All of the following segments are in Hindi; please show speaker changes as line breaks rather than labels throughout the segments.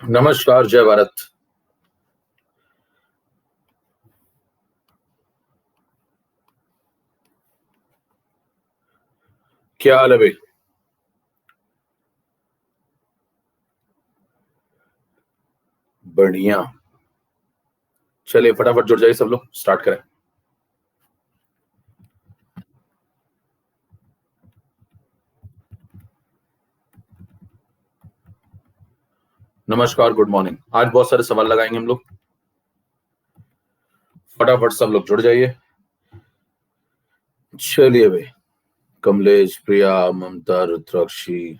नमस्कार, जय भारत। क्या हाल है भाई? बढ़िया। चलिए फटाफट जुड़ जाइए सब लोग, स्टार्ट करें। नमस्कार, गुड मॉर्निंग। आज बहुत सारे सवाल लगाएंगे हम लोग। फटाफट सब लोग जुड़ जाइए। चलिए भाई, कमलेश, प्रिया, ममता, रुद्राक्षी,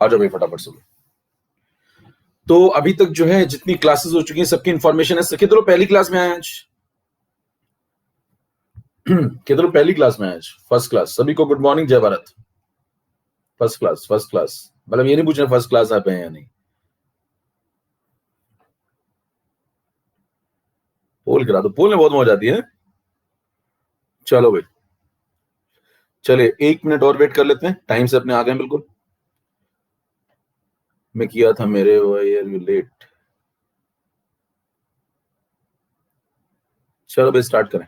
आ जाओ भाई फटाफट सब लोग। तो अभी तक जो है जितनी क्लासेस हो चुकी हैं सबकी इंफॉर्मेशन है। कितने लोग पहली क्लास में आए आज? कितने लोग पहली क्लास में आए आज? First class. सभी को गुड मॉर्निंग, जय Bharat. First class, first class. मतलब ये नहीं पूछ रहे फर्स्ट क्लास आप हैं या नहीं। पोल करा दो, पोल में बहुत मौज आती है। चलो भाई, चलिए 1 मिनट और वेट कर लेते हैं, टाइम से अपने आ गए बिल्कुल। मैं किया था मेरे वाई आर यू लेट। चलो भाई स्टार्ट करें।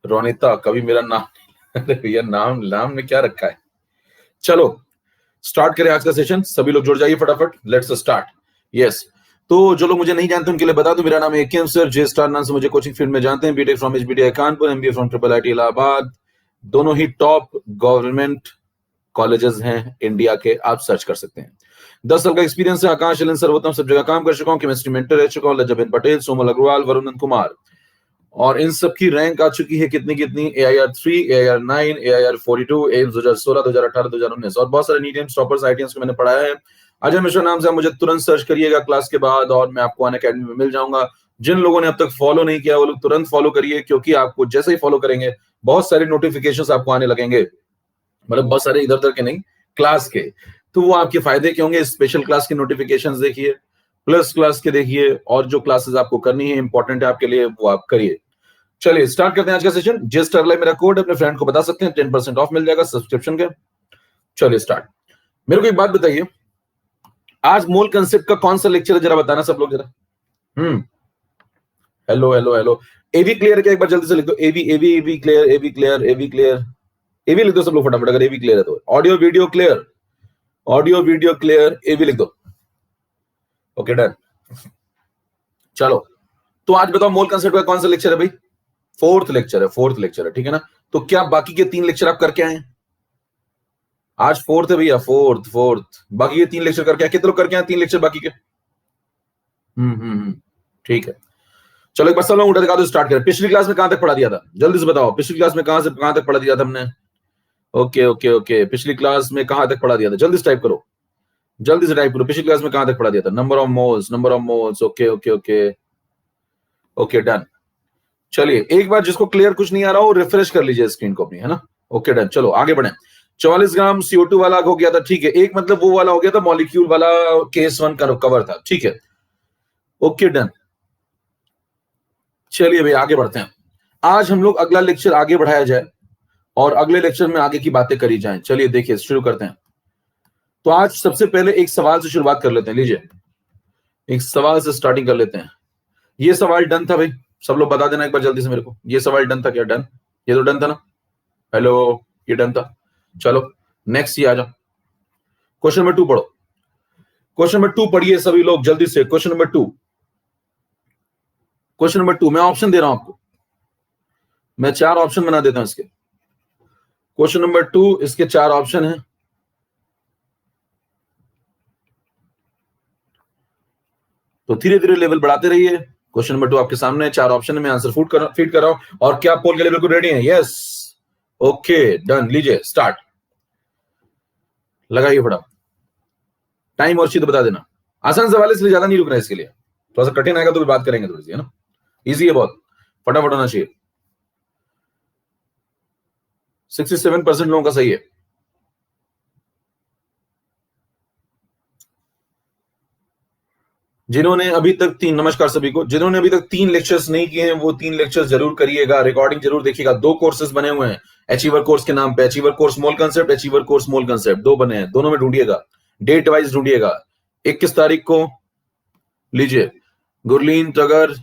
रोनिता, कभी मेरा नाम अरे भैया, नाम नाम ने क्या रखा है। चलो स्टार्ट करें आज का सेशन। सभी लोग जुड़ जाइए फटाफट, लेट्स स्टार्ट। यस। तो जो लोग मुझे नहीं जानते उनके लिए बता दूं, मेरा नाम है एकेएम सर। जे स्टार नाम से मुझे कोचिंग फील्ड में जानते हैं। BTech from HBTI Kanpur, MBA from triple IIT Allahabad. दोनों ही टॉप गवर्नमेंट कॉलेजेस हैं इंडिया के, आप सर्च कर सकते हैं। 10 साल का एक्सपीरियंस है। आकाश एलन सर्वोत्तम सब जगह काम कर चुका हूँ। केमिस्ट्री मेंटर रह चुका हूँ। लज्जाबेन पटेल, सोमल अग्रवाल, वरुण कुमार। और इन सब की रैंक आ चुकी है कितनी कितनी? AIR 3, AIR 9, AIR 42, एम्स 2016, 2018, 2019 और बहुत सारे नीट एम्स टॉपर्स आईटीएम्स को मैंने पढ़ाया है। अजय मिश्रा नाम से आप मुझे तुरंत सर्च करिएगा क्लास के बाद, और मैं आपको अनअकैडमी में मिल जाऊंगा। जिन लोगों ने अब तक फॉलो नहीं किया वो लोग तुरंत फॉलो करिए, क्योंकि आपको जैसे ही फॉलो करेंगे बहुत सारे नोटिफिकेशंस आपको आने लगेंगे। मतलब बहुत सारे इधर उधर के नहीं, क्लास के। तो वो आपके फायदे के होंगे। स्पेशल क्लास के नोटिफिकेशंस देखिए, प्लस क्लास के देखिए, और जो क्लासेस आपको करनी है इंपॉर्टेंट है आपके लिए वो आप करिए। चलिए स्टार्ट करते हैं आज का सेशन। जस्ट अगला मेरा कोड अपने फ्रेंड को बता सकते हैं, 10% ऑफ मिल जाएगा सब्सक्रिप्शन के। चलिए स्टार्ट। मेरे को एक बात बताइए, आज मोल कंसेप्ट का कौन सा लेक्चर है, जरा बताना सब लोग जरा। Hello hello hello. AV clear क्या? एक बार जल्दी से लिख दो। AV AV AV clear, AV clear, AV clear. AV लिख दो सब लोग फटाफट, अगर एवी क्लियर है तो। Audio video clear, audio video clear, AV लिख दो। Okay done. चलो, तो आज बताओ मोल कंसेप्ट का कौन सा लेक्चर है भाई? फोर्थ लेक्चर है, फोर्थ लेक्चर है, ठीक है ना। तो क्या बाकी के 3 लेक्चर आप करके आए हैं? आज फोर्थ है भैया, फोर्थ फोर्थ। बाकी ये 3 लेक्चर करके आए? कितने लोग करके आए 3 लेक्चर बाकी के? ठीक है। चलो एक बार सब लोग उठा दिखा दो, स्टार्ट करें। पिछली क्लास में कहां तक पढ़ा दिया था, जल्दी से बताओ। पिछली क्लास में कहां से कहां तक पढ़ा दिया था हमने? ओके ओके ओके, पिछली क्लास में कहां तक पढ़ा दिया था? जल्दी से टाइप करो, जल्दी से टाइप करो। पिछली क्लास में कहां तक पढ़ा दिया था? Number of moles, number of moles. Okay okay okay okay done. चलिए एक बार जिसको क्लियर कुछ नहीं आ रहा हो रिफ्रेश कर लीजिए स्क्रीन को अपनी, है ना। ओके डन, चलो आगे बढ़े। 44 ग्राम CO2 वाला हो गया था, ठीक है। एक मतलब वो वाला हो गया था, मॉलिक्यूल वाला केस 1 का कवर था, ठीक है। Okay done. चलिए भाई आगे बढ़ते हैं। आज हम लोग अगला लेक्चर आगे बढ़ाया जाए और अगले लेक्चर में आगे की बातें करी जाएं। चलिए देखिए शुरू करते हैं। तो आज सबसे पहले एक सवाल से शुरुआत कर लेते हैं। लीजिए एक सवाल से स्टार्टिंग कर लेते हैं। ये सवाल डन था भाई? सब लोग बता देना एक बार जल्दी से मेरे को, ये सवाल डन था क्या? डन, ये तो डन था ना। हेलो, ये डन था। चलो नेक्स्ट ये आ जाओ। क्वेश्चन नंबर 2 पढ़ो। क्वेश्चन नंबर 2 पढ़िए सभी लोग जल्दी से। क्वेश्चन नंबर 2, क्वेश्चन नंबर 2 मैं ऑप्शन दे रहा हूं आपको। मैं 4 ऑप्शन बना देता हूं इसके। क्वेश्चन नंबर 2, इसके 4 ऑप्शन हैं। तो धीरे धीरे लेवल बढ़ाते रहिए। क्वेश्चन नंबर 2 आपके सामने, 4 ऑप्शन में आंसर फीड कर रहा हूं। और क्या पोल के लिए बिल्कुल रेडी है? Yes, okay done. लीजिए स्टार्ट, लगाइए फटा। टाइम और चीज बता देना। आसान सवाल है इसलिए ज्यादा नहीं रुकना, इसके लिए थोड़ा सा कठिन आएगा तो भी बात करेंगे थोड़ी सी, है ना। इजी है बहुत, फटाफट होना चाहिए। 67% लोगों का सही है। जिन्होंने अभी तक नमस्कार सभी को, जिन्होंने अभी तक 3 लेक्चर्स नहीं किए हैं वो 3 लेक्चर्स जरूर करिएगा, रिकॉर्डिंग जरूर देखिएगा। 2 कोर्सेज बने हुए हैं अचीवर कोर्स के नाम पे, अचीवर कोर्स मोल कंसेप्ट, अचीवर कोर्स मोल कंसेप्ट, 2 बने हैं, दोनों में ढूंढिएगा, डेट वाइज ढूंढिएगा। 21 तारीख को लीजिए गुरलीन, टगर,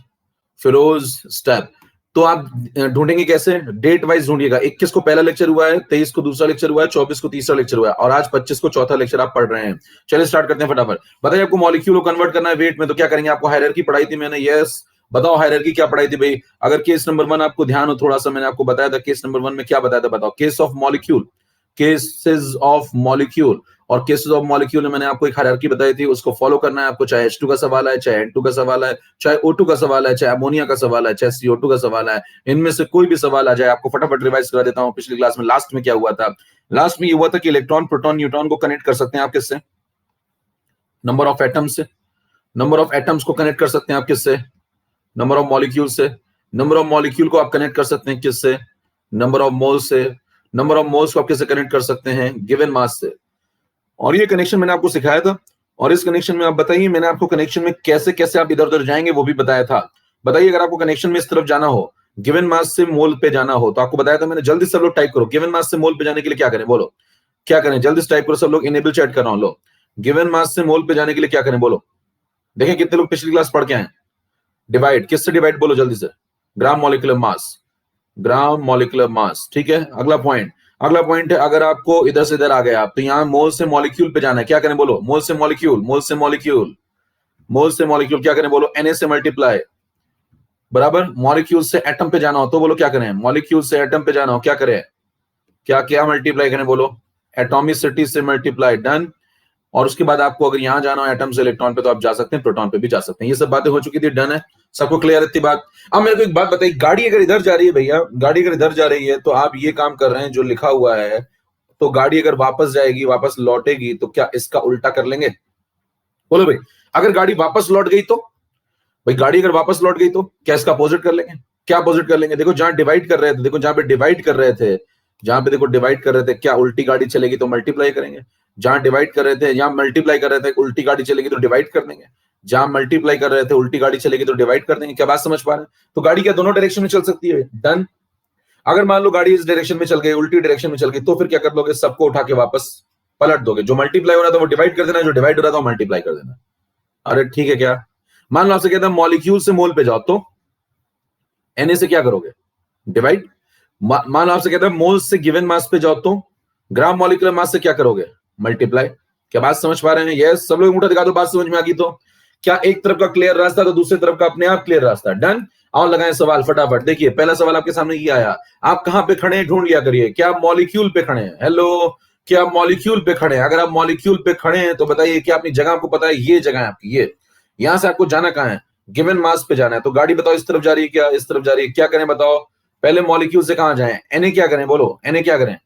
फिरोज, स्टेप। तो आप ढूंढेंगे कैसे? Date wise ढूंढिएगा। 21 को पहला लेक्चर हुआ है, 23 को दूसरा लेक्चर हुआ है, 24 को तीसरा लेक्चर हुआ है, और आज 25 को चौथा लेक्चर आप पढ़ रहे हैं। चलिए स्टार्ट करते हैं फटाफट। बताइए आपको मॉलिक्यूल को कन्वर्ट करना है वेट में, तो क्या करेंगे? आपको हायरार्की पढ़ाई थी मैंने, यस। बताओ हायरार्की क्या पढ़ाई थी भाई? अगर केस नंबर 1 आपको ध्यान हो थोड़ा सा, मैंने आपको बताया था केस नंबर 1 में क्या बताया था, बताओ। Case of molecule, cases of molecule, और केसेस ऑफ मॉलिक्यूल में मैंने आपको एक हायरार्की बताई थी, उसको फॉलो करना है आपको। चाहे H2 का सवाल है, चाहे N2 का सवाल है, चाहे O2 का सवाल है, चाहे अमोनिया का सवाल है, चाहे CO2 का सवाल है, इनमें से कोई भी सवाल आ जाए, आपको फटाफट रिवाइज करा देता हूं। पिछली क्लास में लास्ट में क्या हुआ था? लास्ट में ये हुआ था कि इलेक्ट्रॉन, प्रोटॉन, न्यूट्रॉन को कनेक्ट कर सकते हैं आप किससे? नंबर ऑफ एटम्स से। नंबर ऑफ एटम्स को कनेक्ट कर सकते हैं आप किससे? नंबर ऑफ मॉलिक्यूल से। नंबर ऑफ मॉलिक्यूल को आप कनेक्ट कर सकते हैं किससे? नंबर ऑफ मोल से। नंबर ऑफ मोल्स को आप किससे कनेक्ट कर सकते हैं? गिवन मास से। और ये कनेक्शन मैंने आपको सिखाया था, और इस कनेक्शन में आप बताइए, मैंने आपको कनेक्शन में कैसे कैसे आप इधर उधर जाएंगे वो भी बताया था। बताइए अगर आपको कनेक्शन में इस तरफ जाना हो, गिवन मास से मोल पे जाना हो, तो आपको बताया था मैंने। जल्दी सब लोग टाइप करो, गिवन मास से मोल पे जाने के लिए क्या करें बोलो, क्या करें? जल्दी से टाइप करो सब लोग, इनेबल चैट कर रहा हूं। लो, गिवन मास से मोल पे जाने के लिए क्या करें बोलो। देखें कितने लोग पिछली क्लास पढ़ के आए। डिवाइड, किससे डिवाइड बोलो जल्दी से? Gram molecular mass, gram molecular mass, ठीक है। अगला पॉइंट, अगला पॉइंट है, अगर आपको इधर से इधर आ गया आप, तो यहां मोल से मॉलिक्यूल पे जाना है, क्या करें बोलो? मोल से मॉलिक्यूल, मोल से मॉलिक्यूल, मोल से मॉलिक्यूल, क्या करें बोलो? Na से मल्टीप्लाई, बराबर। मॉलिक्यूल से एटम पे जाना हो तो बोलो क्या करें? मॉलिक्यूल से एटम पे जाना हो क्या करें? क्या क्या मल्टीप्लाई करें बोलो? एटॉमिसिटी से मल्टीप्लाई, डन। और उसके बाद आपको अगर यहां जाना हो एटम से इलेक्ट्रॉन पे, तो आप जा सकते हैं, प्रोटॉन पे भी जा सकते हैं। ये सब बातें हो चुकी थी, डन है, सबको क्लियर इतनी बात। अब मेरे को एक बात बताइए, गाड़ी अगर इधर जा रही है भैया, गाड़ी अगर इधर जा रही है, तो आप ये काम कर रहे हैं जो लिखा हुआ है, तो गाड़ी अगर वापस जाएगी, वापस लौटेगी, तो क्या इसका उल्टा कर लेंगे? बोलो भाई, अगर गाड़ी वापस लौट गई तो? भाई गाड़ी अगर वापस लौट गई तो क्या इसका अपोजिट कर लेंगे? क्या अपोजिट कर लेंगे? देखो जहां डिवाइड कर रहे थे, देखो जहां पे डिवाइड कर रहे थे, जहां पे देखो डिवाइड कर रहे थे, क्या उल्टी गाड़ी चलेगी तो मल्टीप्लाई करेंगे? जहां डिवाइड कर रहे थे, जहां मल्टीप्लाई कर रहे थे, उल्टी गाड़ी चलेगी तो डिवाइड कर देंगे। जहां मल्टीप्लाई कर रहे थे, उल्टी गाड़ी चलेगी तो डिवाइड कर देंगे। क्या बात समझ पा रहे हैं? तो गाड़ी क्या दोनों डायरेक्शन में चल सकती है? डन। अगर मान लो गाड़ी इस डायरेक्शन में चल गई, उल्टी डायरेक्शन में चल गई, तो फिर क्या कर लोगे? सबको उठा के वापस पलट दोगे। जो मल्टीप्लाई हो रहा था वो डिवाइड कर देना, जो डिवाइड हो रहा था वो मल्टीप्लाई कर देना। अरे ठीक है क्या? मान लो आपसे कहता है मॉलिक्यूल से मोल पे जाओ, तो Na से क्या करोगे? डिवाइड। मान लो आपसे कहता है मोल से गिवन मास पे जाओ, तो ग्राम मॉलिक्यूलर मास से क्या करोगे? मल्टीप्लाई। क्या बात समझ पा रहे हैं? यस, सब लोग अंगूठा दिखा दो, बात समझ में आ गई तो। क्या एक तरफ का क्लियर रास्ता तो दूसरी तरफ का अपने आप क्लियर रास्ता? डन। और लगाएं सवाल फटाफट। देखिए पहला सवाल आपके सामने ये आया, आप कहां पे खड़े हैं ढूंढ लिया करिए। क्या मॉलिक्यूल पे खड़े हैं? हेलो, क्या मॉलिक्यूल पे खड़े हैं? अगर आप मॉलिक्यूल पे खड़े हैं तो बताइए क्या अपनी जगह आपको पता है? ये जगह है आपकी, ये। यहां से आपको जाना कहां है? गिवन मास पे जाना है। तो गाड़ी बताओ इस तरफ जा रही है क्या इस तरफ जा रही है? क्या करें बताओ? पहले मॉलिक्यूल से कहां जाएं? Na क्या करें बोलो? Na क्या करें?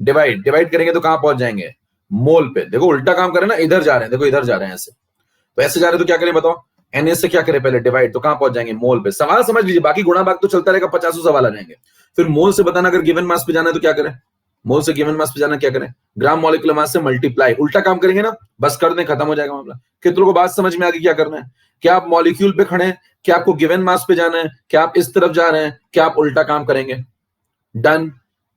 डिवाइड। डिवाइड करेंगे तो कहां पहुंच जाएंगे? मोल पे। देखो उल्टा काम करें ना, इधर जा रहे हैं, देखो इधर जा रहे हैं ऐसे, तो ऐसे जा रहे हैं तो क्या करें बताओ? Na से क्या करें पहले? डिवाइड। तो कहां पहुंच जाएंगे? मोल पे। सवाल समझ लीजिए, बाकी गुणा भाग तो चलता रहेगा, 50 सवाल आ जाएंगे। फिर मोल से बताना, अगर गिवन मास पे जाना है तो क्या करें? मोल से गिवन मास पे जाना क्या करें? ग्राम मॉलिक्यूलर मास से मल्टीप्लाई। उल्टा काम करेंगे ना, बस कर दें, खत्म हो जाएगा मामला। कितनों को बात समझ में आ गई क्या करना है? क्या आप मॉलिक्यूल पे खड़े हैं? क्या आपको गिवन मास पे जाना है? क्या आप इस तरफ जा रहे हैं? क्या आप उल्टा काम करेंगे? डन।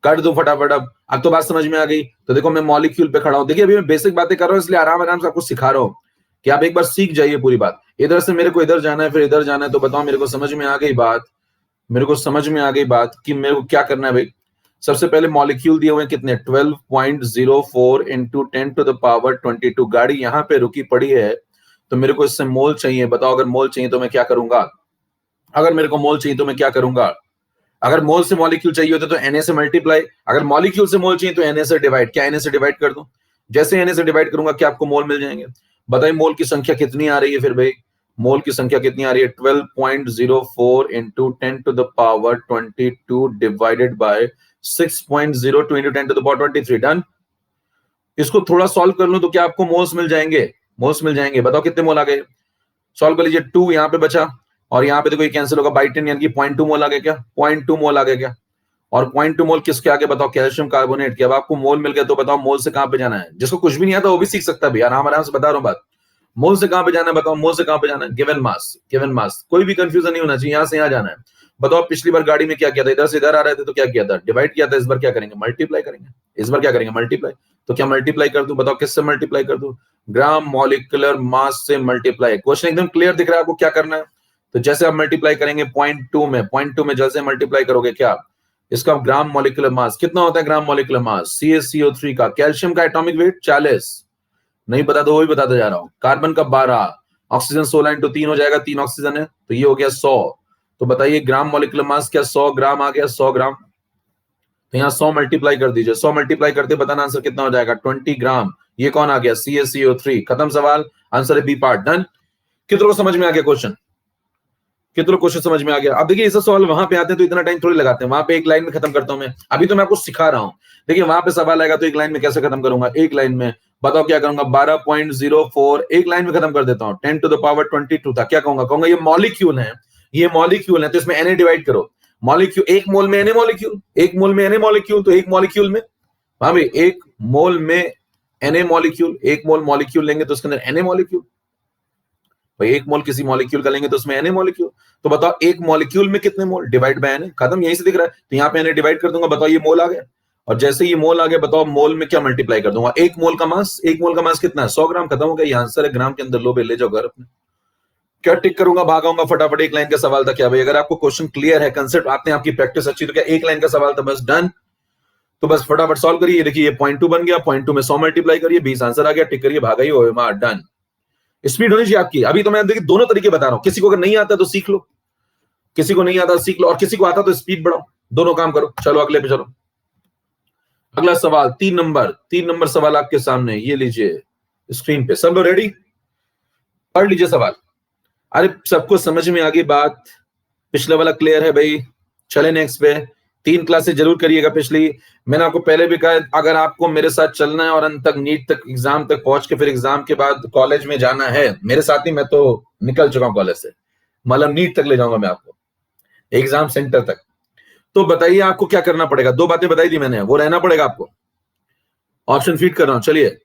कर दो फटाफट। अब तो बात समझ में आ गई। तो देखो मैं मॉलिक्यूल पे खड़ा हूं, देखिए अभी मैं बेसिक बातें कर रहा हूं, इसलिए आराम आराम से आपको सिखा रहा हूं कि आप एक बार सीख जाइए पूरी बात। इधर से मेरे को इधर जाना है, फिर इधर जाना है, तो बताओ मेरे को समझ में आ गई बात? मेरे को समझ में आ गई बात कि मेरे को क्या करना है भाई? सबसे पहले मॉलिक्यूल दिए हुए कितने? 12.04 इंटू 10⁻²2। गाड़ी यहां पे रुकी पड़ी है, तो मेरे को इससे मोल चाहिए। बताओ अगर मोल चाहिए तो मैं क्या करूंगा? अगर मेरे को मोल चाहिए तो मैं क्या करूंगा? अगर मोल से मॉलिक्यूल चाहिए होता तो Na से मल्टीप्लाई, अगर मॉलिक्यूल से मोल चाहिए तो Na से डिवाइड। क्या Na से डिवाइड कर दूं? जैसे Na से डिवाइड करूंगा क्या आपको मोल मिल जाएंगे? बताइए मोल की संख्या कितनी आ रही है फिर भाई? मोल की संख्या कितनी आ रही है? 12.04 into 10⁻²2 divided by 6.02 into 10⁻23। Done. इसको थोड़ा सॉल्व कर लूं तो क्या आपको मोल्स मिल जाएंगे? मोल्स मिल जाएंगे। बताओ कितने मोल आ गए? सॉल्व कर लीजिए। 2 यहाँ पे बचा, और यहाँ पे देखो ये कैंसिल होगा बाई 10, यानी कि 0.2 मोल आ गया। क्या 0.2 मोल आ गया क्या? और 0.2 मोल किसके आगे बताओ? कैल्शियम कार्बोनेट के। अब आपको मोल मिल गया तो बताओ मोल से कहां पे जाना है? जिसको कुछ भी नहीं आता वो भी सीख सकता है भैया, आराम आराम से बता रहा हूं बात। मोल से कहां पे जाना है बताओ, मोल से कहां पे जाना है, गिवन मास, गिवन मास, कोई भी कंफ्यूजन नहीं होना चाहिए, यहां से यहां जाना है। बताओ पिछली बार गाड़ी में क्या किया था, इधर से इधर आ रहे थे तो क्या किया था, डिवाइड किया था, इस बार क्या करेंगे, मल्टीप्लाई करेंगे, इस बार क्या करेंगे, मल्टीप्लाई। तो क्या मल्टीप्लाई कर दूं, बताओ किससे मल्टीप्लाई कर दूं, ग्राम मॉलिक्यूलर मास से मल्टीप्लाई। क्वेश्चन एकदम क्लियर दिख रहा है आपको क्या करना है। तो जैसे आप मल्टीप्लाई करेंगे पॉइंट टू में जैसे मल्टीप्लाई करोगे क्या, इसका ग्राम मॉलिक्यूलर मास कितना होता है, ग्राम मॉलिक्यूलर मास CaCO3 का, कैल्शियम का एटॉमिक वेट 40, नहीं पता तो वो भी बताते जा रहा हूं, कार्बन का 12, ऑक्सीजन 16 इंटू 3 हो जाएगा, 3 ऑक्सीजन है तो ये हो गया 100। तो बताइए ग्राम मॉलिक्यूलर मास क्या 100 ग्राम आ गया, 100 ग्राम। तो यहाँ 100 मल्टीप्लाई कर दीजिए, 100 मल्टीप्लाई करते बताना आंसर कितना हो जाएगा, 20 ग्राम। ये कौन आ गया, CaCO3। खत्म सवाल, आंसर है बी पार्ट, डन। कितनों को समझ में आ गया क्वेश्चन, कितनों क्वेश्चन समझ में आ गया। अब देखिए ये सवाल वहां पे आते हैं तो इतना टाइम थोड़ी लगाते हैं, वहां पे एक लाइन में खत्म करता हूं मैं, अभी तो मैं आपको सिखा रहा हूं। देखिए वहां पे सवाल आएगा तो एक लाइन में कैसे खत्म करूंगा, एक लाइन में बताओ क्या करूंगा, 12.04 एक लाइन में खत्म कर देता हूं, 10 टू द पावर 22 था, क्या कहूंगा, कहूंगा ये मॉलिक्यूल है, ये मॉलिक्यूल है तो इसमें Na डिवाइड करो, मॉलिक्यूल एक मोल में Na मॉलिक्यूल, एक मोल में Na मॉलिक्यूल, तो एक मॉलिक्यूल में, हाँ भाई एक मोल में Na मॉलिक्यूल, एक मोल मॉलिक्यूल लेंगे तो उसके अंदर Na मॉलिक्यूल, भाई एक मोल किसी मॉलिक्यूल का लेंगे तो उसमें Na मॉलिक्यूल। तो बताओ एक मॉलिक्यूल में कितने मोल, डिवाइड बाय Na, खत्म, यहीं से दिख रहा है। तो यहाँ पे Na डिवाइड कर दूंगा, बताओ ये मोल आ गया, और जैसे ये मोल आ गया बताओ मोल में क्या मल्टीप्लाई कर दूंगा, एक मोल का मास, एक मोल का मास कितना है 100 ग्राम, खत्म हो गया, ये आंसर है, ग्राम के अंदर लो बे, ले जाओ घर अपने। क्या टिक करूंगा, भागाऊंगा फटाफट, एक लाइन का सवाल था क्या भाई, अगर आपको क्वेश्चन क्लियर है, कंसेप्ट आते हैं, आपकी प्रैक्टिस अच्छी, तो क्या एक लाइन का सवाल था बस, डन। तो बस फटाफट सॉल्व करिए, देखिए ये पॉइंट 2 बन गया, पॉइंट 2 में 100 मल्टीप्लाई करिए, 20 आंसर आ गया, टिक करिए, भागा ही हो मार, डन। स्पीड होनी चाहिए आपकी। अभी तो मैं देखिए दोनों तरीके बता रहा हूं, किसी को अगर नहीं आता तो सीख लो, किसी को नहीं आता सीख लो, और किसी को आता तो स्पीड बढ़ाओ, दोनों काम करो। चलो अगले पे चलो, अगला सवाल 3 नंबर सवाल आपके सामने, ये लीजिए स्क्रीन पे, सब लोग रेडी, पढ़ लीजिए सवाल। अरे सबको समझ में आ गई बात, पिछला वाला क्लियर है भाई, चले नेक्स्ट पे। 3 क्लासेस जरूर करिएगा पिछली, मैंने आपको पहले भी कहा अगर आपको मेरे साथ चलना है और अंत तक नीट तक एग्जाम तक पहुंच के फिर एग्जाम के बाद कॉलेज में जाना है मेरे साथ ही, मैं तो निकल चुका हूं कॉलेज से, मतलब नीट तक ले जाऊंगा मैं आपको, एग्जाम सेंटर तक। तो बताइए आपको क्या करना पड़ेगा, 2 बातें बताई थी मैंने, वो रहना पड़ेगा आपको। ऑप्शन फीड कर रहा हूं, चलिए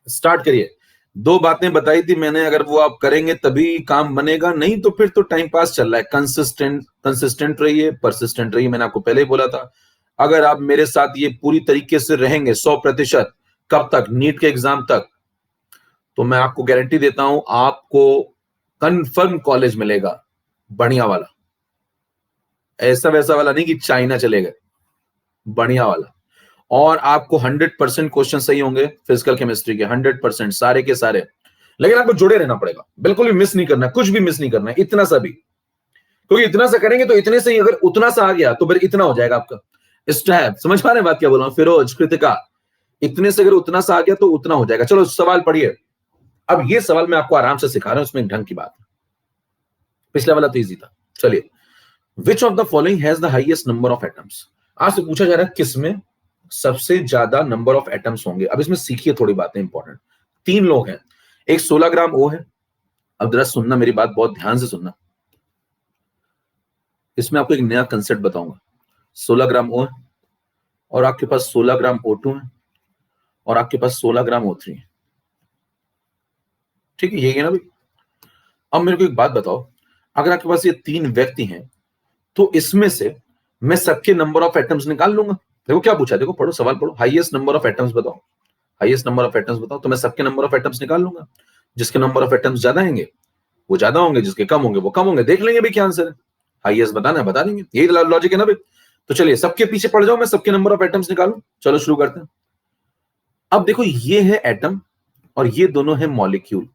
स्टार्ट करिए। 2 बातें बताई थी मैंने, अगर वो आप करेंगे तभी काम बनेगा, नहीं तो फिर तो टाइम पास चल रहा है। कंसिस्टेंट रहिए, परसिस्टेंट रहिए, मैंने आपको पहले ही बोला था। अगर आप मेरे साथ ये पूरी तरीके से रहेंगे 100%, कब तक, नीट के एग्जाम तक, तो मैं आपको गारंटी देता हूं आपको कंफर्म कॉलेज मिलेगा, बढ़िया वाला, ऐसा वैसा वाला नहीं कि चाइना चलेगा, बढ़िया वाला। और आपको 100% क्वेश्चन सही होंगे फिजिकल केमिस्ट्री के, 100% सारे के सारे। लेकिन आपको जुड़े रहना पड़ेगा, बिल्कुल भी मिस नहीं करना है, कुछ भी मिस नहीं करना है, इतना सा भी, क्योंकि इतना सा करेंगे तो इतने से ही, अगर उतना सा आ गया तो फिर इतना हो जाएगा आपका स्टैप। समझ पा रहे हैं बात क्या बोल रहा हूं, फिरोज, कृतिका, इतने से अगर उतना सा आ गया तो उतना हो जाएगा। चलो सवाल पढ़िए। अब ये सवाल मैं आपको आराम से सिखा रहा हूं, इसमें एक ढंग की बात है, पिछला वाला तो इजी था। चलिए, which of the following has the highest number of atoms. आज से पूछा जा रहा है किसमें सबसे ज्यादा नंबर ऑफ एटम्स होंगे। अब इसमें सीखिए थोड़ी बातें इंपॉर्टेंट। 3 लोग हैं, एक 16 ग्राम ओ है। अब जरा सुनना मेरी बात, बहुत ध्यान से सुनना, इसमें आपको एक नया कंसेप्ट बताऊंगा। 16 ग्राम ओ है, और आपके पास 16 ग्राम O2 है, और आपके पास 16 ग्राम O3 है, ठीक है, यही है ना भाई। अब मेरे को एक बात बताओ, अगर आपके पास ये 3 व्यक्ति हैं तो इसमें से मैं सबके नंबर ऑफ एटम्स निकाल लूंगा। देखो क्या पूछा, देखो पढ़ो सवाल पढ़ो, हाईएस्ट नंबर ऑफ एटम्स बताओ, हाईएस्ट नंबर ऑफ एटम्स बताओ, तो मैं सबके नंबर ऑफ एटम्स निकाल लूंगा। जिसके नंबर ऑफ एटम्स ज्यादा होंगे वो ज्यादा होंगे, जिसके कम होंगे वो कम होंगे। देख लेंगे भाई क्या आंसर है, हाईएस्ट बताना है बता देंगे, यही लॉजिक है ना भाई। तो चलिए सबके पीछे पड़ जाओ, मैं सबके नंबर ऑफ एटम्स निकालूं। चलो शुरू करते हैं। अब देखो ये है एटम और ये दोनों है मॉलिक्यूल,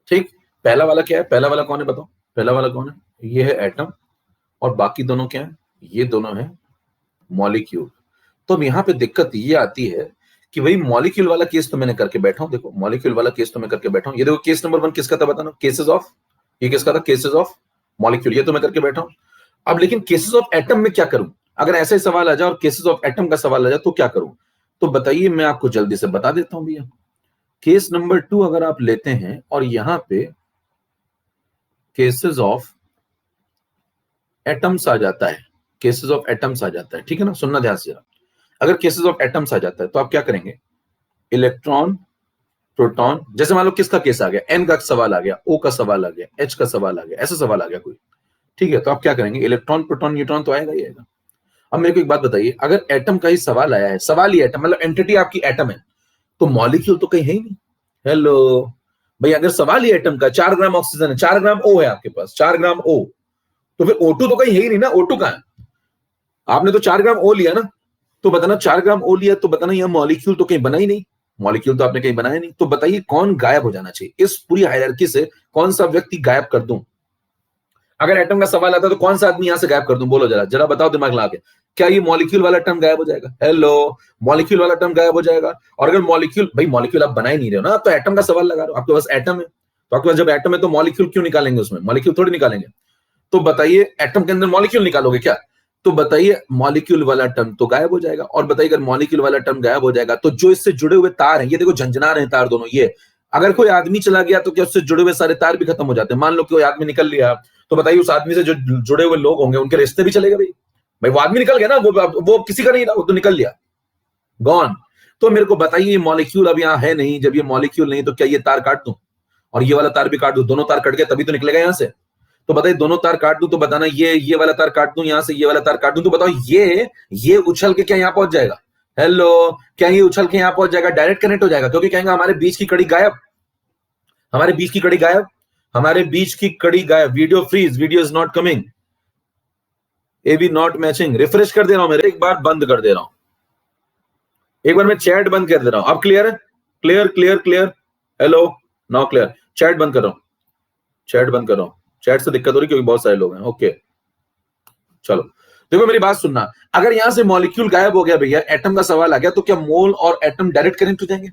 ठीक। पहला वाला क्या है, पहला वाला कौन है बताओ, पहला वाला कौन है, ये है एटम, और बाकी दोनों क्या है, ये दोनों है मॉलिक्यूल। तो अब यहां पे दिक्कत ये आती है कि भाई मॉलिक्यूल वाला केस तो मैंने करके बैठा हूं, देखो मॉलिक्यूल वाला केस तो मैं करके बैठा हूं। ये देखो केस नंबर 1 किसका था बताना, केसेस ऑफ, ये किसका था, केसेस ऑफ मॉलिक्यूल, ये तो मैं करके बैठा हूं। अब लेकिन केसेस ऑफ एटम में क्या करूं, अगर ऐसे सवाल आ जाए और केसेस ऑफ एटम का सवाल आ जाए तो क्या करूं, तो बताइए, मैं आपको जल्दी से बता देता हूं भैया। केस नंबर 2 अगर आप लेते हैं और यहां पे केसेस ऑफ एटम्स आ जाता है, केसेस ऑफ एटम्स आ जाता है, ठीक है ना, सुनना ध्यान से। अगर केसेस ऑफ एटम्स आ जाता है तो आप क्या करेंगे, इलेक्ट्रॉन प्रोटॉन, जैसे मान लो किसका केस आ गया, एन का सवाल आ गया, ओ का सवाल आ गया, एच का सवाल आ गया, ऐसा सवाल आ गया कोई, ठीक है, तो आप क्या करेंगे, इलेक्ट्रॉन प्रोटॉन न्यूट्रॉन तो आएगा ही आएगा। अब मेरे को एक बात बताइए, अगर एटम का ही सवाल आया है, सवाल ही एटम, मतलब एंटिटी आपकी एटम है, तो मॉलिक्यूल तो कहीं है ही नहीं। हेलो भाई, अगर सवाल ही एटम का, 4 ग्राम ऑक्सीजन है, 4 ग्राम ओ है आपके पास, 4 ग्राम ओ, तो फिर O2 तो कहीं है ही नहीं ना, O2 कहां है? आपने तो 4 ग्राम ओ लिया ना, तो बताना 4 ग्राम ओ लिया, तो बताना यह मॉलिक्यूल तो कहीं बना ही नहीं, मॉलिक्यूल तो आपने कहीं बनाया नहीं, तो बताइए कौन गायब हो जाना चाहिए इस पूरी हायरार्की से, कौन सा व्यक्ति गायब कर दूं? अगर एटम का सवाल आता है तो कौन सा आदमी यहां से गायब कर दूं, बोलो जरा जरा बताओ दिमाग लगा के, क्या ये मॉलिक्यूल वाला टर्म गायब हो जाएगा? हेलो, मॉलिक्यूल वाला टर्म गायब हो जाएगा। और अगर मॉलिक्यूल, भाई मॉलिक्यूल आप बना ही नहीं रहे हो ना, तो एटम का सवाल लगा रहे हो, आपके पास एटम है, तो आपके पास जब एटम है तो मॉलिक्यूल क्यों निकालेंगे उसमें, मॉलिक्यूल थोड़ी निकालेंगे। तो बताइए एटम के अंदर मॉलिक्यूल निकालोगे क्या? तो बताइए मॉलिक्यूल वाला टर्म तो गायब हो जाएगा। और बताइए अगर मॉलिक्यूल वाला टर्म गायब हो जाएगा तो जो इससे जुड़े हुए तार हैं, ये देखो झंझना रहे हैं तार दोनों, ये अगर कोई आदमी चला गया तो क्या उससे जुड़े हुए सारे तार भी खत्म हो जाते हैं? मान लो कोई आदमी निकल लिया, तो बताइए उस आदमी से जो जुड़े हुए लोग होंगे उनके रिश्ते भी चलेगा भाई, भाई वो आदमी निकल गया ना, वो किसी का नहीं रहा, वो तो निकल लिया, गॉन। तो मेरे को बताइए मॉलिक्यूल अब यहाँ है नहीं, जब ये मॉलिक्यूल नहीं तो क्या ये तार काट दूं और ये वाला तार भी काट दूं, दोनों तार कट गए तभी तो निकलेगा यहां से। तो बताइए दोनों तार काट दूं तो बताना, ये वाला तार काट दूं यहां से, ये वाला तार काट दूं, तो बताओ ये उछल के क्या यहां पहुंच जाएगा? हेलो, क्या ये उछल के यहां पहुंच जाएगा? डायरेक्ट कनेक्ट हो जाएगा, क्योंकि कहेंगे हमारे बीच की कड़ी गायब, हमारे बीच की कड़ी गायब, हमारे बीच की कड़ी गायब, video freeze, video is not coming, A B not matching, refresh कर दे रहा हूं मेरे, एक बार बंद कर दे रहा हूं, एक बार मैं चैट बंद कर दे रहा हूं। अब क्लियर है? Clear clear clear, hello, now clear. Chat बंद कर रहा हूं, चैट बंद कर रहा हूं, चैट से दिक्कत हो रही क्योंकि बहुत सारे लोग हैं। ओके चलो, देखो मेरी बात सुनना, अगर यहां से मॉलिक्यूल गायब हो गया भैया, एटम का सवाल आ गया, तो क्या मोल और एटम डायरेक्ट कनेक्ट हो जाएंगे?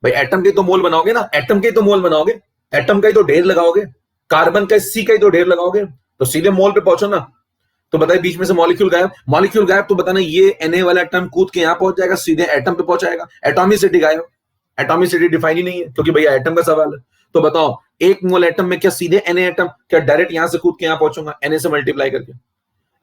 भाई एटम के तो मोल बनाओगे ना, एटम के तो मोल बनाओगे, एटम का ही तो ढेर लगाओगे, कार्बन का सी का ही तो ढेर लगाओगे, तो सीधे मोल पे पहुंचो ना। तो बताइए बीच में से मॉलिक्यूल गायब, मॉलिक्यूल गायब, तो बताना ये Na वाला एटम कूद के यहां पहुंच जाएगा, सीधे एटम पे पहुंचाएगा। एटॉमिसिटी गायब, एटॉमिसिटी डिफाइन ही नहीं है क्योंकि भैया एटम का सवाल है। तो बताओ एक मोल एटम में क्या सीधे Na एटम क्या डायरेक्ट यहां से कूद के यहां पहुंचूंगा Na से मल्टीप्लाई करके?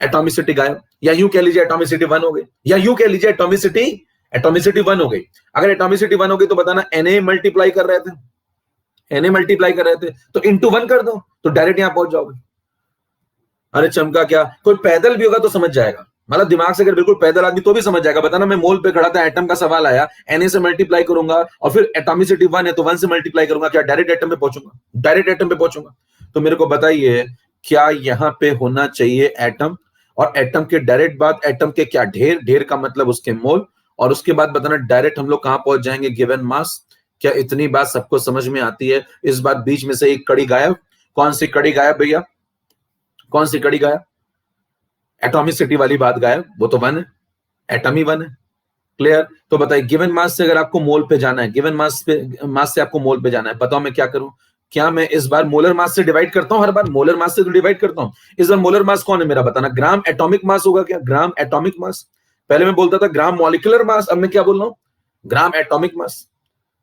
एटॉमिसिटी गायब, या यूं कह लीजिए एटॉमिसिटी 1 हो गई, या यूं कह लीजिए एटॉमिसिटी 1 हो गई। अगर एटॉमिसिटी 1 हो गई तो बताना Na मल्टीप्लाई कर रहे थे, Na मल्टीप्लाई कर रहे थे, तो इंटू 1 कर दो, तो डायरेक्ट यहां पहुंच जाओगे। अरे चमका क्या, कोई पैदल भी होगा तो समझ जाएगा, मतलब दिमाग से अगर बिल्कुल पैदल आदमी तो भी समझ जाएगा। बताना मैं मोल पे खड़ा था, एटम का सवाल आया, Na से मल्टीप्लाई करूंगा और फिर एटॉमिसिटी 1 है तो 1 से मल्टीप्लाई करूंगा, क्या डायरेक्ट एटम पे पहुंचूंगा? डायरेक्ट एटम पे पहुंचूंगा। तो मेरे को बताइए क्या यहां पे होना चाहिए एटम, और एटम के डायरेक्ट बाद एटम के क्या ढेर, ढेर का मतलब उसके मोल, और उसके बाद बताना डायरेक्ट हम लोग कहां पहुंच जाएंगे गिवन मास। क्या इतनी बात सबको समझ में आती है? इस बार बीच में से एक कड़ी गायब, कौन सी कड़ी गायब भैया, कौन सी कड़ी गायब? एटॉमिसिटी वाली बात गायब, वो तो 1 है, एटम ही 1 है। क्लियर? तो बताइए गिवन मास से अगर आपको मोल पे जाना है, गिवन मास से आपको मोल पे जाना है, बताओ मैं क्या करूं? क्या मैं इस बार मोलर मास से डिवाइड करता हूं? हर बार मोलर मास से तो डिवाइड करता हूं। इस बार मोलर मास कौन है मेरा बताना, ग्राम एटॉमिक मास होगा क्या? ग्राम एटॉमिक मास, पहले मैं बोलता था ग्राम मॉलिक्यूलर मास, अब मैं क्या बोल रहा हूं, ग्राम एटॉमिक मास।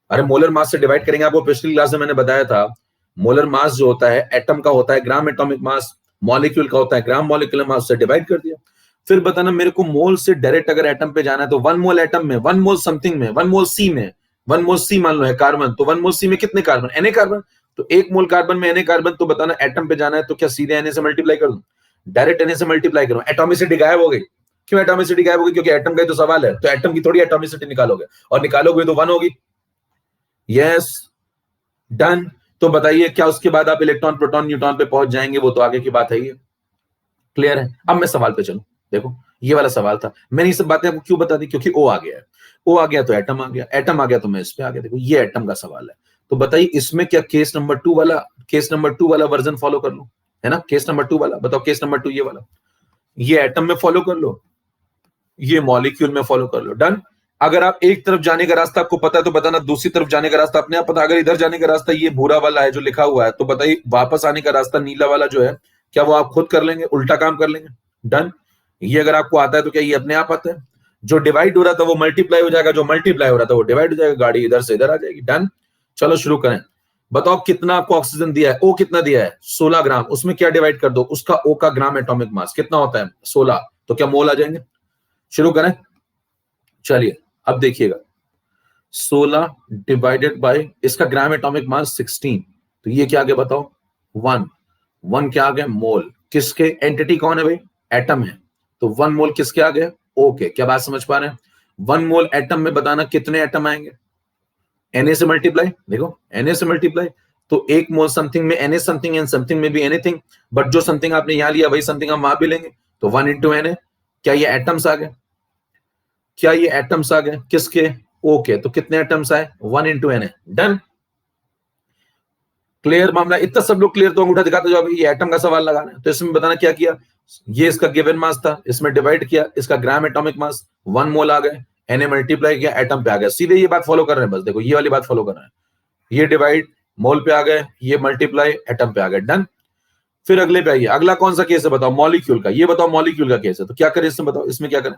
अरे मोलर मास से डिवाइड करेंगे, आपको पिछली क्लास में मैंने बताया था, मोलर मास जो होता है एटम का होता है ग्राम एटॉमिक मास, मॉलिक्यूल का होता है ग्राम मॉलिक्यूलर मास, से डिवाइड कर दिया। फिर बताना मेरे को मोल से डायरेक्ट अगर एटम पे जाना है तो 1 मोल एटम में, 1 मोल समथिंग में, 1 मोल सी में, 1 मोल सी मान लो है कार्बन, तो 1 मोल सी में कितने कार्बन? Na कार्बन, तो 1 मोल कार्बन में Na कार्बन, तो बताना एटम पे जाना है तो क्या सीधे Na से मल्टीप्लाई कर दूं? डायरेक्ट Na से मल्टीप्लाई करूं, एटॉमिसिटी गायब हो गई। क्यों एटॉमिसिटी गायब हो गई? क्योंकि एटम का ही तो सवाल है, तो एटम की थोड़ी एटॉमिसिटी निकालोगे, और निकालोगे तो 1 होगी। Yes, done. तो बताइए क्या उसके बाद आप इलेक्ट्रॉन प्रोटॉन न्यूट्रॉन पे पहुंच जाएंगे? वो तो आगे की बात है। ये क्लियर है? अब मैं सवाल पे चलूं, देखो ये वाला सवाल था, मैंने ये सब बातें आपको क्यों बता दी, क्योंकि ओ आ गया है, ओ आ गया तो एटम आ गया, एटम आ गया तो मैं इस पे आ गया। देखो ये एटम का सवाल है, तो बताइए इसमें क्या केस नंबर 2 वाला, केस नंबर 2 वाला वर्जन फॉलो कर लो, है ना? केस नंबर 2 वाला, बताओ केस नंबर 2 ये वाला, ये एटम में फॉलो कर लो, ये मॉलिक्यूल में फॉलो कर लो, डन। अगर आप एक तरफ जाने का रास्ता आपको पता है तो बताना दूसरी तरफ जाने का रास्ता अपने आप पता। अगर इधर जाने का रास्ता ये भूरा वाला है जो लिखा हुआ है, तो बताइए वापस आने का रास्ता नीला वाला जो है, क्या वो आप खुद कर लेंगे, उल्टा काम कर लेंगे? डन। ये अगर आपको आता है तो क्या ये अपने आप आता है? जो डिवाइड हो रहा था वो मल्टीप्लाई हो जाएगा, जो मल्टीप्लाई हो रहा था वो डिवाइड हो जाएगा, गाड़ी इधर से इधर आ जाएगी। डन। चलो शुरू करें, बताओ कितना आपको ऑक्सीजन दिया है, ओ कितना दिया है, 16 ग्राम, उसमें क्या डिवाइड कर दो, उसका ओ का ग्राम एटॉमिक मास कितना होता है, 16, तो क्या मोल आ जाएंगे? शुरू करें, चलिए अब देखिएगा, 16 डिवाइडेड बाय इसका ग्राम एटॉमिक मास 16, तो ये क्या आ गया बताओ, 1 क्या आ गया, मोल। किसके, एंटिटी कौन है भाई, एटम है, तो 1 मोल किसके आ गया, ओके। क्या बात समझ पा रहे हैं, 1 मोल एटम में बताना कितने एटम आएंगे, Na से मल्टीप्लाई, देखो Na से मल्टीप्लाई, तो 1 मोल समथिंग में Na समथिंग एंड समथिंग में भी एनीथिंग, बट जो समथिंग आपने यहां लिया वही समथिंग हम वहां भी लेंगे, तो 1 इंटू Na। क्या ये एटम्स आ गए, क्या ये एटम्स आ गए किसके, ओके, तो कितने एटम्स आए, 1 इंटू Na, डन। क्लियर मामला, इतना सब लोग क्लियर, तो अंगूठा दिखाते जाओ, ये एटम का सवाल लगाना है, तो इसमें बताना क्या किया, ये इसका गिवन मास था, इसमें डिवाइड किया, इसका ग्राम एटॉमिक मास 1 मोल आ गए, Na मल्टीप्लाई किया, एटम पे आ गया, सीधे ये बात फॉलो कर रहे हैं, बस देखो ये वाली बात फॉलो कर रहे हैं, ये डिवाइड मोल पे आ गए, ये मल्टीप्लाई एटम पे आ गए, डन। फिर अगले पे आइए, अगला कौन सा केस है बताओ, मॉलिक्यूल का, ये बताओ मॉलिक्यूल का केस है, तो क्या करें इसमें बताओ, इसमें क्या करें,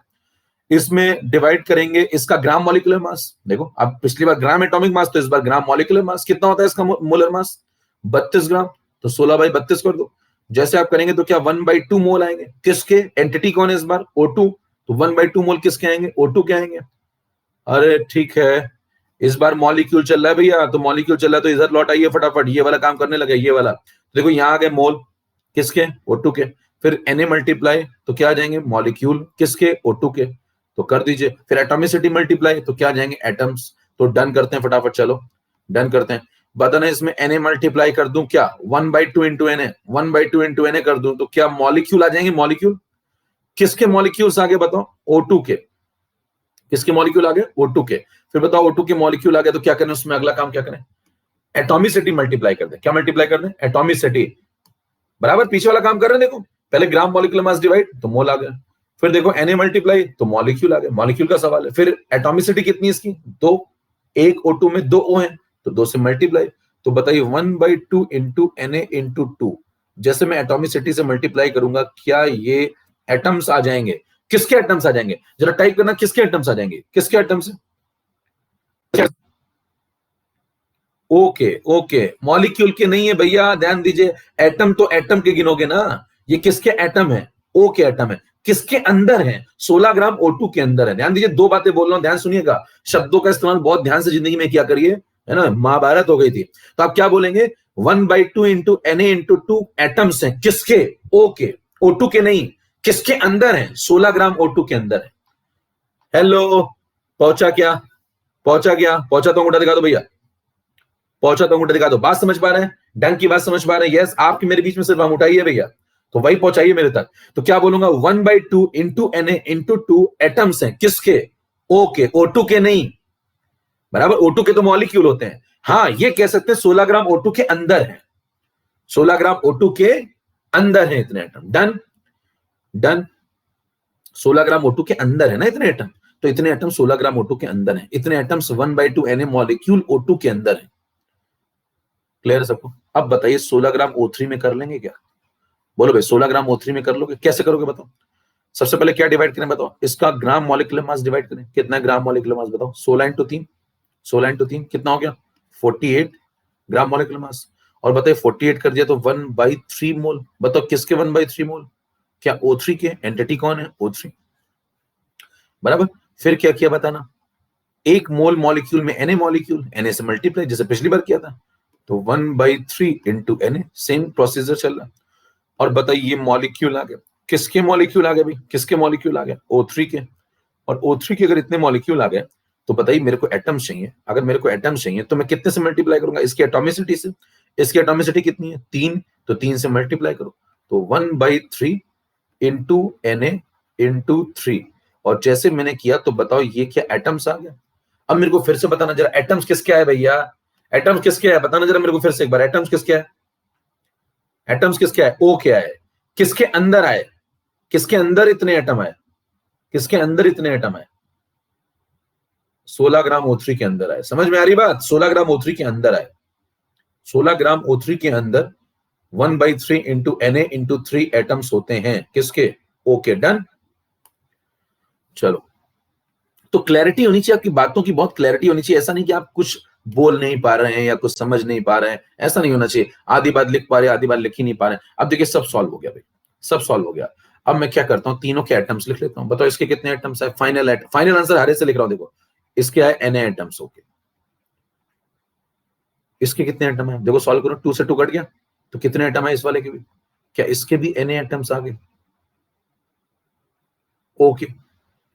इसमें डिवाइड करेंगे इसका ग्राम मॉलिक्यूलर मास, देखो अब पिछली बार ग्राम एटॉमिक मास, तो इस बार ग्राम मॉलिक्यूलर मास, कितना होता है इसका मोलर मास, 32 ग्राम, तो 16/32 कर दो। जैसे आप करेंगे तो क्या 1/2 मोल आएंगे, किसके, एंटिटी कौन है इस बार, O2, तो 1/2 मोल किसके आएंगे, O2 के आएंगे। अरे ठीक है, इस बार मॉलिक्यूल चल रहा है भैया, तो मॉलिक्यूल चल रहा है, तो इधर लौट आइए फटाफट, ये वाला काम करने लगे, ये वाला देखो यहाँ आ गए मोल किसके, O2 के, फिर Na मल्टीप्लाई, तो क्या आ जाएंगे, मॉलिक्यूल किसके, O2 के, तो कर दीजिए, फिर एटॉमिसिटी मल्टीप्लाई, तो क्या आ जाएंगे, एटम्स, तो डन करते हैं फटाफट, चलो डन करते हैं। बताना इसमें Na मल्टीप्लाई कर दूं क्या, 1/2 इंटू Na, 1/2 इंटू Na कर दूं, तो क्या मॉलिक्यूल आ जाएंगे, मॉलिक्यूल किसके, मॉलिक्यूल्स आगे बताओ, O2 के, किसके मॉलिक्यूल आ गए, O2 के। फिर बताओ O2 के मॉलिक्यूल आ गए, तो क्या करें उसमें, अगला काम क्या करें, एटॉमिसिटी मल्टीप्लाई कर दें, क्या मल्टीप्लाई कर दें, एटॉमिसिटी, बराबर पीछे वाला काम कर रहे हैं, देखो पहले ग्राम मॉलिक्यूलर मास डिवाइड, तो मोल आ गया, फिर देखो Na मल्टीप्लाई, तो मॉलिक्यूल आ गया, मॉलिक्यूल का सवाल है, फिर एटॉमिसिटी कितनी इसकी, 2, एक O2 में 2 O है, तो 2 से मल्टीप्लाई, तो बताइए 1/2 इंटू Na इंटू 2, जैसे मैं एटॉमिसिटी से मल्टीप्लाई करूंगा, क्या ये एटम्स आ जाएंगे, किसके एटम्स आ जाएंगे, जरा टाइप करना, किसके एटम्स आ जाएंगे, किसके एटम्स, ओके ओके, मॉलिक्यूल के नहीं है भैया, ध्यान दीजिए, एटम तो एटम के गिनोगे ना, ये किसके एटम है, ओ के एटम है, किसके अंदर है, 16 ग्राम O2 के अंदर है। ध्यान दीजिए, दो बातें बोल रहा हूं, ध्यान सुनिएगा, शब्दों का इस्तेमाल बहुत ध्यान से जिंदगी में किया करिए, है ना, महाभारत हो गई थी, तो आप क्या बोलेंगे, 1/2 इंटू Na इंटू 2 एटम्स है, किसके, ओ के, O2 के नहीं, किसके अंदर है, 16 ग्राम O2 के अंदर है। हेलो, पहुंचा क्या, पहुंचा क्या, पहुंचा तो अंगूठा दिखा दो भैया, पहुंचा तो अंगूठा दिखा दो, बात समझ पा रहे हैं, डंग की बात समझ पा रहे हैं, यस, आपके मेरे बीच में सिर्फ अंगूठा ही है भैया, तो वही पहुंचाइए मेरे तक। तो क्या बोलूंगा, 1/2 इंटू Na इंटू 2 एटम्स हैं, किसके, O के, O2 के नहीं, बराबर, O2 के तो मॉलिक्यूल होते हैं, हाँ ये कह सकते हैं 16 ग्राम O2 के अंदर है, 16 ग्राम O2 के अंदर है इतने एटम, डन डन, 16 ग्राम O2 के अंदर है ना इतने एटम, तो इतने एटम 16 ग्राम O2 के अंदर है, इतने एटम्स 1/2 Na मॉलिक्यूल O2 के अंदर है। क्लियर है सबको, अब बताइए 16 ग्राम O3 में कर लेंगे क्या, बोलो भाई 16 ग्राम O3 में कर लोगे, कैसे करोगे बताओ, सबसे पहले क्या डिवाइड करें बताओ, इसका ग्राम मॉलिक्यूलर मास डिवाइड करें, कितना ग्राम मॉलिक्यूलर मास बताओ, 16 इंटू 3, 16 इंटू 3 कितना हो गया, 48 ग्राम मॉलिक्यूलर मास, और बताइए 48 कर दिया तो 1/3 मोल, बताओ किसके 1/3 मोल, क्या O3 के, एंटिटी कौन है, O3, बराबर। फिर क्या किया बताना, एक मोल मॉलिक्यूल में Na मॉलिक्यूल, Na से मल्टीप्लाई, जैसे पिछली बार किया था, तो 1/3 इंटू Na, सेम प्रोसीजर चल रहा है। और बताइए ये मॉलिक्यूल आ गया, किसके मॉलिक्यूल आ गए भाई, किसके मॉलिक्यूल आ गए, O3 के, और O3 के अगर इतने मॉलिक्यूल आ गए, तो बताइए मेरे को एटम्स चाहिए, अगर मेरे को एटम्स चाहिए तो मैं कितने से मल्टीप्लाई करूंगा, इसकी एटॉमिसिटी से, इसकी एटॉमिसिटी कितनी है, 3, तो 3 से मल्टीप्लाई करो, तो 1/3 इंटू Na इंटू 3, और जैसे मैंने किया, तो बताओ ये क्या एटम्स आ गया। अब मेरे को फिर से बताना जरा, एटम्स किसके आए भैया, एटम्स किसके आए, बताना जरा मेरे को फिर से एक बार, एटम्स किसके आए, एटम्स किसके आए, O के आए, किसके अंदर आए, किसके अंदर इतने एटम आए, किसके अंदर इतने एटम आए, 16 ग्राम O3 के अंदर आए, समझ में आ रही बात, 16 ग्राम O3 के अंदर आए, 16 ग्राम O3 के अंदर 1/3 इंटू Na इंटू 3 एटम्स होते हैं, किसके, ओके, डन। चलो, तो क्लैरिटी होनी चाहिए, आपकी बातों की बहुत क्लैरिटी होनी चाहिए, ऐसा नहीं कि आप कुछ बोल नहीं पा रहे हैं या कुछ समझ नहीं पा रहे हैं, ऐसा नहीं होना चाहिए, आधी बात लिख पा रहे, आधी बात लिख ही नहीं पा रहे। अब देखिए सब सॉल्व हो गया भाई, सब सॉल्व हो गया। अब मैं क्या करता हूँ, तीनों के एटम्स लिख लेता हूँ, बताओ इसके कितने एटम्स है, फाइनल आंसर हरे से लिख रहा हूँ, देखो इसके आए Na एटम्स। ओके, इसके कितने एटम है? देखो सॉल्व करो, 2 से 2 कट गया, तो कितने एटम है इस वाले के भी? क्या इसके भी Na एटम्स आ गए? ओके,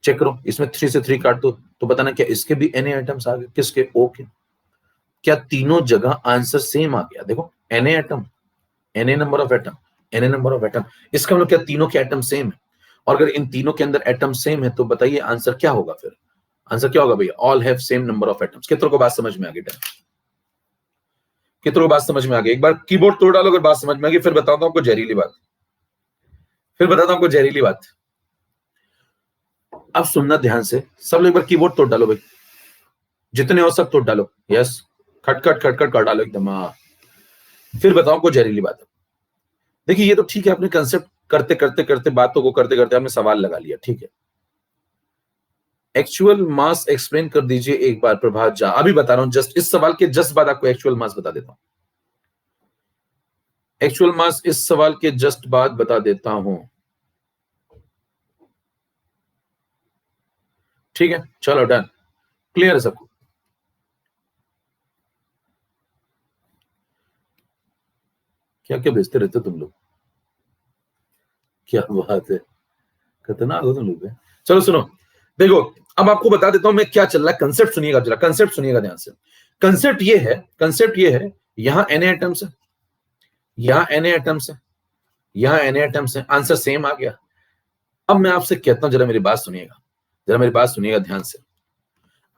चेक करो, इसमें 3 से 3 काट दो, तो बताना क्या इसके भी Na एटम्स आ गए? किसके? ओके, क्या तीनों जगह आंसर सेम आ गया? देखो Na atom, Na number of atom, Na number of atom, इसका मतलब क्या तीनों के एटम सेम है? और अगर इन तीनों के अंदर एटम सेम है तो बताइए आंसर क्या होगा फिर? आंसर क्या होगा भैया? All have same number of atoms. कितनों को बात समझ में आ गई? कितनों को बात समझ में आ गई? एक बार कीबोर्ड तोड़ डालो अगर बात समझ में आ गई, फिर बताता हूं आपको जहरीली बात, फिर बताता हूं आपको जहरीली बात। अब सुनना ध्यान से, सब लोग एक बार कीबोर्ड तोड़ डालो भाई, जितने हो सब तोड़ डालो। यस, खटखट खटखट कर डालो एकदम। फिर बताओ आपको जहरीली बात। देखिए ये तो ठीक है, आपने कंसेप्ट करते करते करते बातों को करते करते आपने सवाल लगा लिया, ठीक है। एक्चुअल मास एक्सप्लेन कर दीजिए एक बार प्रभात झा। अभी बता रहा हूं, जस्ट इस सवाल के जस्ट बाद आपको एक्चुअल मास बता देता हूं। एक्चुअल मास इस सवाल के जस्ट बाद बता देता हूं, ठीक है। चलो डन, क्लियर है सबको? क्या क्या भेजते रहते तुम लोग, क्या बात है, खतरनाक हो तुम लोग। चलो सुनो, देखो अब आपको बता देता हूं मैं क्या चल रहा है। कंसेप्ट सुनिएगा जरा, कंसेप्ट सुनिएगा ध्यान से। कंसेप्ट ये है, कंसेप्ट ये है, यहां Na एटम्स है, यहां Na एटम्स है, यहां Na एटम्स है, आंसर सेम आ गया। अब मैं आपसे कहता हूं जरा मेरी बात सुनिएगा, जरा मेरी बात सुनिएगा ध्यान से।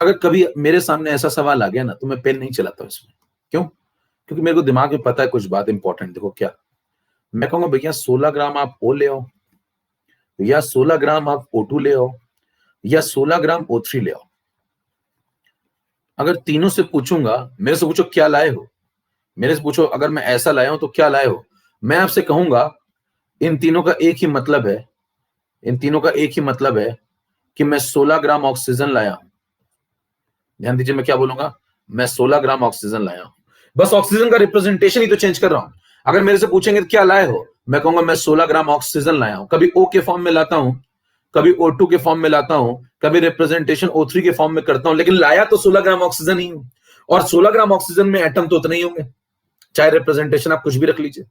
अगर कभी मेरे सामने ऐसा सवाल आ गया ना तो मैं पेन नहीं चलाता इसमें। क्यों? क्योंकि मेरे को दिमाग में पता है कुछ बात इंपॉर्टेंट। देखो क्या मैं कहूंगा, भैया 16 ग्राम आप O ले आओ, या 16 ग्राम आप O2 ले आओ, या 16 ग्राम O3 ले आओ। अगर तीनों से पूछूंगा, मेरे से पूछो क्या लाए हो, मेरे से पूछो अगर मैं ऐसा लाया हूं तो क्या लाए हो, मैं आपसे कहूंगा इन तीनों का एक ही मतलब है, इन तीनों का एक ही मतलब है कि मैं 16 ग्राम ऑक्सीजन लाया हूं। ध्यान दीजिए मैं क्या बोलूंगा, मैं 16 ग्राम ऑक्सीजन लाया हूं। बस ऑक्सीजन का रिप्रेजेंटेशन ही तो चेंज कर रहा हूं। अगर मेरे से पूछेंगे क्या लाए हो, मैं कहूंगा मैं 16 ग्राम ऑक्सीजन लाया हूं। कभी O के फॉर्म में लाता हूं, कभी O2 के फॉर्म में लाता हूं, कभी रिप्रेजेंटेशन O3 के फॉर्म में करता हूं, लेकिन लाया तो 16 ग्राम ऑक्सीजन ही हूं। और 16 ग्राम ऑक्सीजन में एटम तो उतने ही होंगे, चाहे रिप्रेजेंटेशन आप कुछ भी रख लीजिए।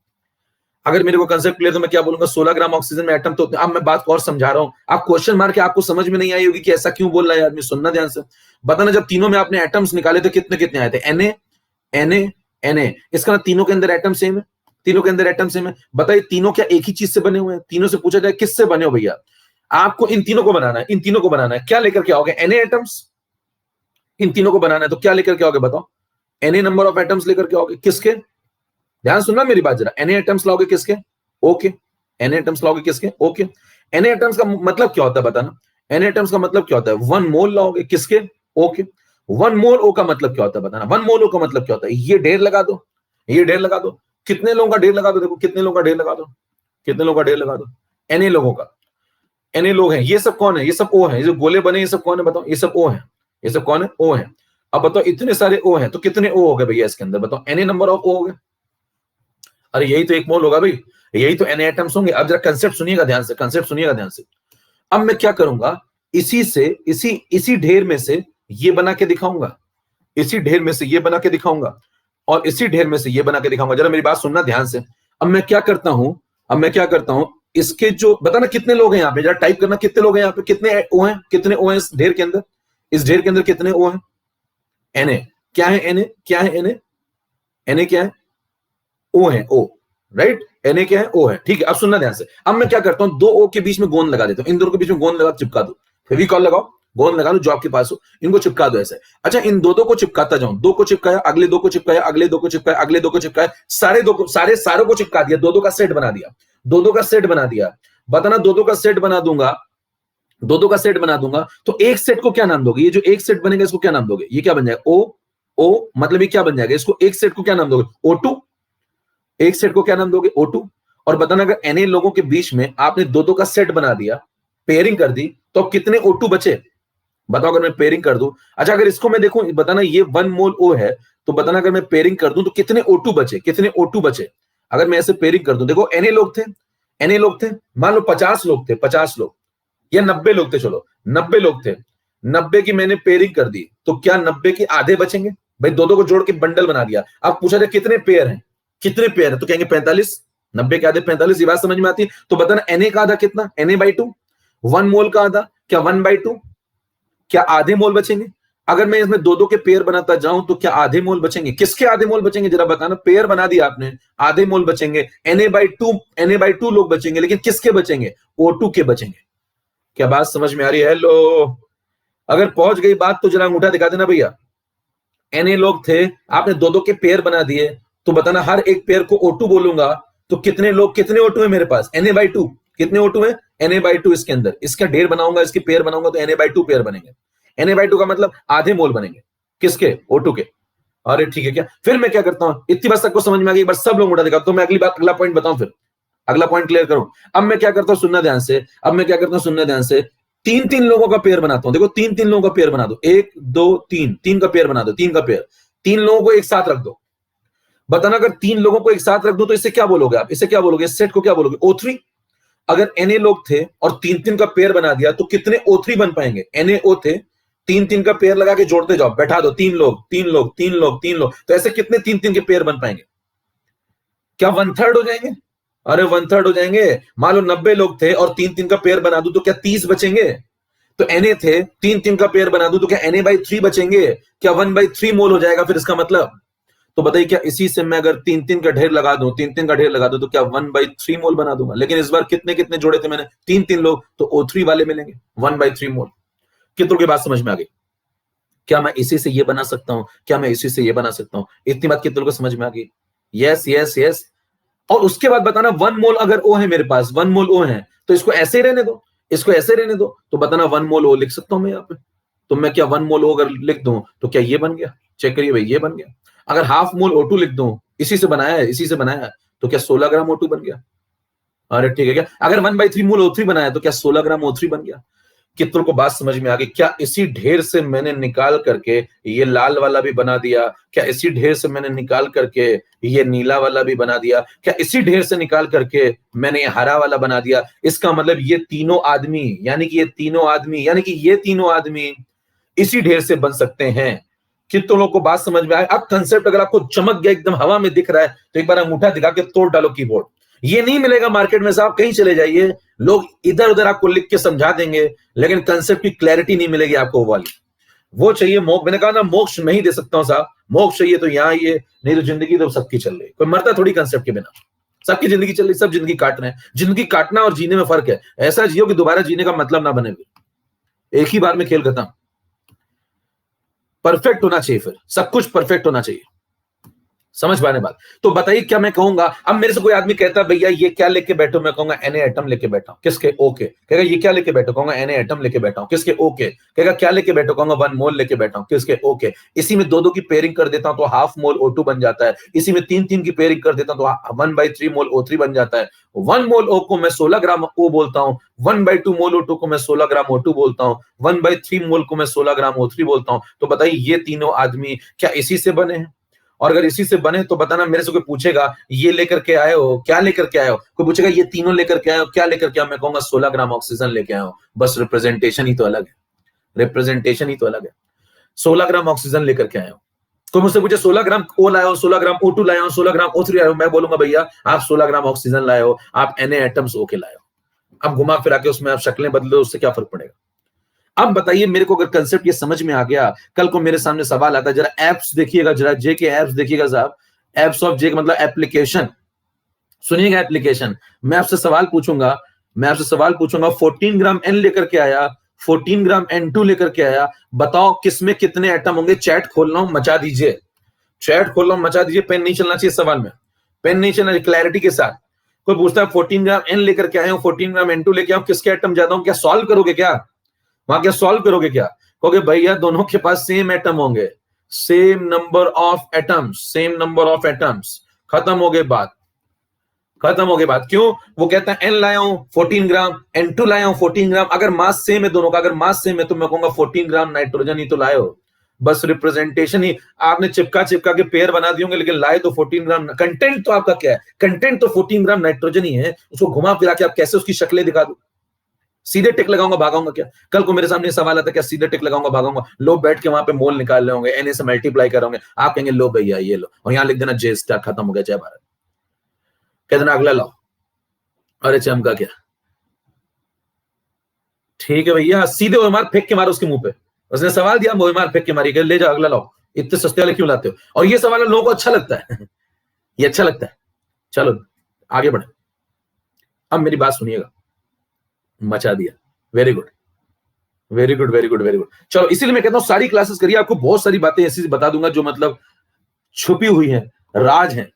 अगर मेरे को कंसेप्ट क्लियर तो मैं क्या बोलूंगा, 16 ग्राम ऑक्सीजन में एटम तो। अब मैं बात को और समझा रहा हूं, आप क्वेश्चन मार के आपको समझ में नहीं आई होगी कि ऐसा क्यों बोल रहा है आदमी। सुनना ध्यान से, बताना जब तीनों में आपने एटम्स निकाले तो कितने कितने आए थे? Na, इसका तीनों के अंदर एटम सेम है, तीनों के अंदर एटम सेम है। बताइए तीनों क्या एक ही चीज से बने हुए हैं? तीनों से पूछा जाए किससे बने हो भैया, आपको इन तीनों को बनाना है, इन तीनों को बनाना है, क्या लेकर के आओगे? Na atoms. इन तीनों को बनाना है तो क्या लेकर के आओगे बताओ? Na नंबर ऑफ एटम्स लेकर के आओगे। किसके? ध्यान सुनना मेरी बात जरा। Na एटम्स लाओगे किसके? ओके, Na एटम्स लाओगे किसके? ओके। Na एटम्स का मतलब क्या होता है बताना? Na एटम्स का मतलब क्या होता है? 1 मोल लाओगे किसके? ओके। 1 मोल O का मतलब क्या होता है बताना? 1 मोल O का मतलब क्या होता है? ये ढेर लगा दो, ये ढेर लगा दो। कितने लोगों का ढेर लगा दो? देखो कितने लोगों का ढेर लगा दो, कितने लोगों का ढेर लगा दो? Na लोगों का। Na लोग हैं। ये सब कौन है? ये सब O है। ये जो गोले बने ये सब कौन है बताओ? ये सब O है। ये सब कौन है? O है। अब बताओ इतने सारे O हैं तो कितने O हो गए भैया इसके अंदर बताओ? Na नंबर ऑफ O हो गए। अरे यही तो 1 मोल होगा भाई, यही तो Na एटम्स होंगे। अब जरा कंसेप्ट सुनिएगा ध्यान से, कंसेप्ट सुनिएगा ध्यान से। अब मैं क्या करूंगा, इसी से इसी ढेर में से ये बना के दिखाऊंगा, इसी ढेर में से ये बना के दिखाऊंगा, और इसी ढेर में से ये बना के दिखाऊंगा। जरा मेरी बात सुनना ध्यान से। अब मैं क्या करता हूं, अब मैं क्या करता हूं, इसके जो बताना कितने लोग हैं यहाँ पे, जरा टाइप करना कितने लोग हैं यहाँ पे, कितने ओ हैं, कितने ओ हैं इस ढेर के अंदर, इस ढेर के अंदर कितने ओ हैं? Na क्या है? Na क्या है? Na क्या है? ओ है, ओ, राइट। Na क्या है? ओ है, ठीक है। अब सुनना ध्यान से। अब मैं क्या करता हूं, 2 O के बीच में गोंद लगा देता हूं, इन दोनों के बीच में गोंद लगा चिपका दो, फेविकॉल लगाओ, गोंद लगा लो जो आपके पास हो, इनको चिपका दो ऐसे। अच्छा इन दो को चिपकाता जाऊं, 2 को चिपकाया, अगले 2 को चिपकाया, अगले 2 को चिपकाया, अगले 2 को चिपकाया, सारे 2 को, सारों को चिपका दिया, 2 का सेट बना दिया, 2 का सेट बना दिया। बताना 2 का सेट बना दूंगा, 2 का सेट बना दूंगा तो एक सेट को क्या नाम दोगे? ये जो एक सेट बनेगा इसको क्या नाम दोगे? ये क्या बन जाएगा? O मतलब ये क्या बन जाएगा? इसको एक सेट को क्या नाम दोगे? O2। एक सेट को क्या नाम दोगे? O2। और बताना अगर Na लोगों के बीच में आपने 2 का सेट बना दिया, पेयरिंग कर दी, तो कितने O2 बचे बताओ अगर मैं पेयरिंग कर दूं। अच्छा अगर इसको मैं देखूं, बताना ये 1 मोल O है, तो बताना अगर मैं पेयरिंग कर दूं तो कितने O2 बचे, कितने O2 बचे? अगर मैं ऐसे पेयरिंग कर दूं, देखो Na लोग थे, Na लोग थे, मान लो 50 लोग थे, 50 लोग या 90 लोग थे, चलो 90 लोग थे, 90 की मैंने पेयरिंग कर दी, तो क्या 90 के आधे बचेंगे? भाई दो को जोड़ के बंडल बना दिया। अब पूछा जाए कितने पेयर हैं, कितने पेयर है, तो कहेंगे 45। 90 के आधे 45, ये बात समझ में आती है? तो बताना Na का आधा कितना, Na/2। 1 मोल का आधा क्या 1/2, क्या आधे मोल बचेंगे? अगर मैं इसमें दो के पेयर बनाता जाऊं तो क्या आधे मोल बचेंगे? किसके आधे मोल बचेंगे जरा बताना। पेयर बना दिया आपने, आधे मोल बचेंगे, Na/2 लोग बचेंगे, लेकिन किसके बचेंगे? O2 के बचेंगे। क्या बात समझ में आ रही है? हेलो, अगर पहुंच गई बात तो जरा अंगूठा दिखा देना भैया। Na लोग थे, आपने दो के पेयर बना दिए, तो बताना हर एक पेयर को O2 बोलूंगा तो कितने लोग, कितने O2 है मेरे पास? Na/2। कितने O2 है? Na/2 इसके अंदर, इसका ढेर बनाऊंगा, इसके पेयर बनाऊंगा तो Na/2 पेयर बनेंगे। Na/2 का मतलब आधे मोल बनेंगे, किसके? O2 के। अरे ठीक है, क्या फिर मैं क्या करता हूं? इतनी बात सबको समझ में आ गई? एक बार सब लोग उठा दिखा, तो मैं अगली बात, अगला पॉइंट बताऊं, फिर अगला पॉइंट क्लियर करूं। अब मैं क्या करता हूं, सुनना ध्यान से। अब मैं क्या करता हूं, सुनना ध्यान से। 3 लोगों का पेयर बनाता हूं। देखो 3 लोगों का पेयर बना दो, 1 2 3, 3 का पेयर बना दो, 3 का पेयर। 3 लोगों को एक साथ रख दो। बताना अगर 3 लोगों को एक साथ रख दो तो इसे क्या बोलोगे आप? इसे क्या बोलोगे? इस सेट को क्या बोलोगे? O3। अगर Na लोग थे और 3 का पेयर बना दिया तो कितने O3 बन पाएंगे? NaO थे, 3 का पेयर लगा के जोड़ते जाओ, बैठा दो, 3 लोग 3 लोग 3 लोग 3 लोग, तो ऐसे कितने 3 के पेयर बन पाएंगे? क्या 1/3 हो जाएंगे? अरे 1/3 हो जाएंगे। मान लो 90 लोग थे और 3 का पेयर बना दू तो क्या 30 बचेंगे? तो Na थे, 3 का पेयर बना दू तो क्या Na/3 बचेंगे? क्या 1/3 मोल हो जाएगा फिर इसका मतलब? तो बताइए, क्या इसी से मैं अगर 3 का ढेर लगा दूं, 3 का ढेर लगा दूं तो क्या 1/3 मोल बना दूंगा? लेकिन इस बार कितने कितने जोड़े थे मैंने? 3 लोग, तो O3 वाले मिलेंगे 1/3 मोल। कितनों की बात समझ में आ गई? क्या मैं इसी से ये बना सकता हूं? क्या मैं इसी से ये बना सकता हूं? इतनी बात कितनों को समझ में आ गई? Yes yes yes. और उसके बाद बताना 1 मोल अगर O है मेरे पास, 1 मोल O है, तो इसको ऐसे ही रहने दो, इसको ऐसे रहने दो, तो बताना 1 मोल O लिख सकता हूं मैं यहाँ पे। तो मैं क्या 1 मोल O अगर लिख दूं तो क्या ये बन गया? चेक करिए भाई, ये बन गया। अगर हाफ मोल O2 लिख दूं, इसी से बनाया है, इसी से बनाया है, तो क्या 16 ग्राम O2 बन गया? अरे ठीक है। क्या अगर 1/3 मोल O3 बनाया तो क्या 16 ग्राम O3 बन गया? कितनों को बात समझ में आ गई? क्या इसी ढेर से मैंने निकाल करके ये लाल वाला भी बना दिया? क्या इसी ढेर से मैंने निकाल करके ये नीला वाला भी बना दिया? क्या इसी ढेर से निकाल करके मैंने ये हरा वाला बना दिया? इसका मतलब ये तीनों आदमी, यानी कि ये तीनों आदमी, यानी कि ये तीनों आदमी इसी ढेर से बन सकते हैं। कितनों लोगों को बात समझ में आए? अब कंसेप्ट अगर आपको चमक गया, एकदम हवा में दिख रहा है, तो एक बार अंगूठा दिखा के तोड़ डालो कीबोर्ड। ये नहीं मिलेगा मार्केट में, साहब कहीं चले जाइए, लोग इधर उधर आपको लिख के समझा देंगे, लेकिन कंसेप्ट की क्लैरिटी नहीं मिलेगी आपको। वाली वो चाहिए मोक्ष। मैंने कहा ना, मोक्ष नहीं दे सकता हूं साहब, मोक्ष चाहिए तो यहाँ आइए, नहीं तो जिंदगी तो सबकी चल रही, कोई मरता थोड़ी कंसेप्ट के बिना। सबकी जिंदगी चल रही, सब जिंदगी काट रहे हैं। जिंदगी काटना और जीने में फर्क है। ऐसा जियो कि दोबारा जीने का मतलब ना बने, एक ही बार में खेल खत्म। परफेक्ट होना चाहिए, फिर सब कुछ परफेक्ट होना चाहिए। समझ पाने बात? तो बताइए, क्या मैं कहूंगा, अब मेरे से कोई आदमी कहता है भैया ये क्या लेके बैठो, मैं कहूंगा Na एटम लेके बैठा हूं, किसके? ओके। कहेगा ये क्या लेके बैठो, कहूंगा Na एटम लेके बैठा हूं, किसके? ओके। कहेगा क्या लेके बैठो, कहूंगा 1 मोल लेके बैठा हूं, किसके? ओके। इसी में दो की पेयरिंग कर देता हूं तो हाफ मोल O2 बन जाता है। इसी में 3 की पेयरिंग कर देता हूं तो 1/3 मोल O3 बन जाता है। 1 मोल O को मैं 16 ग्राम O बोलता हूं, 1/2 मोल O2 को मैं 16 ग्राम O2 बोलता हूं, 1/3 मोल को मैं 16 ग्राम O3 बोलता हूं। तो बताइए, ये तीनों आदमी क्या इसी से बने हैं? और अगर इसी से बने तो बताना, मेरे से कोई पूछेगा ये लेकर के आए हो, क्या लेकर के आए हो? कोई पूछेगा ये तीनों लेकर के आए हो, क्या लेकर के आए हो? मैं कहूंगा 16 ग्राम ऑक्सीजन लेके आए हो। बस रिप्रेजेंटेशन ही तो अलग है, रिप्रेजेंटेशन ही तो अलग है। 16 ग्राम ऑक्सीजन लेकर के आए हो। कोई मुझसे पूछे 16 ग्राम O लाए हो, 16 ग्राम O2 लाए हो, 16 ग्राम O3 लाए हो, मैं बोलूंगा भैया आप 16 ग्राम ऑक्सीजन लाए हो, आप Na एटम्स O के लाए हो। अब घुमा फिरा के उसमें आप शक्लें बदलो, उससे क्या फर्क पड़ेगा? अब बताइए मेरे को, अगर कंसेप्ट ये समझ में आ गया, कल को मेरे सामने सवाल आता है, जरा एप्स देखिएगा, जरा जे के एप्स देखिएगा साहब। एप्स ऑफ जे का मतलब एप्लीकेशन, सुनिएगा एप्लीकेशन। मैं आपसे सवाल पूछूंगा, 14 ग्राम N लेकर के आया, 14 ग्राम N2 लेकर के आया, बताओ किसमें कितने एटम होंगे? चैट खोल रहा हूं, मचा दीजिए, चैट खोल रहा हूं, मचा दीजिए। पेन नहीं चलना चाहिए सवाल में, पेन नहीं चलना चाहिए, क्लैरिटी के साथ। कोई पूछता है 14 ग्राम N लेकर के आए हो, 14 ग्राम N2 लेके आऊं, किसके एटम ज्यादा होंगे? क्या सॉल्व करोगे? क्या वहां क्या सॉल्व करोगे? क्या कहोगे? भैया दोनों के पास सेम एटम होंगे, same number of atoms, same number of atoms. खत्म हो गई बात, खत्म हो गई बात। क्यों? वो कहता है N लाया हूं 14 ग्राम, N2 लाया हूं 14 ग्राम। अगर मास सेम है दोनों का, अगर मास सेम है तो मैं कहूंगा 14 ग्राम नाइट्रोजन ही तो लाए हो। बस रिप्रेजेंटेशन ही आपने चिपका चिपका के पेयर बना दिए होंगे, लेकिन लाए तो 14 ग्राम। कंटेंट तो आपका क्या है? कंटेंट तो 14 ग्राम नाइट्रोजन ही है। उसको घुमा फिरा के आप कैसे उसकी शक्लें दिखा दो? सीधे टिक लगाऊंगा भागाऊंगा क्या? कल को मेरे सामने सवाल आता क्या सीधे टिक लगाऊंगा भागाऊंगा? लो बैठ के वहां पे मोल निकाल रहे होंगे, एनए से मल्टीप्लाई कर होंगे, आप कहेंगे लो भैया ये लो, और यहां लिख देना जे स्टार, खत्म हो गया, जय भारत। कह देना अगला लाओ, अरे चमका क्या, ठीक है भैया, सीधे ओएमआर फेंक के मारो उसके मुंह पे। उसने सवाल दिया, ओएमआर फेंक के मारी, ले जाओ अगला लाओ, इतने सस्ते वाले क्यों लाते हो? और ये सवाल लोगों को अच्छा लगता है ये अच्छा लगता है। चलो आगे बढ़े, अब मेरी बात सुनिएगा, मचा दिया, very good very good very good very good. चलो इसीलिए मैं कहता हूं सारी क्लासेस करिए, आपको बहुत सारी बातें ऐसी बता दूंगा जो मतलब छुपी हुई है, राज है।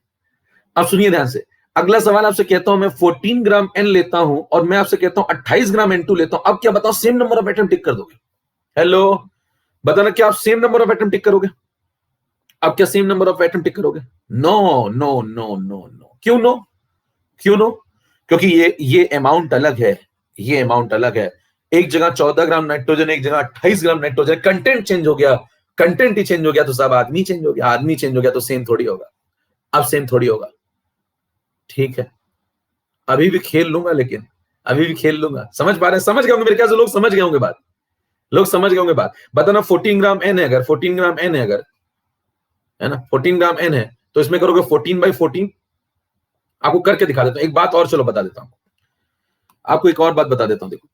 अब सुनिए ध्यान से, अगला सवाल आपसे कहता हूं मैं 14 ग्राम एन लेता हूं और मैं आपसे कहता हूं 28 ग्राम N2 लेता हूं, अब क्या बताओ same number of atom tick कर दोगे? हेलो, बताना क्या आप same number of atom tick करोगे? अब क्या same number of atom tick करोगे? No no no no no, क्यों नो? क्यों नो? क्योंकि ये अमाउंट अलग है, ये अमाउंट अलग है। एक जगह 14 ग्राम नाइट्रोजन, एक जगह 28 ग्राम नाइट्रोजन, कंटेंट चेंज हो गया, कंटेंट ही चेंज हो गया तो सब आदमी चेंज हो गया, आदमी चेंज हो गया तो सेम थोड़ी होगा, अब सेम थोड़ी होगा। ठीक है, अभी भी खेल लूंगा, लेकिन अभी भी खेल लूंगा, समझ पा रहे हैं? समझ गए होंगे मेरे ख्याल से, लोग समझ गए होंगे बात, लोग समझ गए होंगे बात। बताना 14 ग्राम एन है, अगर 14 ग्राम एन है, अगर है ना 14 ग्राम एन है, तो इसमें करोगे 14/14। आपको करके दिखा देता हूं एक बात और, चलो बता देता हूं आपको, एक और बात बता देता हूं। देखो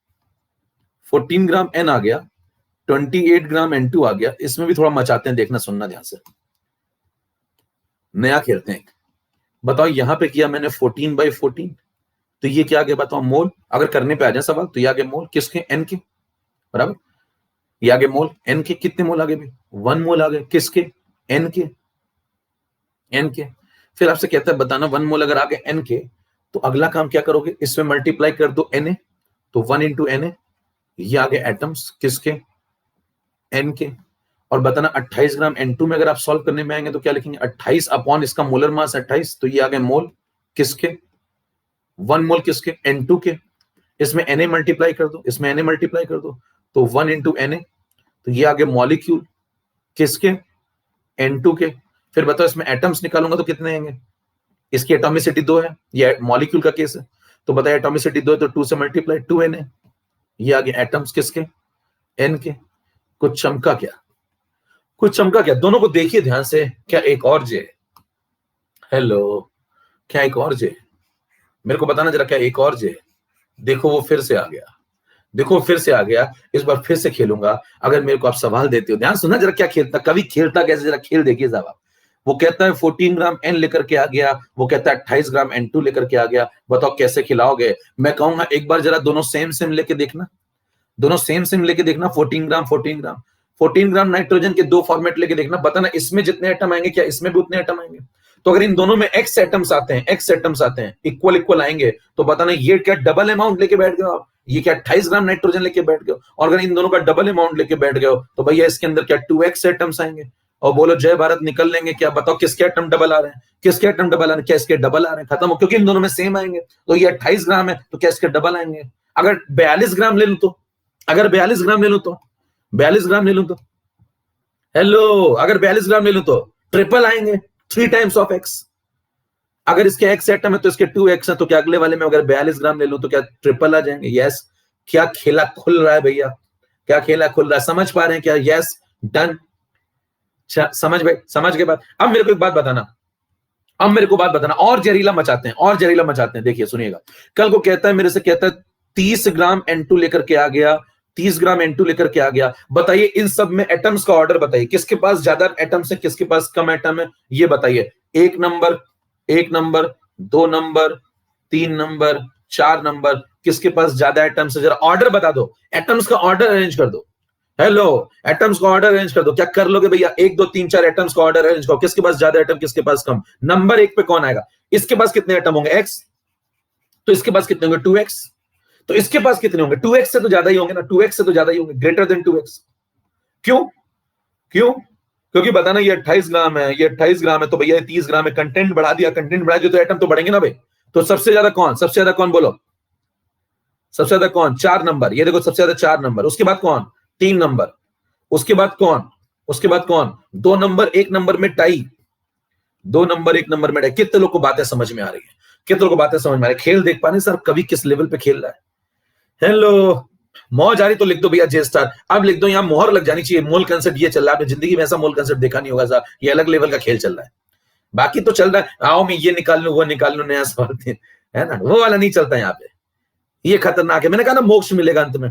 14 ग्राम एन आ गया, 28 ग्राम N2 आ गया, इसमें भी थोड़ा मचाते हैं, देखना सुनना ध्यान से, नया खेलते हैं। बताओ यहां पे किया मैंने 14/14, तो ये क्या आ गया बताओ? मोल। अगर करने पे आ जाए सवाल तो ये आगे मोल किसके? एन के, बराबर। ये आगे मोल एन के, कितने मोल आगे भी? 1 मोल आ गए, किसके? एन के, एन के। फिर आपसे कहता है बताना 1 मोल अगर आगे एन के, तो अगला काम क्या करोगे? इसमें मल्टीप्लाई कर दो Na, तो 1 इंटू Na, ये आगे एटम्स किसके? एन के। और बताना 28 ग्राम N2 में अगर आप सॉल्व करने में आएंगे तो क्या लिखेंगे? 28 अपॉन इसका मोलर मास 28, तो ये आ गए मोल किसके? 1 मोल किसके? N2 के। इसमें Na मल्टीप्लाई कर दो, इसमें Na मल्टीप्लाई कर दो, तो 1 इंटू Na, तो ये आ गए मॉलिक्यूल किसके? N2 के। फिर बताओ इसमें एटम्स निकालूंगा तो कितने आएंगे? इसकी एटोमिसिटी 2 है, ये मॉलिक्यूल का केस है, तो बताइए एटोमिसिटी 2 है तो 2 से मल्टीप्लाई, 2 Na, ये आ गए एटम्स किसके? N के। कुछ चमका क्या? कुछ चमका क्या? दोनों को देखिए ध्यान से, क्या एक और जे? हेलो, क्या एक और जे? मेरे को बताना जरा, क्या एक और जे? देखो वो फिर से आ गया, देखो फिर से आ गया, इस बार फिर से खेलूंगा। अगर मेरे को आप सवाल देते हो, ध्यान सुनना जरा, क्या खेलता, कभी खेलता कैसे, जरा खेल देखिए साहब आप। वो कहता है 14 ग्राम एन लेकर के आ गया, वो कहता है 28 ग्राम N2 लेकर के आ गया, बताओ कैसे खिलाओगे? मैं कहूंगा एक बार जरा दोनों सेम सेम लेके देखना, दोनों सेम सेम लेके देखना, 14 ग्राम 14 ग्राम 14 ग्राम नाइट्रोजन के दो फॉर्मेट लेके देखना, बताना इसमें जितने एटम आएंगे क्या इसमें भी उतने एटम आएंगे? तो अगर इन दोनों में एक्स एटम्स आते हैं, एक्स एटम्स आते हैं, इक्वल इक्वल आएंगे, तो बताना ये क्या डबल अमाउंट लेके बैठ गए आप? ये क्या 28 ग्राम नाइट्रोजन लेके बैठ गए? और अगर इन दोनों का डबल अमाउंट लेके बैठ गए तो भैया इसके अंदर क्या 2x एटम्स आएंगे? और बोलो जय भारत निकल लेंगे क्या? बताओ किसके एटम डबल आ रहे हैं, किसके एटम डबल आ रहे हैं? क्या इसके डबल आ रहे हैं? खत्म हो, क्योंकि इन दोनों में सेम आएंगे। तो ये 28 ग्राम है तो क्या इसके डबल आएंगे? अगर 42 ग्राम ले लूं तो, अगर 42 ग्राम ले लूं तो, 42 ग्राम ले लूं तो, हेलो, अगर 42 ग्राम ले लूं तो ट्रिपल आएंगे, 3 टाइम्स ऑफ एक्स। अगर इसके एक्स एटम है तो इसके 2x है, तो क्या अगले वाले में अगर 42 ग्राम ले लूं तो क्या ट्रिपल आ जाएंगे? यस। क्या खेला खुल रहा है भैया, क्या खेला खुल रहा है, समझ पा रहे हैं क्या? Yes, done. समझ भाई, समझ के बाद अब मेरे को एक बात बताना, अब मेरे को बात बताना, और जहरीला मचाते हैं, और जहरीला मचाते हैं, देखिए सुनिएगा। कल को कहता है मेरे से, कहता है 30 ग्राम N2 लेकर के आ गया, 30 ग्राम N2 लेकर के आ गया, बताइए इन सब में एटम्स का ऑर्डर बताइए, किसके पास ज्यादा एटम्स है, किसके पास कम एटम है, ये बताइए। 1 number, 1 number, 2 number, 3 number, 4 number, किसके पास ज्यादा एटम्स है? जरा ऑर्डर बता दो, एटम्स का ऑर्डर अरेंज कर दो। हेलो, एटम्स का ऑर्डर अरेंज कर दो। क्या कर लोगे भैया? 1 2 3 4 एटम्स का ऑर्डर अरेंज करो, किसके पास ज्यादा एटम, किसके पास कम। नंबर 1 पे कौन आएगा? इसके पास कितने एटम होंगे? x, तो इसके पास कितने होंगे? 2x, तो इसके पास कितने होंगे? 2x से तो ज्यादा ही होंगे ना, 2x से तो ज्यादा ही होंगे, ग्रेटर देन 2x। क्यों? क्यों? क्योंकि बताना ये 28 ग्राम है, ये 28 ग्राम है, तो भैया 30 ग्राम है, कंटेंट बढ़ा दिया, कंटेंट बढ़ा दिया तो एटम तो बढ़ेंगे ना भाई। तो सबसे ज्यादा कौन, सबसे ज्यादा कौन बोलो, सबसे ज्यादा कौन? 4 नंबर, ये देखो सबसे ज्यादा 4 नंबर। उसके बाद कौन? 3 नंबर। उसके बाद कौन? उसके बाद कौन? 2 नंबर, 1 नंबर में टाई, 2 नंबर 1 नंबर में टाई। कितने लोग को बातें समझ में आ रही है? कितने लोग को बातें समझ में आ रही है? खेल देख पा रहे सर कवि किस लेवल पे खेल रहा है? हेलो, मौज आ रही तो लिख दो भैया जे स्टार। अब लिख दो, यहाँ मोहर लग जानी चाहिए। मोल कंसेप्ट ये चल रहा है, आपने जिंदगी में ऐसा मोल कंसेप्ट देखा नहीं होगा सर, ये अलग लेवल का खेल चल रहा है। बाकी तो चल रहा है, आओ मैं ये निकाल लूं वो निकाल लूं, नया सवाल है ना, वो वाला नहीं चलता यहाँ पे। ये खतरनाक है। मैंने कहा ना मोक्ष मिलेगा अंत में।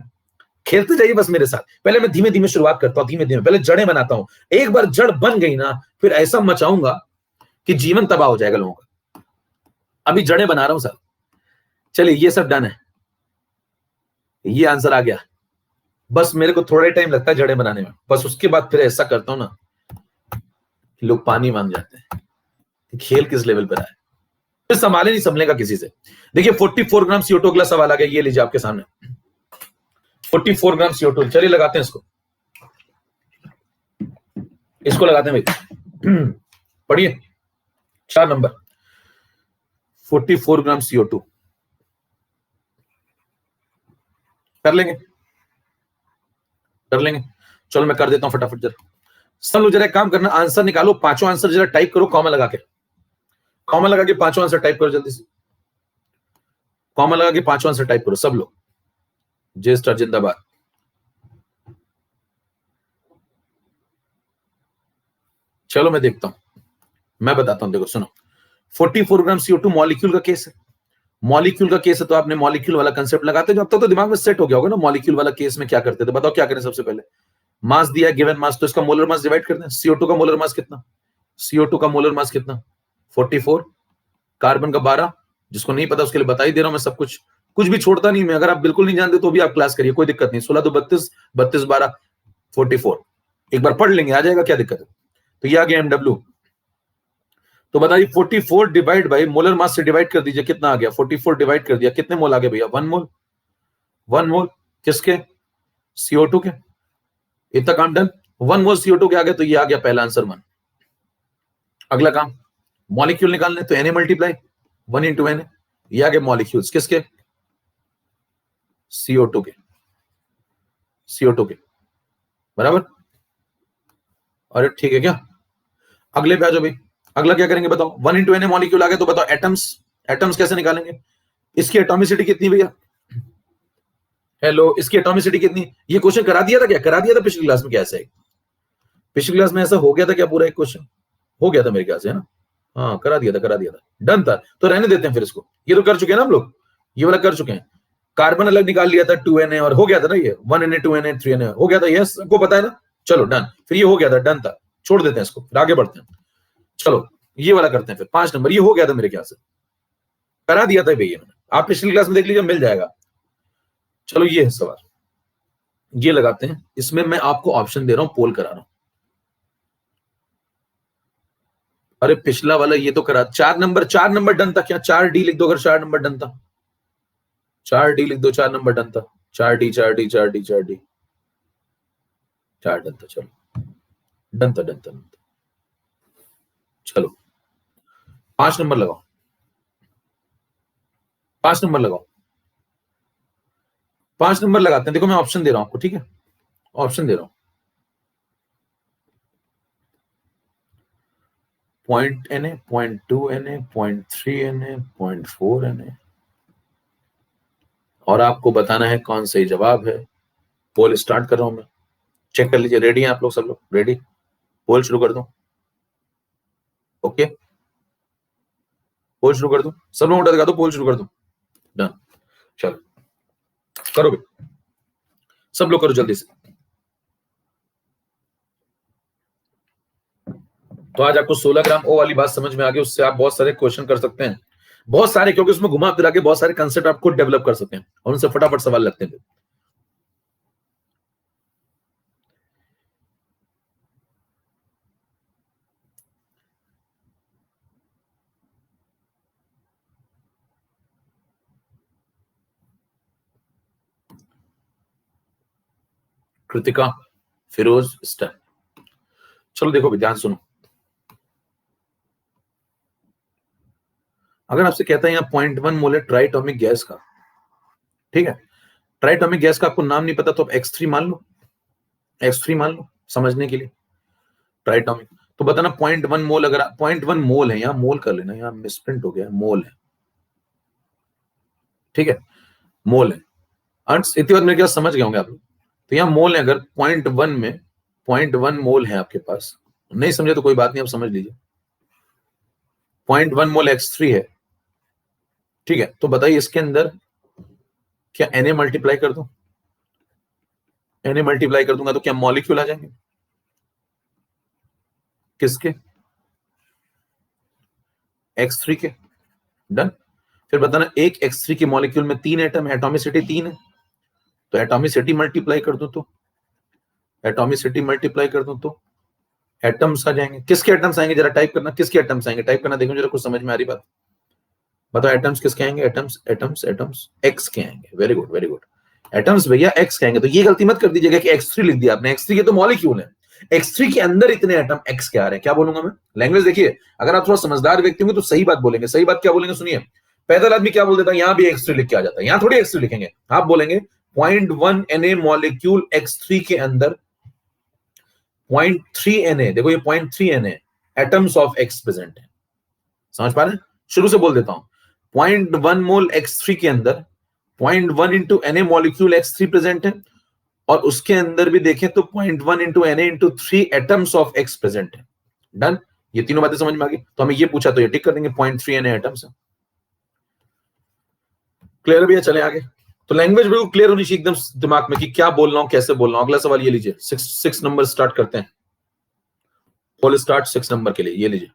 खेलते जाइए बस मेरे साथ। पहले मैं धीमे धीमे शुरुआत करता हूँ, धीमे धीमे पहले जड़ें बनाता हूँ। एक बार जड़ बन गई ना, फिर ऐसा मचाऊंगा कि जीवन तबाह हो जाएगा लोगों का। अभी जड़ें बना रहा हूं सर। चलिए ये सब डन है, ये आंसर आ गया। बस मेरे को थोड़ा ही टाइम लगता है जड़ें बनाने में, बस उसके बाद फिर ऐसा करता हूं ना कि लोग पानी मांग जाते हैं कि खेल किस लेवल पर आए। फिर संभाले नहीं संभलेगा किसी से। देखिए 44 ग्राम CO2 अगला सवाल आ गया, ये लीजिए आपके सामने 44 ग्राम CO2। चलिए लगाते हैं इसको, इसको लगाते हैं भाई। पढ़िए 4 नंबर 44 ग्राम CO2 कर लेंगे, कर लेंगे। चलो मैं कर देता हूं फटाफट जरा। सब लोग जरा एक काम करना, आंसर निकालो, पांचों आंसर जरा टाइप करो, कॉमा लगा के, कॉमा लगा के पांचों आंसर टाइप करो जल्दी से, कॉमा लगा के पांचों आंसर टाइप करो सब लोग। जे स्टार जिंदाबाद। चलो मैं देखता हूं, मैं बताता हूं, देखो सुनो। 44 ग्राम CO2 मॉलिक्यूल का केस है। मॉलिक्यूल का केस है तो आपने मॉलिक्यूल वाला कंसेप्ट लगाते, जब तक तो दिमाग में सेट हो गया होगा ना मॉलिक्यूल वाला केस में क्या करते थे। बताओ क्या करें सबसे पहले। मास दिया है, गिवन मास, तो इसका मोलर मास डिवाइड करते हैं। CO2 का मोलर मास कितना, CO2 का मोलर मास कितना 44, कार्बन का 12। जिसको नहीं पता उसके लिए बता ही दे रहा हूं मैं सब कुछ, कुछ भी छोड़ता नहीं मैं। अगर आप बिल्कुल नहीं जानते तो भी आप क्लास करिए, कोई दिक्कत नहीं। 16 तो 32, 32 12 44, एक बार पढ़ लेंगे, आ जाएगा, क्या दिक्कत है। तो ये आ गया MW। तो बताइए 44 डिवाइड बाई मोलर मास से डिवाइड कर दीजिए, कितना आ गया। 44 डिवाइड कर दिया, कितने मोल आ गए भैया, 1 मोल। 1 मोल किसके, CO2 के। इतना काम डन। 1 मोल CO2 के आ गए, तो ये आ गया पहला आंसर 1। अगला काम मॉलिक्यूल निकालने, तो Na मल्टीप्लाई 1 इंटू Na, ये आ गए मॉलिक्यूल्स किसके, CO2 के, CO2 के, बराबर। अरे ठीक है क्या, अगले पे आ जाओ भाई। अगला क्या करेंगे बताओ। 1 इंटू Na मॉलिक्यूल आ गए, तो बताओ एटम्स, एटम्स कैसे निकालेंगे। इसकी एटॉमिसिटी कितनी भैया, हेलो, इसकी एटॉमिसिटी कितनी। ये क्वेश्चन करा दिया था क्या, करा दिया था पिछली क्लास में क्या, ऐसा है पिछली क्लास में ऐसा हो गया था क्या, पूरा एक क्वेश्चन हो गया था मेरे ख्याल से, है ना। हाँ करा दिया था, करा दिया था, डन था। तो रहने देते हैं फिर इसको, ये तो कर चुके हैं ना हम लोग, ये वाला कर चुके हैं। कार्बन अलग निकाल लिया था 2Na, और हो गया था ना ये 1Na 2Na 3Na हो गया था, यस सबको पता है ना। चलो डन, फिर ये हो गया था, डन था, छोड़ देते हैं इसको, फिर आगे बढ़ते हैं। चलो ये वाला करते हैं फिर 5 नंबर, ये हो गया था मेरे ख्याल से, करा दिया था भैया, आप पिछली क्लास में देख लीजिए, मिल जाएगा। चलो ये है सवाल, ये लगाते हैं। इसमें मैं आपको ऑप्शन दे रहा हूं, पोल करा रहा हूं। अरे पिछला वाला ये तो करा, 4 नंबर, 4 नंबर डन था क्या, 4D लिख दो अगर 4 नंबर डन था, 4D लिख दो, 4 नंबर डन था, 4D 4D 4D 4D 4 done था। चलो डन था, डन था, डन था। चलो 5 नंबर लगाओ, 5 नंबर लगाओ, 5 नंबर लगाते हैं। देखो मैं ऑप्शन दे रहा हूं आपको, ठीक है, ऑप्शन दे रहा हूं। 0.Na, 0.2Na, 0.3Na, 0.4Na, और आपको बताना है कौन सही जवाब है। पोल स्टार्ट कर रहा हूं मैं, चेक कर लीजिए। रेडी हैं आप लोग, सब लोग रेडी, पोल शुरू कर दूं, ओके पोल शुरू कर दूं, सब लोग उठा दिखा दो, पोल शुरू कर दूं, डन। चलो करो भाई, सब लोग करो जल्दी से। तो आज आपको 16 ग्राम ओ वाली बात समझ में आ गई, उससे आप बहुत सारे क्वेश्चन कर सकते हैं, बहुत सारे, क्योंकि उसमें घुमा फिरा के बहुत सारे कंसेप्ट आप खुद डेवलप कर सकते हैं और उनसे फटाफट सवाल लगते हैं। कृतिका, फिरोज, स्टैन। चलो देखो ध्यान सुनो, अगर आपसे कहता है यहाँ 0.1 मोल है ट्राइटोमिक गैस का, ठीक है, ट्राइटोमिक गैस का आपको नाम नहीं पता तो आप X3 मान लो, X3 मान लो समझने के लिए, ट्राइटोमिक। तो बताना 0.1 मोल, अगर 0.1 मोल है, यहाँ मोल कर लेना, यहाँ मिसप्रिंट हो गया, मोल है, ठीक है, मोल है। अंश इतनी बात मेरे क्या समझ गए होंगे आप लोग। तो यहाँ मोल है, अगर 0.1 में 0.1 मोल है आपके पास, नहीं समझे तो कोई बात नहीं, आप समझ लीजिए। 0.1 मोल X3 है, ठीक है। तो बताइए इसके अंदर क्या Na मल्टीप्लाई कर दूं? Na मल्टीप्लाई कर दूंगा तो क्या मॉलिक्यूल आ जाएंगे? किसके? X3 के। डन। फिर बताना एक X3 के मॉलिक्यूल में 3 एटम है, एटॉमिसिटी 3 है, तो एटॉमिसिटी मल्टीप्लाई कर दूं तो एटॉमिसिटी मल्टीप्लाई कर दूं तो एटम्स आ जाएंगे। किसके एटम्स आएंगे जरा टाइप करना, किसके एटम्स आएंगे टाइप करना, देखो जरा कुछ समझ में आ रही बात। बताओ एटम्स किसके आएंगे? एटम्स एटम्स एटम्स एक्स के आएंगे। Very good very good. Atoms भैया एक्स के आएंगे। तो ये गलती मत कर दीजिएगा कि X3 लिख दिया आपने, X3 के तो मॉलिक्यूल है, X3 के अंदर इतने एटम एक्स के आ रहे हैं। क्या बोलूंगा मैं? लैंग्वेज देखिए, अगर आप थोड़ा समझदार व्यक्ति होंगे तो सही बात बोलेंगे। सही बात क्या बोलेंगे सुनिए। पैदल आदमी क्या बोल देता है, यहां भी X3 लिख के आ जाता है, यहां थोड़ी X3 लिखेंगे। आप बोलेंगे 0.1 Na मॉलिक्यूल X3 के अंदर 0.3 Na, देखो ये 0.3 Na atoms of x present है। समझ पा रहे हैं? शुरू से बोल देता हूं, 0.1 मोल X3 के अंदर 0.1 into Na molecule X3 present है, और उसके अंदर भी देखें तो 0.1 into Na into 3 atoms of x present है। डन। ये तीनों बातें समझ में आ गई। तो हमें ये पूछा तो ये टिक कर देंगे, 0.3 Na एटम्स है। क्लियर भैया? चले आगे। तो लैंग्वेज बिल्कुल क्लियर होनी चाहिए एकदम दिमाग में कि क्या बोल रहा हूं, कैसे बोल रहा हूं। अगला सवाल ये लीजिए, 6 नंबर स्टार्ट करते हैं। पोल स्टार्ट 6 नंबर के लिए ये लीजिए,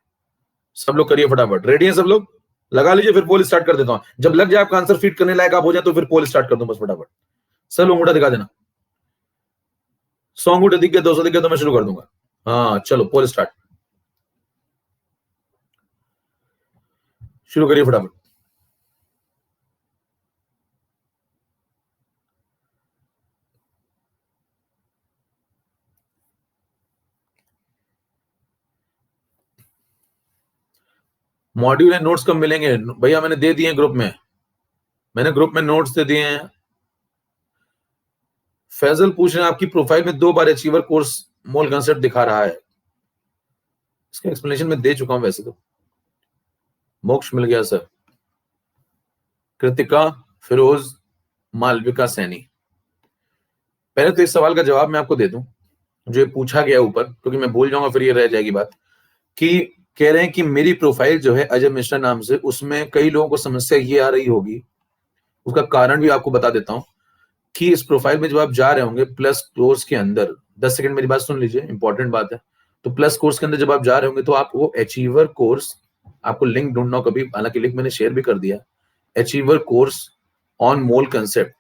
सब लोग करिए फटाफट। रेडी है सब लोग? लगा लीजिए, फिर पोल स्टार्ट कर देता हूं। जब लग जाए आपका आंसर फिट करने लायक आप हो जाए तो फिर पोल स्टार्ट कर दूं बस फटाफट। सब लोग अंगूठा दिखा देना। 100 अंगूठे दिख गए, 200 दिख गए तो मैं शुरू कर दूंगा। हाँ चलो पोल स्टार्ट, शुरू करिए फटाफट। मॉड्यूल है, नोट्स कब मिलेंगे भैया? मैंने दे दिए ग्रुप में, मैंने ग्रुप में नोट्स दे दिए हैं। फैजल पूछ रहे हैं आपकी प्रोफाइल में 2 बार अचीवर कोर्स मोल कंसेप्ट दिखा रहा है, इसका एक्सप्लेनेशन मैं दे चुका हूं वैसे तो। मोक्ष मिल गया सर। कृतिका फिरोज मालविका सैनी। पहले तो इस सवाल का जवाब मैं आपको दे दूं जो पूछा गया ऊपर, क्योंकि मैं भूल जाऊंगा फिर ये रह जाएगी बात। कि कह रहे हैं कि मेरी प्रोफाइल जो है अजय मिश्रा नाम से, उसमें कई लोगों को समस्या ये आ रही होगी। उसका कारण भी आपको बता देता हूं कि इस प्रोफाइल में जब आप जा रहे होंगे प्लस कोर्स के अंदर, 10 सेकंड मेरी बात सुन लीजिए, इंपॉर्टेंट बात है। तो प्लस कोर्स के अंदर जब आप जा रहे होंगे तो आप वो अचीवर कोर्स, आपको लिंक ढूंढना कभी, हालांकि लिंक मैंने शेयर भी कर दिया, achiever course on mole concept,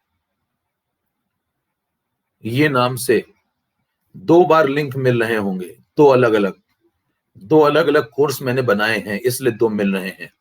ये नाम से 2 बार लिंक मिल रहे होंगे। दो अलग अलग कोर्स मैंने बनाए हैं, इसलिए 2 मिल रहे हैं।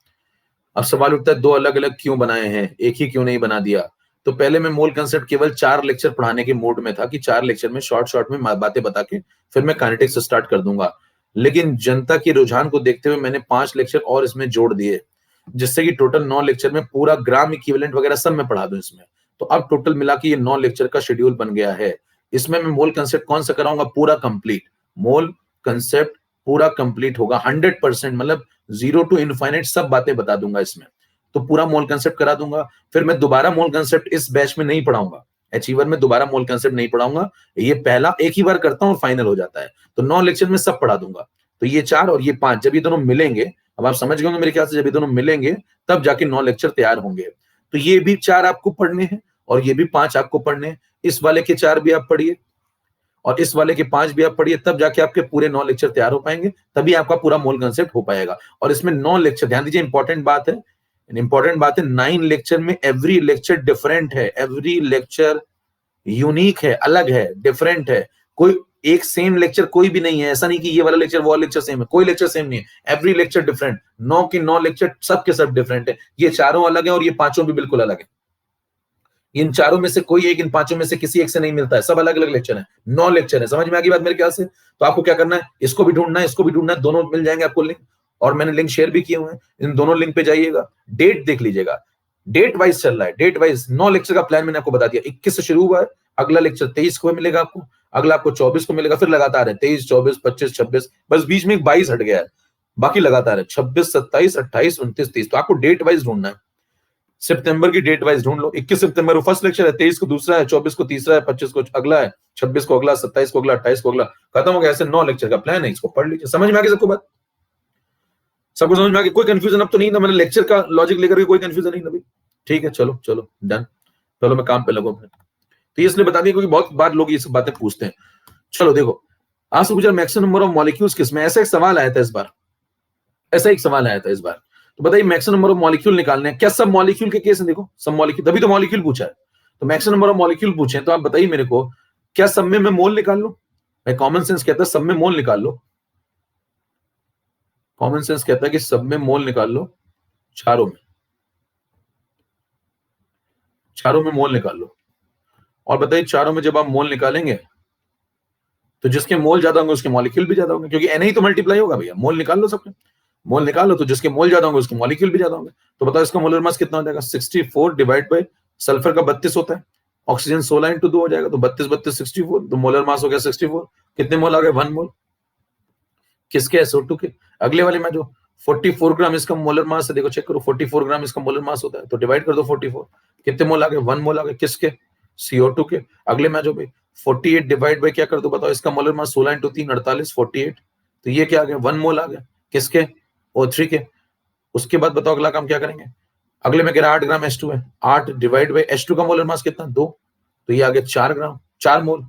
अब सवाल उठता है 2 अलग अलग क्यों बनाए हैं, एक ही क्यों नहीं बना दिया? तो पहले मैं मोल कंसेप्ट केवल 4 लेक्चर पढ़ाने के मूड में था कि 4 लेक्चर में शॉर्ट में बातें बता के फिर मैं काइनेटिक्स स्टार्ट कर दूंगा। लेकिन जनता के रुझान को देखते हुए मैंने 5 लेक्चर और इसमें जोड़ दिए, जिससे कि टोटल 9 लेक्चर में पूरा ग्राम इक्विवेलेंट वगैरह सब मैं पढ़ा दूं इसमें। तो अब टोटल मिला के ये 9 लेक्चर का शेड्यूल बन गया है। इसमें मैं मोल कंसेप्ट कौन सा कराऊंगा? पूरा कंप्लीट मोल कंसेप्ट, पूरा कंप्लीट होगा 100%, मतलब 0 टू इनफाइनाइट सब बातें बता दूंगा इसमें। तो पूरा मोल कंसेप्ट करा दूंगा। फिर मैं दोबारा मोल कंसेप्ट इस बैच में नहीं पढ़ाऊंगा, अचीवर में दोबारा मोल कंसेप्ट नहीं पढ़ाऊंगा। ये पहला एक ही बार करता हूं और फाइनल हो जाता है। तो 9 लेक्चर में सब पढ़ा दूंगा। तो ये 4 और ये 5 जब ये दोनों मिलेंगे, अब आप समझ गए होंगे मेरे ख्याल से, जब ये दोनों मिलेंगे तब जाके 9 लेक्चर तैयार होंगे। तो ये भी 4 आपको पढ़ने हैं और ये भी 5 आपको पढ़ने हैं। इस वाले के 4 भी आप पढ़िए और इस वाले के 5 भी आप पढ़िए, तब जाके आपके पूरे 9 लेक्चर तैयार हो पाएंगे, तभी आपका पूरा मोल कंसेप्ट हो पाएगा। और इसमें 9 लेक्चर, ध्यान दीजिए, इंपॉर्टेंट बात है, 9 लेक्चर में एवरी लेक्चर डिफरेंट है, एवरी लेक्चर यूनिक है, अलग है, डिफरेंट है। कोई एक सेम लेक्चर कोई भी नहीं है। ऐसा नहीं कि ये वाला लेक्चर वो वाला लेक्चर सेम है, कोई लेक्चर सेम नहीं है। एवरी लेक्चर डिफरेंट, 9 की 9 लेक्चर सब के सब डिफरेंट है। ये चारों अलग है और ये 5 भी बिल्कुल अलग है। इन चारों में से कोई एक इन 5 में से किसी एक से नहीं मिलता है, सब अलग अलग लेक्चर है। 9 लेक्चर है। समझ में आ गई बात मेरे ख्याल से? तो आपको क्या करना है, इसको भी ढूंढना है, इसको भी ढूंढना है, दोनों मिल जाएंगे आपको लिंक। और मैंने लिंक शेयर भी किए हुए हैं, इन दोनों लिंक पे जाइएगा, डेट देख लीजिएगा, डेट वाइज चल रहा है, डेट वाइज 9 लेक्चर का प्लान मैंने आपको बता दिया। 21 से शुरू हुआ है, अगला लेक्चर 23 को मिलेगा आपको, अगला आपको 24 को मिलेगा, फिर लगातार है 23, 24, 25, 26, बस बीच में 22 हट गया है, बाकी लगातार है 26, 27, 28, 29, 30। तो आपको डेट वाइज ढूंढना है। सितंबर की डेट वाइज ढूंढ लो। 21 सितंबर को फर्स्ट लेक्चर है, 23 को दूसरा है, 24 को तीसरा है, 25 को अगला है, 26 को अगला, 27 को अगला, 28 को अगला, खत्म हो गया। ऐसे 9 लेक्चर का प्लान है, इसको पढ़ लीजिए। समझ में आ गई सबको बात? सबको समझ में आ गई? कोई कंफ्यूजन अब तो नहीं ना? मैंने लेक्चर का लॉजिक लेकर के कोई कंफ्यूजन नहीं ना भाई? ठीक है, चलो चलो डन। चलो मैं काम पे लगूं। तो ये इसलिए बता दिया क्योंकि बहुत बार लोग ये सब बातें पूछते हैं। चलो देखो, आपसे पूछा मैक्सिमम नंबर ऑफ मॉलिक्यूल्स किसमें, ऐसा एक सवाल आया था इस बार, ऐसा एक सवाल आया था इस बार। तो बताइए मैक्सिमम नंबर ऑफ मॉलिक्यूल निकालने हैं क्या? सब मॉलिक्यूल के केस है, देखो सब मॉलिक्यूल, तभी तो मॉलिक्यूल पूछा है। तो मैक्सिमम नंबर ऑफ मॉलिक्यूल पूछे, तो आप बताइए मेरे को, क्या सब में मैं मोल निकाल लूं? भाई कॉमन सेंस कहता है सब में मोल निकाल लो। कॉमन सेंस कहता है कि सब में मोल निकाल लो, चारों में, चारों में मोल निकाल लो। और बताइए चारों में जब आप मोल निकालेंगे तो जिसके मोल ज्यादा होंगे उसके मॉलिक्यूल भी ज्यादा होंगे, क्योंकि एन ही तो मल्टीप्लाई होगा भैया। मोल निकाल लो सबके, मोल निकाल लो, तो जिसके मोल ज्यादा होंगे उसके मॉलिक्यूल भी ज्यादा होंगे। तो बताओ इसका मोलर मास कितना हो जाएगा? 64 डिवाइड बाय सल्फर का 32 होता है, ऑक्सीजन 16 इंटू 2 हो जाएगा, तो 32 32 64, तो मोलर मास हो गया 64। कितने मोल आ गए? 1 मोल। किसके? SO2 के। अगले वाले में जो 44 ग्राम इसका मोलर मास है, देखो चेक करो, 44 ग्राम इसका मोलर मास होता है, तो डिवाइड कर दो 44। कितने मोल आ गए? 1 मोल आ गए। किसके? CO2 के। अगले में जो भाई 48 डिवाइड बाय क्या कर दो, बताओ इसका मोलर मास 16 इंटू 3 48, 48, तो ये क्या आ गया? 1 मोल आ गया। किसके? O3 के। उसके बाद बताओ अगला काम क्या करेंगे? अगले में कह रहा 8 ग्राम H2 है, 8 डिवाइड बाय H2 का मोलर मास कितना? 2, तो ये आ गया 4 ग्राम, 4 मोल।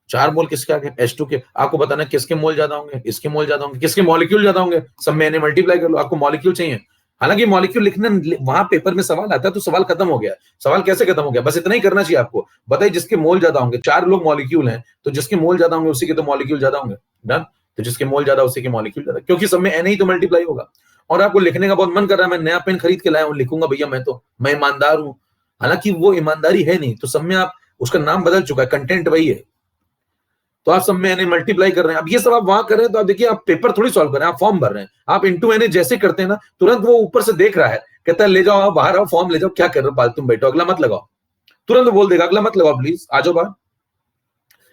4 मोल किसके आ गए? H2 के। आपको बताना किसके मोल ज्यादा होंगे, इसके मोल ज्यादा होंगे, किसके मॉलिक्यूल ज्यादा होंगे, सब में इन्हें मल्टीप्लाई कर लो। आपको मॉलिक्यूल चाहिए, हालांकि मॉलिक्यूल लिखने वहां पेपर में सवाल आता है तो सवाल खत्म हो गया। सवाल कैसे खत्म हो गया? बस इतना ही करना चाहिए आपको। बताइए जिसके मोल ज्यादा होंगे, 4 लोग मॉलिक्यूल हैं, तो जिसके मोल ज्यादा होंगे उसी के तो मॉलिक्यूल ज्यादा होंगे। डन। तो जिसके मोल ज्यादा उसी के मॉलिक्यूल ज्यादा, क्योंकि सब में एन ही तो मल्टीप्लाई होगा। और आपको लिखने का बहुत मन कर रहा है, मैं नया पेन खरीद के लाया हूं, लिखूंगा भैया मैं ईमानदार हूं, हालांकि वो ईमानदारी है नहीं। तो सब में आप, उसका नाम बदल चुका है, कंटेंट वही है, तो आप सब में एन मल्टीप्लाई कर रहे हैं। अब ये सब आप वहां कर रहे हैं, तो आप देखिए आप पेपर थोड़ी सॉल्व कर रहे हैं, आप फॉर्म भर रहे हैं। आप इंटू एन जैसे करते हैं ना, तुरंत वो ऊपर से देख रहा है, कहता है ले जाओ आप बाहर आओ, फॉर्म ले जाओ, क्या कर रहे हो फालतू में बैठो, अगला मत लगाओ। तुरंत बोल देगा अगला मत लगाओ, प्लीज आ जाओ बाहर।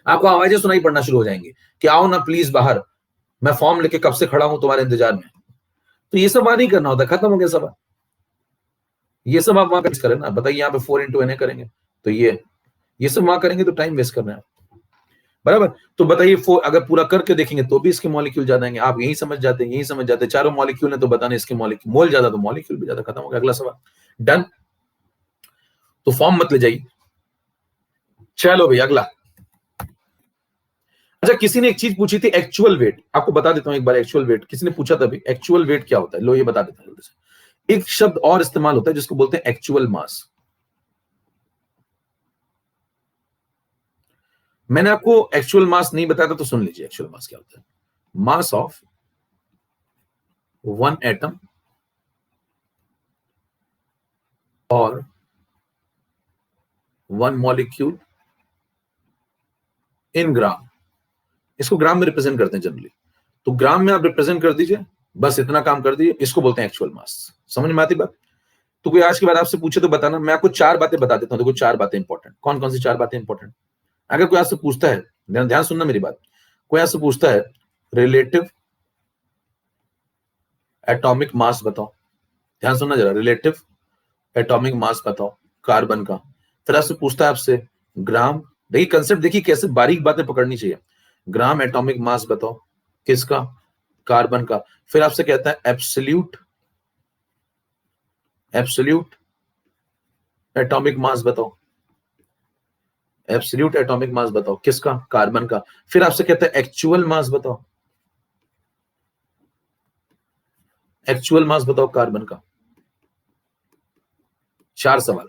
आपको आवाजें सुनाई पड़ना शुरू हो जाएंगी कि आओ ना प्लीज बाहर, मैं फॉर्म लेके कब से खड़ा हूं तुम्हारे इंतजार में। तो ये सब वहां नहीं करना होता, खत्म हो गया सब। ये सब आप वहां करें ना। बताइए यहाँ पे 4 इंटू एन करेंगे, तो ये सब वहां करेंगे तो टाइम वेस्ट कर रहे हैं, बराबर। तो बताइए अगर पूरा करके देखेंगे तो भी इसके मॉलिक्यूल ज्यादा आएंगे। आप यही समझ जाते हैं, यही समझ जाते हैं, चारों मॉलिक्यूल है तो बताने इसके मॉलिक्यूल मोल ज्यादा तो मॉलिक्यूल भी ज्यादा, खत्म हो गया। अगला सवाल डन। तो फॉर्म मत ले जाइए। चलो भाई अगला। अच्छा किसी ने एक चीज पूछी थी, एक्चुअल वेट। आपको बता देता हूं एक बार, एक्चुअल वेट किसी ने पूछा था, एक्चुअल वेट क्या होता है, लो ये बता देता हूं जल्दी से। एक शब्द और इस्तेमाल होता है जिसको बोलते हैं एक्चुअल मास। मैंने आपको एक्चुअल मास नहीं बताया था, तो सुन लीजिए एक्चुअल मास क्या होता है। मास ऑफ वन एटम और वन मॉलिक्यूल इन ग्राम। इसको ग्राम में रिप्रेजेंट करते हैं जनरली, तो ग्राम में आप रिप्रेजेंट कर दीजिए, बस इतना काम कर दीजिए। इसको बोलते हैं एक्चुअल मास। समझ में आती बात? तो कोई आज के बाद आपसे पूछे तो बताना। मैं आपको 4 बातें बता देता हूं, देखो 4 बातें इंपॉर्टेंट। कौन कौन सी 4 बातें इंपॉर्टेंट? अगर कोई आपसे पूछता है, ध्यान सुनना मेरी बात, कोई आपसे पूछता है रिलेटिव एटॉमिक मास बताओ, ध्यान सुनना जरा, रिलेटिव एटॉमिक मास बताओ कार्बन का। फिर आपसे पूछता है आपसे ग्राम, देखिए कंसेप्ट देखिए कैसे बारीक बातें पकड़नी चाहिए। ग्राम एटॉमिक मास बताओ किसका? कार्बन का। फिर आपसे कहता है एब्सोल्यूट एटॉमिक मास बताओ, एब्सोल्यूट एटॉमिक मास बताओ किसका? कार्बन का। फिर आपसे कहता है एक्चुअल मास बताओ, एक्चुअल मास बताओ कार्बन का। 4 सवाल,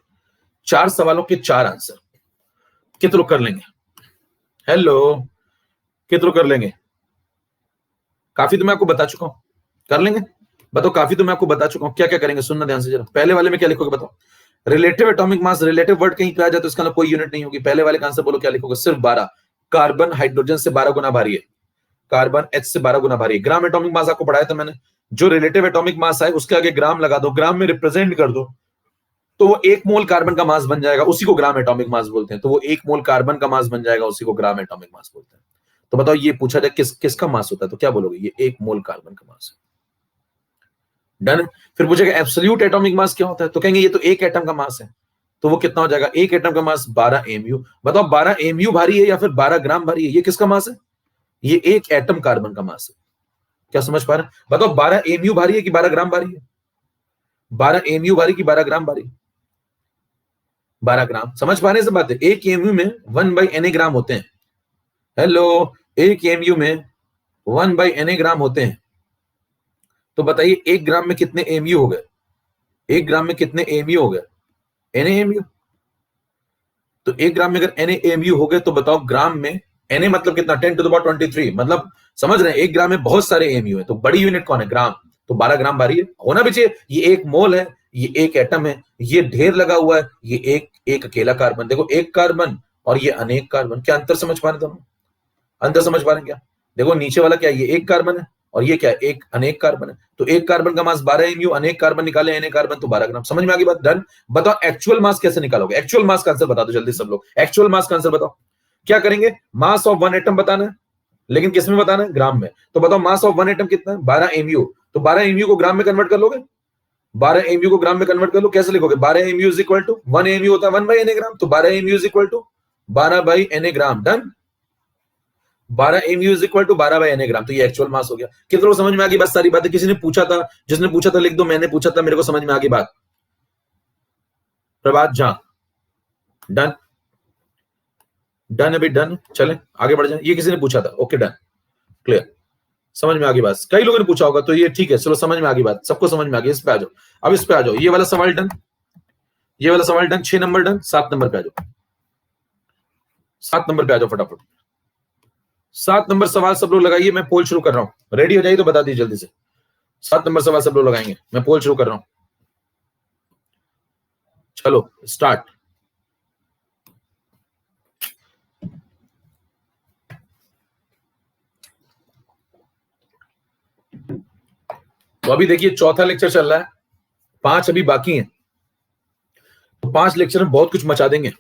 4 सवालों के 4 आंसर। कितने लोग कर लेंगे? हेलो, कितने लोग कर लेंगे? काफी तो मैं आपको बता चुका हूं, कर लेंगे? बताओ काफी तो मैं आपको बता चुका हूं। क्या क्या करेंगे सुनना ध्यान से जरा। पहले वाले में क्या लिखोगे बताओ? Relative atomic mass, relative word कहीं पे आ जाए तो इसका ना कोई यूनिट नहीं होगी। पहले वाले का आंसर बोलो क्या लिखोगे? सिर्फ 12। कार्बन हाइड्रोजन से 12 गुना भारी है, कार्बन H से 12 गुना भारी है। ग्राम एटॉमिक मास आपको पढ़ाया था मैंने, जो रिलेटिव एटॉमिक मास है उसके आगे ग्राम लगा दो, ग्राम में रिप्रेजेंट कर दो, तो वो 1 मोल कार्बन का मास बन जाएगा, उसी को ग्राम एटॉमिक मास बोलते हैं। तो वो 1 मोल कार्बन का मास बन जाएगा, उसी को ग्राम एटॉमिक मास बोलते हैं। तो बताओ ये पूछा जाए किसका मास होता है, तो क्या बोलोगे? ये 1 मोल कार्बन का मास है। डन। फिर पूछेगा एब्सोल्यूट एटॉमिक मास क्या होता है, तो कहेंगे ये तो एक एटम का मास है, तो वो कितना हो जाएगा, एक एटम का मास 12 एमयू। बताओ 12 एमयू भारी है या फिर 12 ग्राम भारी है, ये किसका मास है, ये एक एटम कार्बन का मास है। क्या समझ पा रहे हैं, बताओ 12 एमयू भारी है कि 12 ग्राम भारी है, 12 एमयू भारी की 12 ग्राम भारी, 12 ग्राम। समझ पा रहे हैं सब बातें, एक एमयू में 1/Na ग्राम होते हैं। हेलो, एक एमयू में 1/Na ग्राम होते हैं। तो बताइए एक ग्राम में कितने एमयू हो गए, एक ग्राम में कितने एमयू हो गए, Na तो एक ग्राम में अगर NaMu हो गए तो बताओ ग्राम में Na मतलब कितना, 10⁻23, मतलब समझ रहे हैं एक ग्राम में बहुत सारे एमयू है, तो बड़ी यूनिट कौन है, ग्राम। तो 12 ग्राम भारी है, होना भी चाहिए। ये एक मोल है, ये एक एटम है, ये ढेर लगा हुआ है, ये एक एक अकेला कार्बन। देखो एक कार्बन और ये अनेक कार्बन, क्या अंतर समझ पा रहे दोनों, अंतर समझ पा रहे हैं क्या। देखो नीचे वाला क्या है, ये एक कार्बन है और ये क्या है, एक अनेक कार्बन है। तो एक कार्बन का मास 12 एमयू, अनेक कार्बन निकाले Na कार्बन तो 12 ग्राम। समझ में आ गई बात, डन। बताओ एक्चुअल मास कैसे निकालोगे, एक्चुअल मास का आंसर बता दो जल्दी सब लोग, एक्चुअल मास का आंसर बताओ। क्या करेंगे, मास ऑफ वन एटम बताना है, लेकिन किस में बताना है, ग्राम में। तो बताओ मास ऑफ वन एटम कितना है, 12 एमयू। तो 12 एमयू को ग्राम में कन्वर्ट कर लोगे, 12 एमयू को ग्राम में कन्वर्ट कर लो, कैसे लिखोगे, 12 amu is equal to 1 amu होता है 1/Na ग्राम, तो 12 amu is equal to 12/Na gram, done. 12 amu is equal to 12/Na gram, तो ये एक्चुअल मास हो गया। कितनों को समझ में आ गई बस सारी बातें, किसी ने पूछा था, जिसने पूछा था लिख दो, मैंने पूछा था, मेरे को समझ में आ गई बात। प्रभात झा, डन, डन अभी डन, चले आगे बढ़ जाए। ये किसी ने पूछा था, ओके डन, क्लियर, समझ में आ गई बात। कई लोगों ने पूछा होगा तो ये ठीक है, चलो समझ में आ गई बात, सबको समझ में आ गई। इस पे आ जाओ, अब इस पे आ जाओ, ये वाला सवाल डन, ये वाला सवाल डन, 6 नंबर डन, 7 नंबर पे आ जाओ, 7 नंबर पे आ जाओ फटाफट। 7 नंबर सवाल सब लोग लगाइए, मैं पोल शुरू कर रहा हूं, रेडी हो जाइए तो बता दीजिए जल्दी से। 7 नंबर सवाल सब लोग लगाएंगे, मैं पोल शुरू कर रहा हूं, चलो स्टार्ट। तो अभी देखिए चौथा लेक्चर चल रहा है, 5 अभी बाकी हैं, तो 5 लेक्चर में बहुत कुछ मचा देंगे,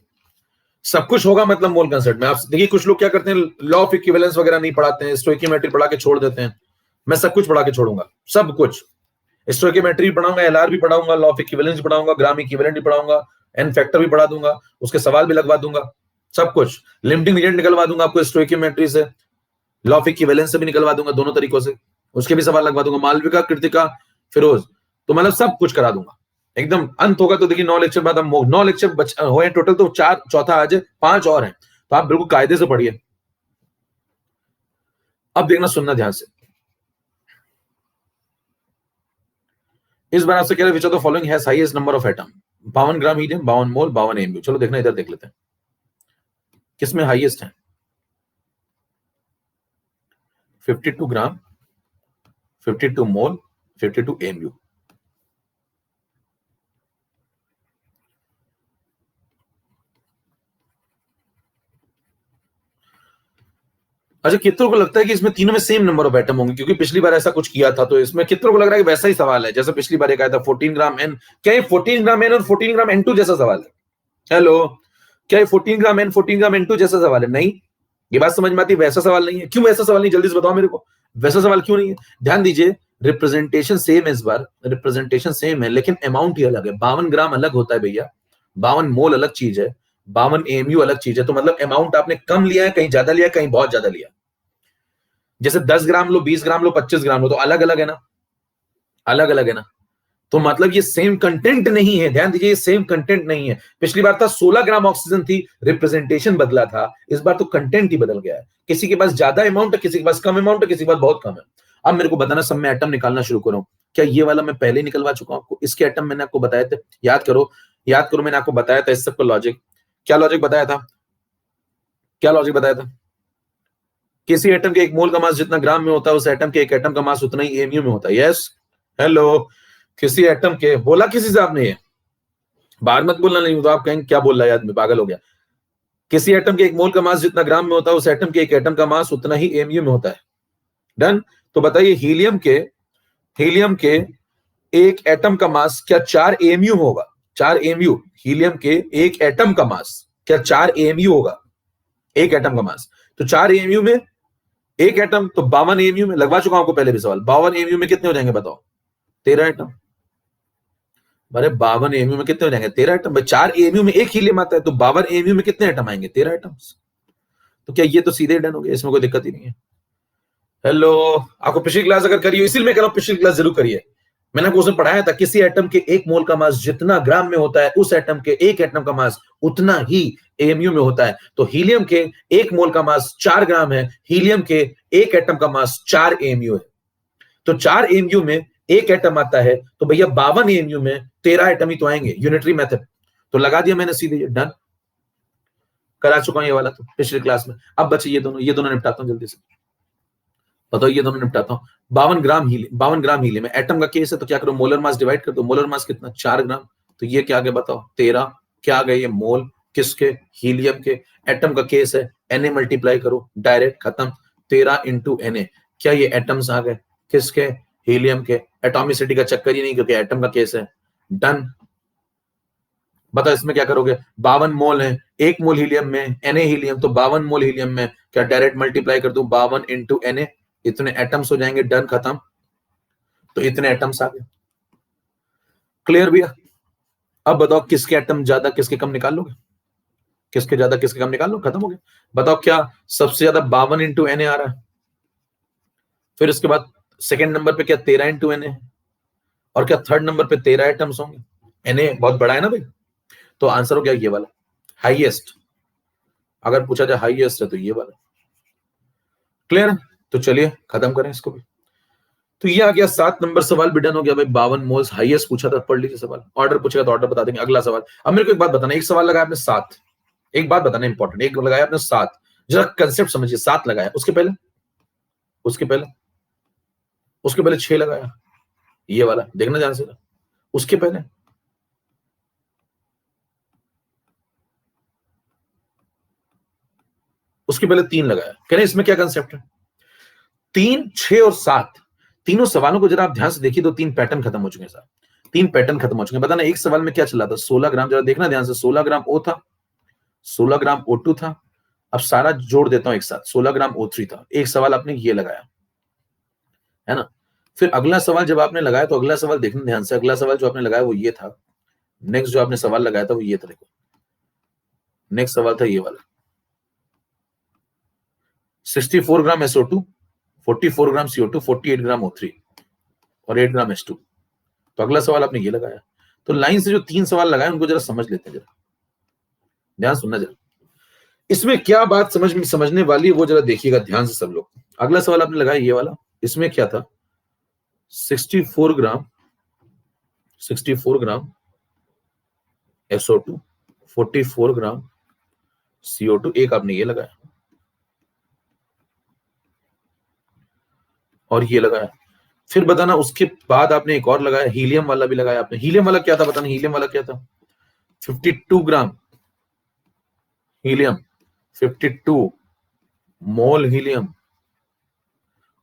सब कुछ होगा मतलब मोल कंसेप्ट में। आप देखिए कुछ लोग क्या करते हैं, लॉ ऑफ इक्विवेलेंस वगैरह नहीं पढ़ाते हैं, स्टोइकियोमेट्री पढ़ा के छोड़ देते हैं, मैं सब कुछ पढ़ा के छोड़ूंगा, सब कुछ। स्टोइकियोमेट्री भी पढ़ाऊंगा, एलआर भी पढ़ाऊंगा, लॉ ऑफ इक्विवेलेंस भी पढ़ाऊंगा, ग्राम इक्विवेलेंट भी पढ़ाऊंगा, एन फैक्टर भी पढ़ा दूंगा, उसके सवाल भी लगवा दूंगा, सब कुछ। लिमिटिंग एजेंट निकलवा दूंगा आपको स्टोइकियोमेट्री से, लॉ ऑफ इक्विवेलेंस से भी निकलवा दूंगा, दोनों तरीकों से, उसके भी सवाल लगवा दूंगा, मालविका, कृतिका, फिरोज, तो मतलब सब कुछ करा दूंगा एकदम। अंत होगा तो देखिए 9 लेक्चर बाद हम 9 लेक्चर हुए टोटल, तो 4, चौथा आज 5 और हैं, तो आप बिल्कुल कायदे से पढ़िए। अब देखना, सुनना ध्यान से, इस बार आपसे कह रहे which of the following has highest number of atom, 52 gram helium, 52 mole, 52 MU. चलो देखना, इधर देख लेते हैं किसमें हाईएस्ट है। 52 ग्राम, 52 मोल, 52 एमयू। अच्छा, कितनों को लगता है कि इसमें तीनों में सेम नंबर ऑफ एटम होंगे, क्योंकि पिछली बार ऐसा कुछ किया था, तो इसमें कितनों को लग रहा है कि वैसा ही सवाल है जैसे पिछली बार एक आया था 14 ग्राम एन। क्या ये 14 ग्राम एन और 14 ग्राम एन टू जैसा सवाल है, हेलो, क्या ये 14 gram N 14 gram N two जैसा सवाल है, नहीं, ये बात समझ में आती है, वैसा सवाल नहीं है। क्यों वैसा सवाल नहीं, जल्दी से बताओ मेरे को, वैसा सवाल क्यों नहीं है। ध्यान दीजिए, रिप्रेजेंटेशन सेम है, इस बार रिप्रेजेंटेशन सेम है, लेकिन अमाउंट ही अलग है। 52 ग्राम अलग होता है भैया, 52 मोल अलग चीज है, 52 एमयू अलग चीज है, तो मतलब अमाउंट आपने कम लिया है, कहीं ज्यादा लिया, कहीं बहुत ज्यादा लिया। जैसे 10 ग्राम लो, 20 ग्राम लो, 25 ग्राम लो, तो अलग अलग है ना, अलग अलग है ना, तो मतलब ये सेम कंटेंट नहीं है। ध्यान दीजिए, ये सेम कंटेंट नहीं है। पिछली बार था 16 ग्राम ऑक्सीजन थी, रिप्रेजेंटेशन बदला था, इस बार तो कंटेंट ही बदल गया है। किसी के पास ज्यादा अमाउंट है, किसी के पास कम अमाउंट है, किसी के पास बहुत कम है। अब मेरे को बताना, सब में एटम निकालना शुरू करो। क्या ये वाला मैं पहले निकलवा चुका हूं आपको, इसके एटम मैंने आपको बताए थे, याद करो, याद करो, मैंने आपको बताया था इस सबका लॉजिक। क्या लॉजिक बताया था, क्या लॉजिक बताया था, किसी एटम के एक मोल का मास जितना ग्राम में होता है, उस एटम के एक एटम का मास उतना ही एमयू में होता है। यस, हेलो, किसी एटम के, बोला किसी से आपने, ये बाहर मत बोलना, नहीं तो आप कहेंगे क्या बोल रहा है आदमी, पागल हो गया। किसी एटम के एक मोल का मास जितना ग्राम में होता है, उस एटम के एक एटम का मास उतना ही एमयू में होता है, डन। तो बताइए हीलियम के एक एटम का मास क्या 4 एमयू होगा, 4 एमयू, हीलियम के एक एटम का मास क्या 4 एमयू होगा, एक एटम का मास, तो 4 एमयू में एक एटम, तो 52 एमयू में, लगवा चुका हूं आपको पहले भी सवाल, 52 एमयू में कितने हो जाएंगे बताओ, 13 एटम। अरे 52 एमयू में कितने हो जाएंगे? 13 एटम। भाई 4 एमयू में एक हीलियम आता है, तो 52 एमयू में कितने एटम आएंगे? 13 एटम्स। तो क्या ये तो सीधे डन हो गया, इसमें कोई दिक्कत ही नहीं है। हेलो, आपको पिछली क्लास अगर करिए, इसीलिए मैं कह रहा हूं पिछली क्लास जरूर करिए। मैंने आपको उसमें पढ़ाया था किसी एटम के 1 मोल का मास जितना ग्राम में होता है, उस एटम के 1 एटम का मास उतना ही एमयू में होता है। तो हीलियम के 1 मोल का मास 4 ग्राम है, हीलियम के 1 एटम का मास 4 एमयू है। तो 4 एमयू में 1 एटम आता है, तो भैया 52 एमयू में 13 एटम ही तो आएंगे, यूनिटरी मेथड। तो लगा दिया मैंने सीधे, डन करा चुका हूं ये वाला तो पिछली क्लास में। अब बचे ये दोनों निपटाता हूं जल्दी से। बताओ ये दोनों निपटाता हूं। 52 ग्राम हीलियम में एटम का केस है, तो क्या करो, मोलर मास डिवाइड कर दो। मोलर मास कितना? 4 ग्राम। तो ये क्या आ गया बताओ? 13। क्या आ गया ये? मोल किसके? हीलियम के। एटम का केस है, Na मल्टीप्लाई करो, डायरेक्ट खत्म। 13 इंटू Na। क्या ये एटम्स आ गए? किसके? हीलियम के। एटॉमिसिटी का चक्कर ही नहीं, क्योंकि एटम का केस है। डन। बताओ इसमें क्या करोगे? 52 मोल है, 1 मोल हीलियम में, Na हीलियम, तो 52 मोल हीलियम में क्या डायरेक्ट मल्टीप्लाई कर दूं? 52 इंटू Na। इतने एटम्स हो जाएंगे, डन खत्म। तो इतने एटम्स आ गए। क्लियर भैया? अब बताओ किसके एटम ज्यादा किसके कम निकाल लोगे? किसके ज्यादा किसके कम निकाल लो, खत्म हो गया। बताओ क्या सबसे ज्यादा 52 इंटू Na आ रहा है, फिर इसके बाद सेकेंड नंबर पे क्या 13 इंटू Na है, और क्या थर्ड नंबर पे 13 एटम्स होंगे। Na बहुत बड़ा है ना भाई, तो आंसर हो गया ये वाला, हाईएस्ट। अगर पूछा जाए हाईएस्ट है तो ये वाला। क्लियर है? तो चलिए खत्म करें इसको भी। तो ये आ गया 7 नंबर सवाल भी डन हो गया भाई। 52 मोल्स हाईएस्ट पूछा था, पढ़ लीजिए सवाल। ऑर्डर पूछेगा तो ऑर्डर बता देंगे। अगला सवाल। अब मेरे को एक बात बताना, एक सवाल लगाया आपने 7, एक बात बताना इंपॉर्टेंट, एक लगाया आपने 7, जरा कंसेप्ट समझिए। 7 लगाया, उसके पहले 6 लगाया, ये वाला देखना ध्यान से। उसके पहले उसके पहले 3 लगाया। कह रहे इसमें क्या कंसेप्ट है? 3, 6 और 7 तीनों सवालों को जरा आप ध्यान से देखिए तो 3 पैटर्न खत्म हो चुके हैं साहब। 3 पैटर्न खत्म हो चुके हैं। बताना एक सवाल में क्या चला था? 16 ग्राम, जरा देखना ध्यान से। 16 ग्राम O था, 16 ग्राम O2 था। अब सारा जोड़ देता हूं एक साथ। 16 ग्राम O3 था। एक सवाल आपने ये लगाया है ना। फिर अगला सवाल जब आपने लगाया तो अगला सवाल देखना ध्यान से। अगला सवाल जो आपने लगाया वो ये था। नेक्स्ट जो आपने सवाल लगाया था वो ये था। देखो नेक्स्ट सवाल था ये वाला, 64 ग्राम SO2, 44 ग्राम CO2, 48 ग्राम O3 और 8 ग्राम H2। तो अगला सवाल आपने ये लगाया। तो लाइन से जो 3 सवाल लगाए उनको जरा समझ लेते हैं, जरा ध्यान सुनना जरा। इसमें क्या बात समझने वाली वो जरा देखिएगा ध्यान से सब लोग। अगला सवाल आपने लगाया ये वाला, इसमें क्या था? 64 ग्राम SO2, 44 ग्राम CO2, एक आपने ये लगाया और ये लगाया। फिर बताना उसके बाद आपने एक और लगाया, हीलियम वाला भी लगाया आपने। हीलियम वाला क्या था बताना? हीलियम वाला क्या था? 52 ग्राम हीलियम, 52 मोल हीलियम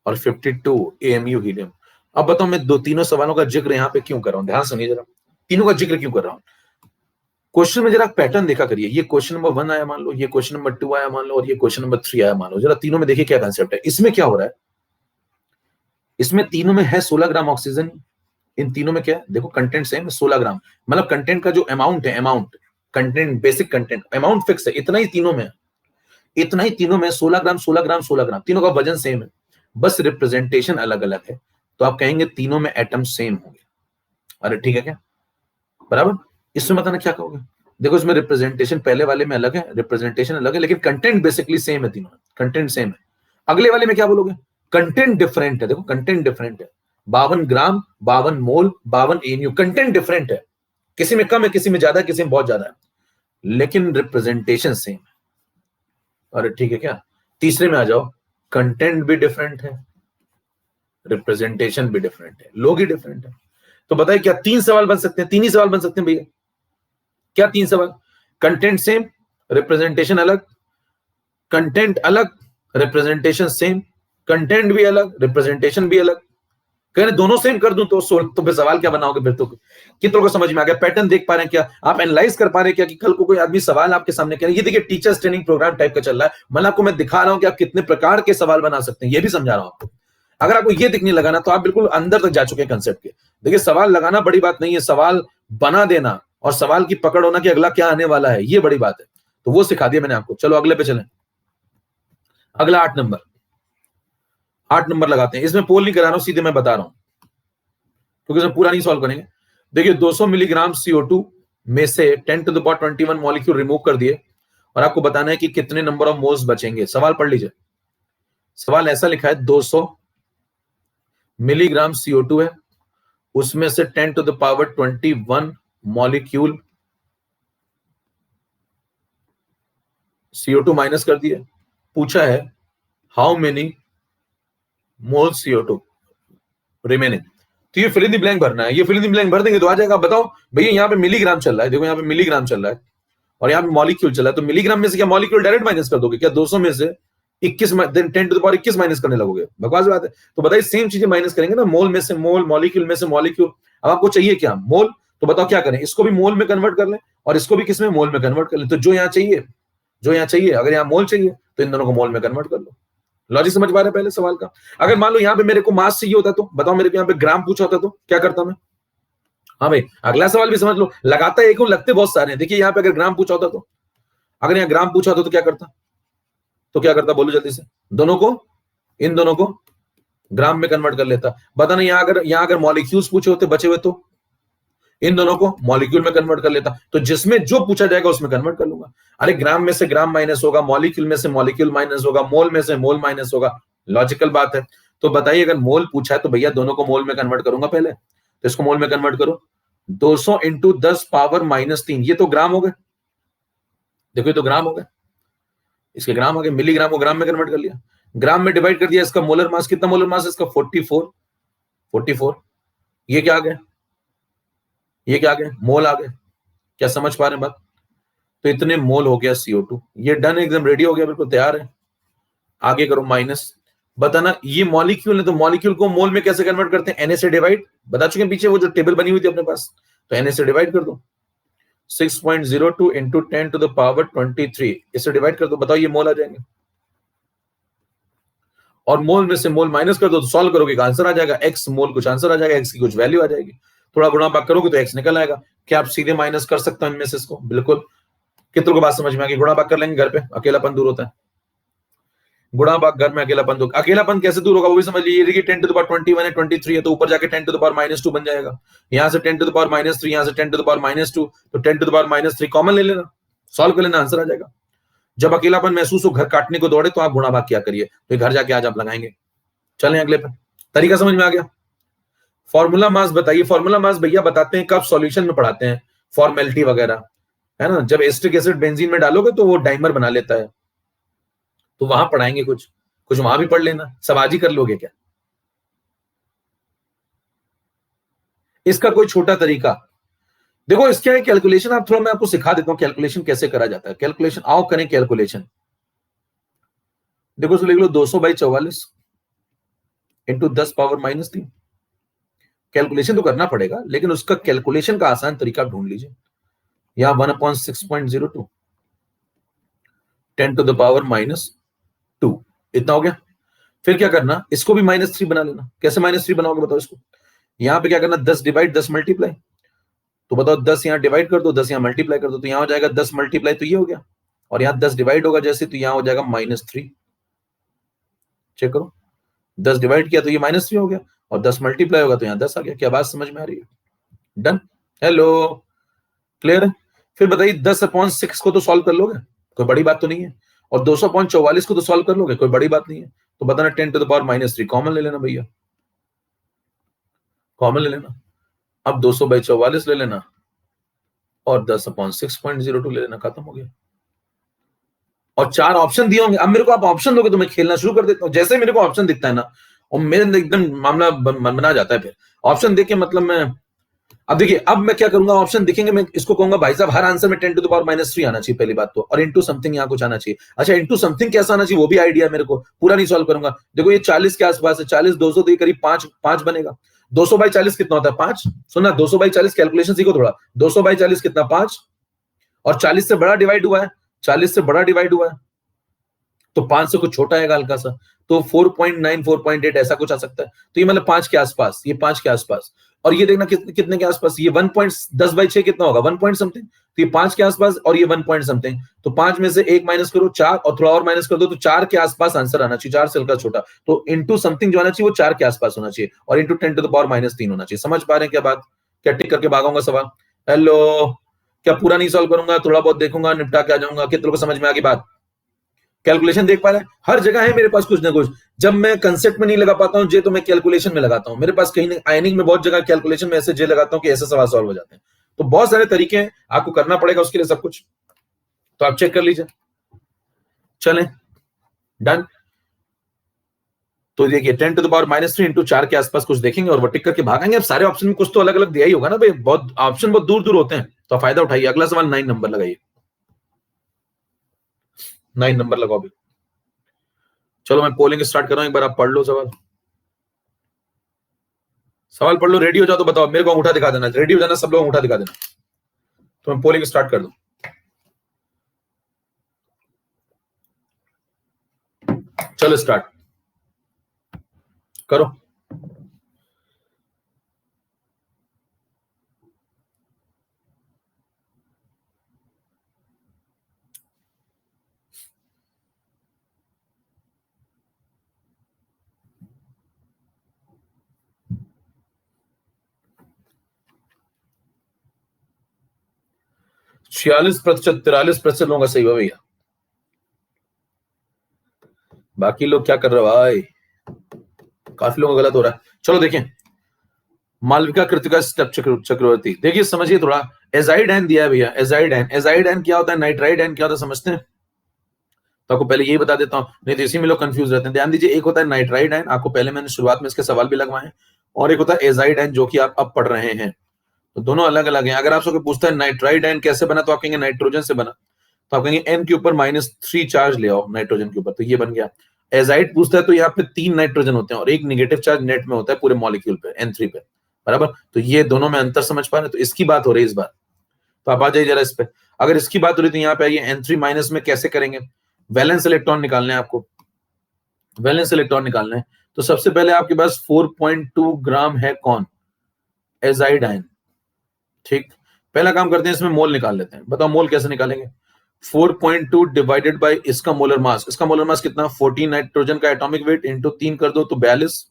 और 52 AMU हीलियम। अब बताओ मैं तीनों सवालों का जिक्र यहां पे क्यों कर रहा हूं? ध्यान सुनिए जरा, तीनों का जिक्र क्यों कर रहा हूं। क्वेश्चन में जरा पैटर्न देखा करिए। ये क्वेश्चन नंबर 1 आया मान लो, ये क्वेश्चन नंबर 2 आया मान लो, और ये क्वेश्चन नंबर 3 आया मान लो। जरा तीनों में देखिए क्या कंसेप्ट है। इसमें क्या हो रहा है? इसमें तीनों में है 16 ग्राम ऑक्सीजन। इन तीनों में क्या है? देखो कंटेंट सेम है, 16 ग्राम। मतलब कंटेंट का जो अमाउंट है, amount content, basic content amount fix है, इतना ही तीनों में, इतना ही तीनों में 16 ग्राम 16 ग्राम 16 ग्राम। तीनों का वजन सेम है, बस रिप्रेजेंटेशन अलग अलग है। तो आप कहेंगे तीनों में एटम सेम होंगे। अरे ठीक है क्या? बराबर। इसमें बताना क्या कहोगे? देखो इसमें रिप्रेजेंटेशन पहले वाले में अलग है, रिप्रेजेंटेशन अलग है, लेकिन कंटेंट बेसिकली सेम है, तीनों कंटेंट सेम है। अगले वाले में क्या बोलोगे? कंटेंट डिफरेंट है। देखो कंटेंट डिफरेंट है, 52 ग्राम 52 मोल 52 एमयू, कंटेंट डिफरेंट है। किसी में कम है, किसी में ज्यादा है, किसी में बहुत ज्यादा है, लेकिन रिप्रेजेंटेशन सेम है। अरे ठीक है क्या? तीसरे में आ जाओ, कंटेंट भी डिफरेंट है, रिप्रेजेंटेशन भी डिफरेंट है, लोग ही डिफरेंट है। तो बताइए क्या 3 सवाल बन सकते हैं? 3 ही सवाल बन सकते हैं भैया। क्या 3 सवाल? कंटेंट सेम, रिप्रेजेंटेशन अलग, कंटेंट अलग, रिप्रेजेंटेशन सेम, कंटेंट भी अलग, रिप्रेजेंटेशन भी अलग। कह रहे दोनों सेम कर दूं तो फिर सवाल क्या बनाओगे? फिर तो कितनों को समझ में आ गया? पैटर्न देख पा रहे हैं क्या आप? एनालाइज कर पा रहे हैं क्या कि कल को कोई आदमी सवाल आपके सामने कह रहे? ये देखिए टीचर्स ट्रेनिंग प्रोग्राम टाइप का चल रहा है। मतलब आपको मैं दिखा रहा हूं कि आप कितने प्रकार के सवाल बना सकते हैं, ये भी समझा रहा हूं आपको। अगर आपको ये दिखने लगा ना तो आप बिल्कुल अंदर तक जा चुके हैं कंसेप्ट के। देखिए सवाल लगाना बड़ी बात नहीं है, सवाल बना देना और सवाल की पकड़ होना कि अगला क्या आने वाला है, ये बड़ी बात है। तो वो सिखा दिया मैंने आपको। चलो अगले पे चलें। अगला 8 नंबर, 8 नंबर लगाते हैं। इसमें पोल नहीं करा रहा हूं, सीधे मैं बता रहा हूं क्योंकि इसमें पूरा नहीं सॉल्व करेंगे। देखिए 200 मिलीग्राम CO2 में से 10 to the power 21 molecule remove कर दिए और आपको बताना है कि कितने नंबर ऑफ मोल्स बचेंगे। सवाल पढ़ लीजिए। सवाल ऐसा लिखा है 200 मिलीग्राम CO2 है, उसमें से 10 to the power 21 molecule CO2 minus कर दिए। पूछा है how many mole CO2 remaining. तो ये फिल इन द ब्लैंक भरना है। ये फिल इन द ब्लैंक भर देंगे तो आ जाएगा। बताओ भैया यहाँ पे मिलीग्राम चल रहा है, देखो यहाँ पे मिलीग्राम चल रहा है और यहाँ पे मॉलिक्यूल चल रहा है, तो मिलीग्राम में से क्या मॉलिक्यूल डायरेक्ट माइनस कर दोगे क्या? 200 में से 21 10 टू द पावर 21 माइनस करने लगोगे? बकवास बात है। तो बताइए सेम चीजें माइनस करेंगे ना, मोल में से मोल, मॉलिक्यूल में से मॉलिक्यूल। अब आपको चाहिए क्या? मोल। तो बताओ क्या करें, इसको भी मोल में कन्वर्ट कर लें और इसको भी किसमें? मोल में कन्वर्ट कर लें। तो जो यहाँ चाहिए, जो यहाँ चाहिए, अगर यहाँ मोल चाहिए तो इन दोनों को मोल में कन्वर्ट कर लो। लॉजिक समझ पा रहे हैं पहले सवाल का? अगर मान लो यहाँ पे मेरे को मास चाहिए होता तो बताओ, मेरे को यहाँ पे ग्राम पूछा होता तो क्या करता मैं? हाँ भाई अगला सवाल भी समझ लो, लगाता है एक हूं, लगते बहुत सारे हैं। देखिए यहाँ पे अगर ग्राम पूछा होता तो, अगर यहाँ ग्राम पूछा होता तो क्या करता? तो क्या करता बोलो जल्दी से? दोनों को, इन दोनों को ग्राम में कन्वर्ट कर लेता। बताना यहाँ अगर मॉलिक्यूल्स पूछे होते बचे हुए तो इन दोनों को मॉलिक्यूल में कन्वर्ट कर लेता। तो जिसमें जो पूछा जाएगा उसमें कन्वर्ट कर लूंगा। अरे ग्राम में से ग्राम माइनस होगा, मॉलिक्यूल में से मॉलिक्यूल माइनस होगा, मोल में से मोल माइनस होगा। लॉजिकल बात है। तो बताइए अगर मोल पूछा है तो भैया दोनों को मोल में कन्वर्ट करूंगा पहले। तो इसको मोल में कन्वर्ट करो। 200 इंटू 10 पावर -3, ये तो ग्राम हो गए। देखो ये तो ग्राम हो गए, इसके ग्राम आ गए। मिलीग्राम को ग्राम में कन्वर्ट कर लिया, ग्राम में डिवाइड कर दिया। इसका मोलर मास कितना? मोलर मास इसका 44। ये क्या आ गया? ये क्या आ गया? मोल आ गए। क्या समझ पा रहे हैं बात? तो इतने मोल हो गया CO2। ये डन, एकदम रेडी हो गया, बिल्कुल तैयार है। आगे करो माइनस। बताना ये मॉलिक्यूल है तो मॉलिक्यूल को मोल में कैसे कन्वर्ट करते हैं? Na से डिवाइड, बता चुके हैं पीछे वो जो टेबल बनी हुई थी अपने पास। तो Na से डिवाइड कर दो। 6.02 इंटू 10 टू द पावर 23, इससे डिवाइड कर दो। बताओ ये मोल आ जाएंगे। और मोल में से मोल माइनस कर दो तो सॉल्व करोगे आंसर आ जाएगा। एक्स मोल कुछ आंसर आ जाएगा, एक्स की कुछ वैल्यू आ जाएगी। थोड़ा गुणा भाग करोगे तो एक्स निकल आएगा। क्या आप सीधे माइनस कर सकते हो इनमें से इसको? बिल्कुल। कितनों को बात समझ में आ गई? गुणा भाग कर लेंगे घर पे, अकेलापन दूर होता है। गुणा भाग घर में अकेलापन दूर। अकेलापन कैसे दूर होगा वो भी समझ लीजिए। 10 टू द पावर 21 है, 23 है, तो ऊपर जाके 10 टू द पावर -2 बन जाएगा। यहाँ से 10 टू द पावर -3, यहाँ से 10 टू द पावर -2, तो 10 टू द पावर -3 कॉमन ले लेना, सॉल्व कर लेना, आंसर आ जाएगा। जब अकेलापन महसूस हो, घर काटने को दौड़े, तो आप गुणा भाग क्या करिए, तो घर जाके आज आप लगाएंगे। चलें अगले पे। तरीका समझ में आ गया? फॉर्मूला मास बताइए। फॉर्मूला मास भैया बताते हैं कब? सॉल्यूशन में पढ़ाते हैं, फॉर्मेलिटी वगैरह है ना। जब एस्टिक एसिड बेंजीन में डालोगे तो वो डाइमर बना लेता है, तो वहां पढ़ाएंगे कुछ कुछ, वहां भी पढ़ लेना। सब आज ही कर लोगे क्या? इसका कोई छोटा तरीका देखो, इसके है कैलकुलेशन। आप थोड़ा मैं आपको सिखा देता हूं कैलकुलेशन कैसे करा जाता है। कैलकुलेशन आओ करें कैलकुलेशन। देखो लिख लो 200/44 इंटू 10 पावर -3। कैलकुलेशन तो करना पड़ेगा, लेकिन उसका कैलकुलेशन का आसान तरीका ढूंढ लीजिए। यहां 1/6.02 10 टू द पावर -2, इतना हो गया। फिर क्या करना, इसको भी -3 बना लेना। कैसे -3 बनाओगे बताओ इसको? यहां पे क्या करना, 10 डिवाइड 10 मल्टीप्लाई। तो बताओ 10 यहां डिवाइड कर दो, 10 यहां मल्टीप्लाई कर दो, तो यहां हो जाएगा 10 मल्टीप्लाई, तो ये हो गया। और यहां 10 डिवाइड होगा जैसे, तो यहां हो जाएगा -3। चेक करो, 10 डिवाइड किया तो ये -3 हो गया, और 10 मल्टीप्लाई होगा तो यहां 10 आ गया। क्या बात समझ में आ रही है? डन। हेलो, क्लियर है? फिर बताइए 10/6 को तो सॉल्व कर लोगे, कोई बड़ी बात तो नहीं है। और 200/44 को तो सॉल्व कर लोगे, कोई बड़ी बात नहीं है। तो बताना 10 टू द पावर -3 कॉमन ले लेना भैया, कॉमन ले लेना। अब 200/44 ले लेना और 10/6.02 ले लेना, खत्म हो गया। और 4 ऑप्शन दिए होंगे। अब मेरे को आप ऑप्शन दोगे तो मैं खेलना शुरू कर देता हूं। जैसे मेरे को ऑप्शन दिखता है ना, और मेरे अंदर एकदम मामला बना जाता है। फिर ऑप्शन देख के मतलब मैं, अब देखिए अब मैं क्या करूंगा, ऑप्शन दिखेंगे मैं इसको कहूंगा भाई साहब हर आंसर में 10 टू द पावर -3 आना चाहिए पहली बात तो, और इंटू समथिंग यहाँ कुछ आना चाहिए। अच्छा इंटू समथिंग कैसा आना चाहिए वो भी आइडिया मेरे को, पूरा नहीं सॉल्व करूंगा। देखो ये 40 के आसपास है, 40 200 तो करीब 5 बनेगा। 200/40 कितना होता है? 5। सुनना, 200/40 कैलकुलेशन सीखो थोड़ा। 200/40 कितना? 5। और 40 से बड़ा डिवाइड हुआ है, 40 से बड़ा डिवाइड हुआ है तो 5 से कुछ छोटा है हल्का सा, तो 4.9 4.8 ऐसा कुछ आ सकता है। तो ये मतलब 5 के आसपास, ये 5 के आसपास। और ये देखना कितने के आसपास, ये 1.10/6 कितना होगा, 1 पॉइंट समथिंग। तो ये 5 के आसपास और ये 1 पॉइंट समथिंग। तो 5 में से 1 माइनस करो 4 और थोड़ा और माइनस कर दो, तो 4 के आसपास आंसर आना चाहिए, 4 से हल्का छोटा। तो इंटू समथिंग जो आना चाहिए वो 4 के आसपास होना चाहिए, और इंटू 10⁻³ होना चाहिए। समझ पा रहे हैं क्या बात? क्या टिक करके भागूंगा सवाल? हेलो, क्या पूरा नहीं सॉल्व करूंगा, थोड़ा बहुत देखूंगा, निपटा के आ जाऊंगा? कितनों को समझ में आ गई बात? कैलकुलेशन देख पा रहे हैं? हर जगह है मेरे पास कुछ ना कुछ। जब मैं कंसेप्ट में नहीं लगा पाता हूं जे, तो मैं कैलकुलेशन में लगाता हूं। मेरे पास कहीं आयनिंग में बहुत जगह कैलकुलेशन में ऐसे जे लगाता हूं कि ऐसे सवाल सॉल्व हो जाते हैं। तो बहुत सारे तरीके हैं, आपको करना पड़ेगा उसके लिए सब कुछ। तो आप चेक कर लीजिए। चलें, डन। तो देखिए 10⁻³ इंटू 4 के आसपास कुछ देखेंगे और वो टिक करके भागेंगे। अब सारे ऑप्शन में कुछ तो अलग अलग दिया ही होगा ना भाई, बहुत ऑप्शन बहुत दूर दूर होते हैं, तो फायदा उठाइए। अगला सवाल 9 नंबर लगाइए, 9 नंबर लगाओ अभी। चलो मैं पोलिंग स्टार्ट कर रहा हूं, एक बार आप पढ़ लो सवाल। सवाल पढ़ लो, रेडी हो जाओ तो बताओ, मेरे को अंगूठा दिखा देना, रेडी हो जाना सब लोग, अंगूठा दिखा देना, तो मैं पोलिंग स्टार्ट कर दूं। चलो स्टार्ट करो। छियालीस प्रतिशत 43% लोगों का सही हुआ भैया। बाकी लोग क्या कर रहे हो भाई? काफी लोगों का गलत हो रहा है। चलो देखें, मालविका कृतिका चक्रवर्ती, देखिए समझिए थोड़ा। एजाइड एन दिया है भैया, एजाइड एन। एजाइड एन क्या होता है, नाइट्राइड एन क्या होता है, समझते हैं? तो आपको पहले यही बता देता हूं, नहीं तो इसी में लोग कंफ्यूज रहते हैं। ध्यान दीजिए, एक होता है नाइट्राइड एन, आपको पहले मैंने शुरुआत में इसके सवाल भी लगवाए हैं, और एक होता है एजाइड एन जो कि आप अब पढ़ रहे हैं। तो दोनों अलग अलग हैं। अगर आपसे पूछता है नाइट्राइड एन कैसे बना, तो आप कहेंगे नाइट्रोजन से बना, तो आप कहेंगे एन के ऊपर -3 चार्ज ले आओ नाइट्रोजन के ऊपर, तो ये बन गया। एजाइड पूछता है तो यहाँ पे 3 नाइट्रोजन होते हैं और एक निगेटिव चार्ज नेट में होता है पूरे मॉलिक्यूल पे, N3 पे, बराबर। तो ये दोनों में अंतर समझ पा रहे हैं? तो इसकी बात हो रही है इस बार, तो आप आ जाइए जरा इस पे। अगर इसकी बात हो रही तो यहाँ पे आइए, N3- में कैसे करेंगे? वैलेंस इलेक्ट्रॉन निकालने हैं आपको, वैलेंस इलेक्ट्रॉन निकालने हैं। तो सबसे पहले आपके पास 4.2 ग्राम है कौन, एजाइड आयन, ठीक। पहला काम करते हैं, इसमें मोल निकाल लेते हैं। बताओ मोल कैसे निकालेंगे? 4.2 डिवाइडेड बाय इसका मोलर मास। इसका मोलर मास कितना, 14 नाइट्रोजन का एटॉमिक वेट इंटू 3 कर दो तो 42।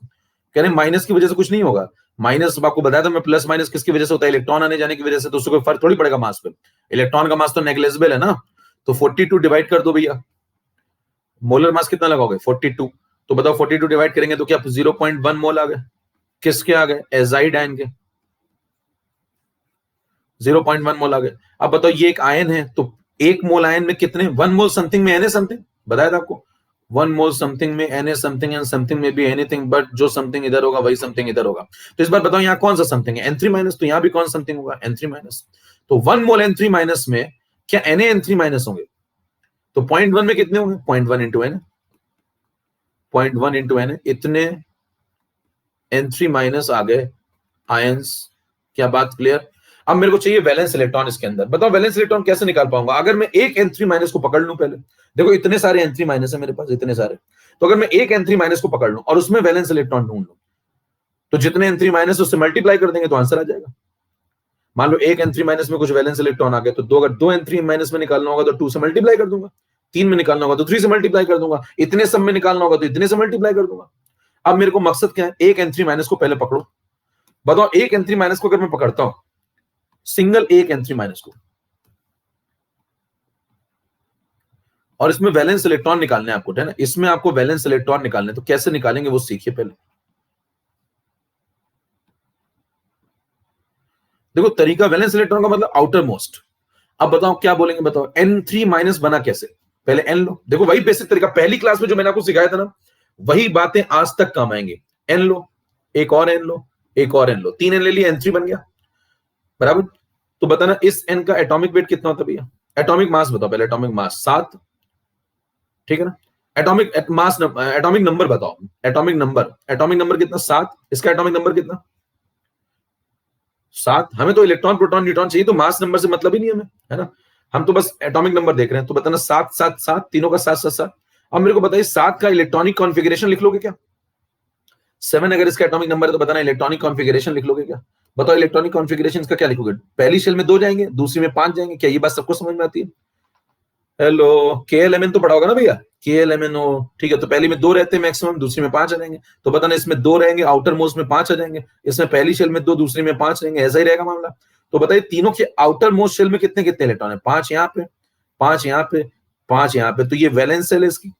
कह रहे माइनस की वजह से कुछ नहीं होगा, माइनस आपको बताया था मैं, प्लस माइनस किसकी वजह से होता है, इलेक्ट्रॉन आने जाने की वजह से, तो उससे कोई फर्क थोड़ी पड़ेगा मास पे। इलेक्ट्रॉन का मास तो नेग्लेजिबल है ना। तो 42 डिवाइड कर दो भैया, मोलर मास कितना लगाओगे 42। तो बताओ 42 डिवाइड करेंगे तो क्या 0.1 मोल आ गए, किसके आ गए, एजाइड आयन के, 0.1 मोल आ गए। अब बताओ ये एक आयन है, तो एक मोल आयन में कितने, 1 मोल समथिंग में एन ए समथिंग, बताया था आपको, 1 मोल समथिंग में N A something and something में भी एनीथिंग, बट जो समथिंग इधर होगा वही समथिंग इधर होगा। तो इस बार बताओ यहाँ कौन सा समथिंग है, N3-, तो यहाँ भी कौन समथिंग होगा, N3-। तो 1 मोल N3- में क्या Na होंगे? तो 0.1 में कितने होंगे, 0.1 इंटू एन, 0.1 इंटू एन, इतने N3- आ गए आयंस। क्या बात क्लियर? अब मेरे को चाहिए वैलेंस इलेक्ट्रॉन इसके अंदर। बताओ वैलेंस इलेक्ट्रॉन कैसे निकाल पाऊंगा? अगर मैं एक N3- को पकड़ लूं, पहले देखो इतने सारे N3- है मेरे पास, इतने सारे, तो अगर मैं एक N3- को पकड़ लूं और उसमें वैलेंस इलेक्ट्रॉन ढूंढ लूं, तो जितने N3- उससे मल्टीप्लाई कर देंगे तो आंसर आ जाएगा। मान लो एक N3- में कुछ वैलेंस इलेक्ट्रॉन आ गए, तो अगर दो N3- में निकालना होगा तो 2 से मल्टीप्लाई कर दूंगा, 3 में निकालना होगा तो 3 से मल्टीप्लाई कर दूंगा, इतने सब में निकालना होगा तो इतने से मल्टीप्लाई कर दूंगा। अब मेरे को मकसद क्या है, एक N3- को पहले पकड़ो। बताओ एक N3- को अगर मैं पकड़ता हूं, सिंगल एक N3- को, और इसमें वैलेंस इलेक्ट्रॉन निकालने हैं आपको, है ना, इसमें आपको वैलेंस इलेक्ट्रॉन निकालने, तो कैसे निकालेंगे वो सीखिए पहले। देखो तरीका, वैलेंस इलेक्ट्रॉन का मतलब आउटर मोस्ट। अब बताओ क्या बोलेंगे, बताओ N3- बना कैसे, पहले N लो। देखो वही बेसिक तरीका, पहली क्लास में जो मैंने आपको सिखाया था ना, वही बातें आज तक काम आएंगी। N लो, एक और N लो, एक और N लो, 3 N ले लिया, N3 बन गया, बराबर। तो बताना इस N का एटॉमिक वेट कितना होता है भैया, एटॉमिक मास बताओ पहले, एटॉमिक मास 7, ठीक है ना। एटॉमिक मास, एटॉमिक नंबर बताओ, एटॉमिक नंबर, एटॉमिक नंबर कितना, 7। इसका एटॉमिक नंबर कितना, 7। हमें तो इलेक्ट्रॉन प्रोटॉन न्यूट्रॉन चाहिए, तो मास नंबर से मतलब ही नहीं हमें, है ना। हम तो बस एटॉमिक नंबर देख रहे हैं। तो बताना 7 7 7, तीनों का 7 7 7। अब मेरे को बताइए 7 का इलेक्ट्रॉनिक कॉन्फ़िगरेशन लिख लोगे क्या? 7 अगर इसका एटॉमिक नंबर है तो बताना इलेक्ट्रॉनिक कॉन्फ़िगरेशन लिख लोगे क्या? बताओ इलेक्ट्रॉनिक कॉन्फ़िगरेशन इसका क्या लिखोगे? पहली शेल में 2 जाएंगे, दूसरी में 5 जाएंगे। क्या ये बात सबको समझ में आती है? हेलो, KLMN तो पढ़ा होगा ना भैया? KLMNO, ठीक है। तो पहली में 2 रहते हैं मैक्सिमम, दूसरी में 5 आ जाएंगे। तो बताना इसमें 2 रहेंगे, आउटर मोस्ट में 5 आ जाएंगे, इसमें पहली शेल में 2, दूसरी में 5 रहेंगे। ऐसा ही रहेगा मामला। तो बताइए तीनों के आउटर मोस्ट शेल में कितने कितने इलेक्ट्रॉन है? 5 यहाँ पे, 5 यहाँ पे, 5 यहाँ पे। तो ये वैलेंस शेल है इसकी।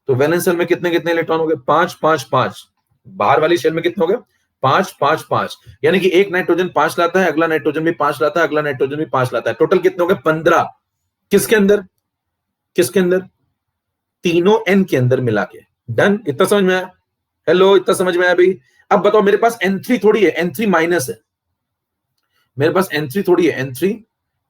तो वैलेंस शेल में कितने कितने इलेक्ट्रॉन हो गए? 5 5 5। बाहर वाली शेल में कितने हो गए? 5 5 5। यानी कि एक नाइट्रोजन 5 लाता है, अगला नाइट्रोजन भी 5 लाता है, अगला नाइट्रोजन भी 5 लाता है। टोटल कितने हो गए? 15। किसके अंदर? किसके अंदर? तीनों N के अंदर मिला के। डन? इतना समझ में आया? हेलो, इतना समझ में आया भाई? अब बताओ मेरे पास N3 थोड़ी है, N3 माइनस है। मेरे पास N3 थोड़ी है, N3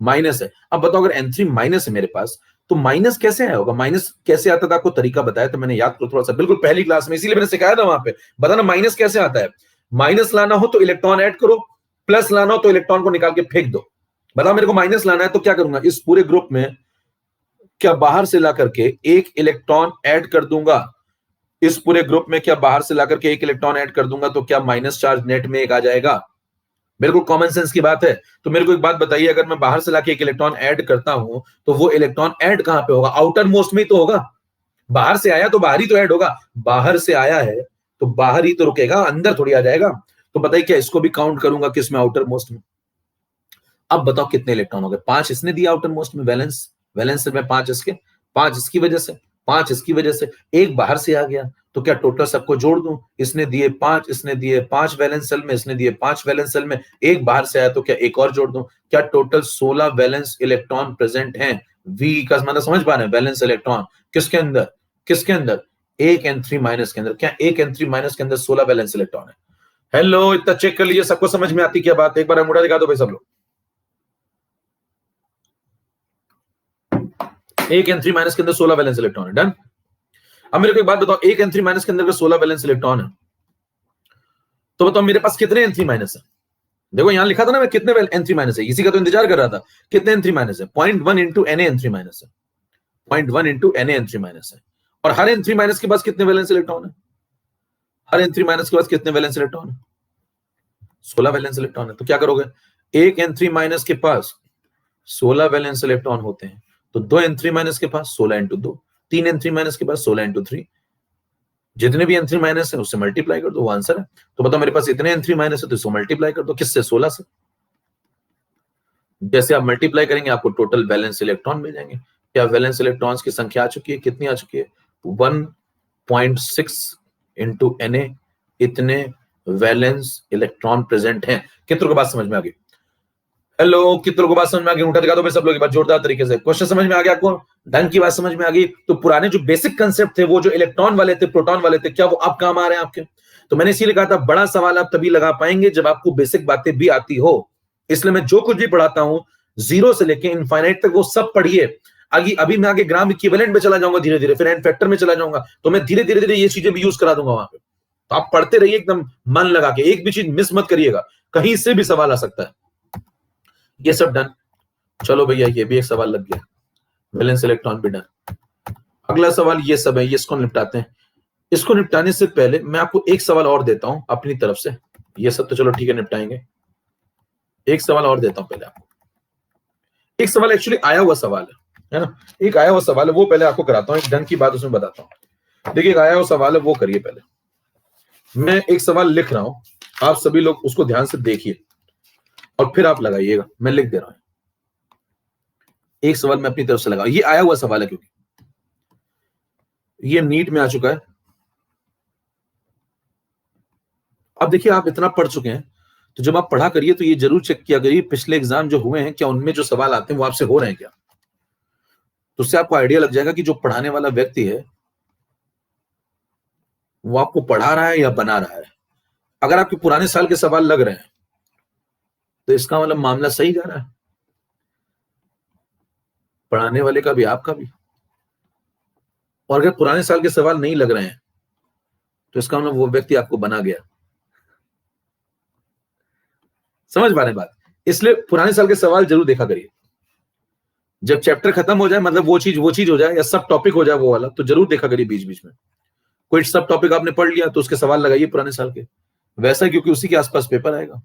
माइनस है। अब बताओ अगर N3 माइनस है मेरे पास, तो माइनस कैसे आया होगा? माइनस कैसे आता था आपको तरीका बताया तो मैंने, याद करो थोड़ा सा, बिल्कुल पहली क्लास में, इसीलिए मैंने सिखाया था वहां पे। बताना माइनस कैसे आता है। माइनस लाना हो तो इलेक्ट्रॉन ऐड करो, प्लस लाना हो तो इलेक्ट्रॉन को निकाल के फेंक दो। बताओ मेरे को माइनस लाना है तो क्या करूंगा? इस पूरे ग्रुप में क्या बाहर से ला करके एक इलेक्ट्रॉन ऐड कर दूंगा? इस पूरे ग्रुप में क्या बाहर से ला करके एक इलेक्ट्रॉन ऐड कर दूंगा तो क्या माइनस चार्ज नेट में एक आ जाएगा? बिल्कुल कॉमन सेंस की बात है। तो मेरे को एक बात बताइए, अगर मैं बाहर से लाके एक इलेक्ट्रॉन ऐड करता हूं तो वो इलेक्ट्रॉन ऐड कहां पे होगा? आउटर मोस्ट में ही तो होगा। बाहर से आया तो बाहर ही तो ऐड होगा। बाहर से आया है तो बाहर ही तो रुकेगा, अंदर थोड़ी आ जाएगा। तो बताइए क्या इसको भी काउंट करूंगा किसमें? आउटर मोस्ट में। अब बताओ कितने इलेक्ट्रॉन हो गए? 5 इसने दिया आउटर मोस्ट में, वैलेंस वैलेंस में 5 इसके, 5 इसकी वजह से, 5 इसकी वजह से, एक बाहर से आ गया। तो क्या टोटल सबको जोड़ दूं? इसने दिए 5, इसने दिए 5 वैलेंस सेल में, इसने दिए 5 वैलेंस सेल में, एक बाहर से आया तो क्या एक और जोड़ दूं? क्या टोटल 16 वैलेंस इलेक्ट्रॉन प्रेजेंट हैं? वी का मतलब समझ पा रहे हैं? वैलेंस इलेक्ट्रॉन किसके अंदर? किसके अंदर? एक N3 माइनस के अंदर। क्या एक N3 माइनस के अंदर 16 वैलेंस इलेक्ट्रॉन है? हेलो, इतना चेक कर लीजिए, सबको समझ में आती क्या बात? एक बार अंगूठा दिखा दो भाई सब लोग। एक N3 माइनस के अंदर 16 वैलेंस इलेक्ट्रॉन है। डन? अब मेरे को एक बात बताओ, एक N3 माइनस के अंदर 16 वैलेंस इलेक्ट्रॉन है तो बताओ मेरे पास कितने N3 माइनस है? देखो यहां लिखा था ना मैं कितने N3 माइनस है, इसी का तो इंतजार कर रहा था। कितने N3 माइनस है? 0.1 इंटू Na N3 माइनस है। 0.1 इंटू Na N3 माइनस है। और हर N3 माइनस के पास कितने वैलेंस इलेक्ट्रॉन है? हर N3 माइनस के पास कितने वैलेंस इलेक्ट्रॉन है? 16 वैलेंस इलेक्ट्रॉन है। तो क्या करोगे? एक N3 माइनस के पास 16 वैलेंस इलेक्ट्रॉन होते हैं तो 2 N3 माइनस के पास 16 इंटू 2, 3 N3 माइनस के पास 16 इंटू 3, जितने भी N3 माइनस है उससे मल्टीप्लाई कर दो, वो आंसर है। तो बताओ मेरे पास इतने N3 माइनस है तो इसको मल्टीप्लाई कर दो, किससे? 16 से। जैसे आप मल्टीप्लाई करेंगे आपको टोटल वैलेंस इलेक्ट्रॉन मिल जाएंगे। क्या वैलेंस इलेक्ट्रॉन्स की संख्या आ चुकी है? कितनी आ चुकी है? 1.6 इंटू Na, इतने वैलेंस इलेक्ट्रॉन प्रेजेंट हैं। कितनों को बात समझ में आ गई? हेलो, कितनों को बात समझ में आ गई? उठा दिखा दो भाई सब लोग एक बार जोरदार तरीके से। क्वेश्चन समझ में आ गया आपको? ढंग की बात समझ में आ गई? तो पुराने जो बेसिक कंसेप्ट थे, वो जो इलेक्ट्रॉन वाले थे, प्रोटॉन वाले थे, क्या वो अब काम आ रहे हैं आपके? तो मैंने इसीलिए कहा था बड़ा सवाल आप तभी लगा पाएंगे जब आपको बेसिक बातें भी आती हो। इसलिए मैं जो कुछ भी पढ़ाता हूं जीरो से लेके इनफाइनाइट तक वो सब पढ़िए। अभी मैं आगे ग्राम इक्विवेलेंट में चला जाऊंगा धीरे धीरे, फिर एन फैक्टर में चला जाऊंगा, तो मैं धीरे धीरे ये चीजें भी यूज करा दूंगा वहां पे। तो आप पढ़ते रहिए एकदम मन लगा के, एक भी चीज मिस मत करिएगा, कहीं से भी सवाल आ सकता है। ये सब डन। चलो भैया ये भी एक सवाल लग गया, वैलेंस इलेक्ट्रॉन भी डन। अगला सवाल ये सब है, ये इसको निपटाते हैं। इसको निपटाने से पहले मैं आपको एक सवाल और देता हूं अपनी तरफ से। ये सब तो चलो ठीक है निपटाएंगे, एक सवाल और देता हूं पहले आपको। एक सवाल एक्चुअली आया हुआ सवाल है ना, एक आया हुआ सवाल है, वो पहले आपको कराता हूं, एक ढंग की बात उसमें बताता हूं। देखिए एक आया हुआ सवाल है, वो करिए पहले। मैं एक सवाल लिख रहा हूं, आप सभी लोग उसको ध्यान से देखिए और फिर आप लगाइएगा। मैं लिख दे रहा हूं, एक सवाल मैं अपनी तरफ से लगा, ये आया हुआ सवाल है क्योंकि ये नीट में आ चुका है। अब देखिए आप इतना पढ़ चुके हैं तो जब आप पढ़ा करिए तो ये जरूर चेक किया करिए पिछले एग्जाम जो हुए हैं क्या उनमें जो सवाल आते हैं वो आपसे हो रहे हैं क्या। तो उससे आपको आइडिया लग जाएगा कि जो पढ़ाने वाला व्यक्ति है वो आपको पढ़ा रहा है या बना रहा है। अगर आपके पुराने साल के सवाल लग रहे हैं तो इसका मतलब मामला सही जा रहा है, पढ़ाने वाले का भी आपका भी। और अगर पुराने साल के सवाल नहीं लग रहे हैं तो इसका मतलब वो व्यक्ति आपको बना गया। समझ पा रहे हैं बात? इसलिए पुराने साल के सवाल जरूर देखा करिए। जब चैप्टर खत्म हो जाए, मतलब वो चीज हो जाए या सब टॉपिक हो जाए वो वाला, तो जरूर देखा करिए बीच बीच में। कोई सब टॉपिक आपने पढ़ लिया तो उसके सवाल लगाइए पुराने साल के, वैसा, क्योंकि उसी के आसपास पेपर आएगा।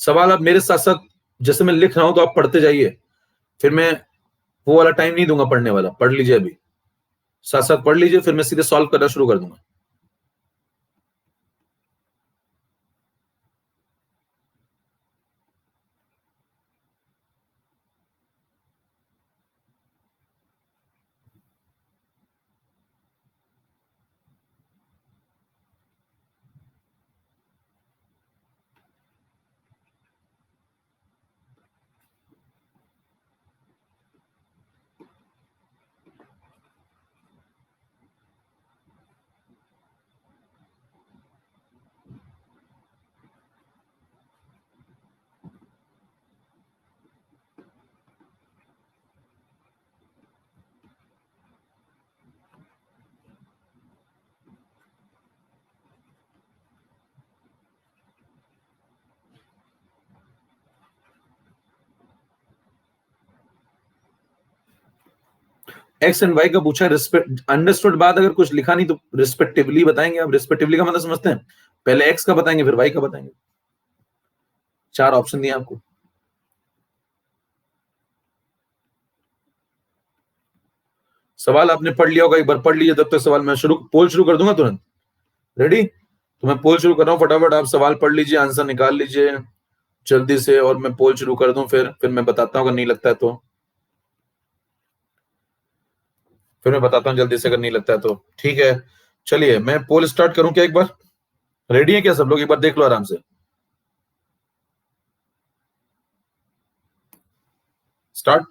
सवाल आप मेरे साथ साथ, जैसे मैं लिख रहा हूं तो आप पढ़ते जाइए, फिर मैं वो वाला टाइम नहीं दूंगा पढ़ने वाला, पढ़ लीजिए अभी, साथ साथ पढ़ लीजिए, फिर मैं सीधे सॉल्व करना शुरू कर दूंगा। एक्स एंड वाई का पूछा, रिस्पेक्ट अंडरस्टूड बात, अगर कुछ लिखा नहीं तो रिस्पेक्टिवली बताएंगे आप। रिस्पेक्टिवली का मतलब समझते हैं, पहले एक्स का बताएंगे फिर वाई का बताएंगे। 4 ऑप्शन दिए आपको। सवाल आपने पढ़ लिया होगा, एक बार पढ़ लीजिए, तब तक सवाल मैं पोल शुरू कर दूंगा तुरंत। रेडी? तो मैं पोल शुरू कर रहा हूँ, फटाफट आप सवाल पढ़ लीजिए, आंसर निकाल लीजिए जल्दी से, और मैं पोल शुरू कर दूं, फिर मैं बताता हूँ अगर नहीं लगता है तो, फिर मैं बताता हूँ जल्दी से अगर नहीं लगता है तो। ठीक है, चलिए मैं पोल स्टार्ट करूं क्या एक बार? रेडी है क्या सब लोग? एक बार देख लो आराम से। स्टार्ट।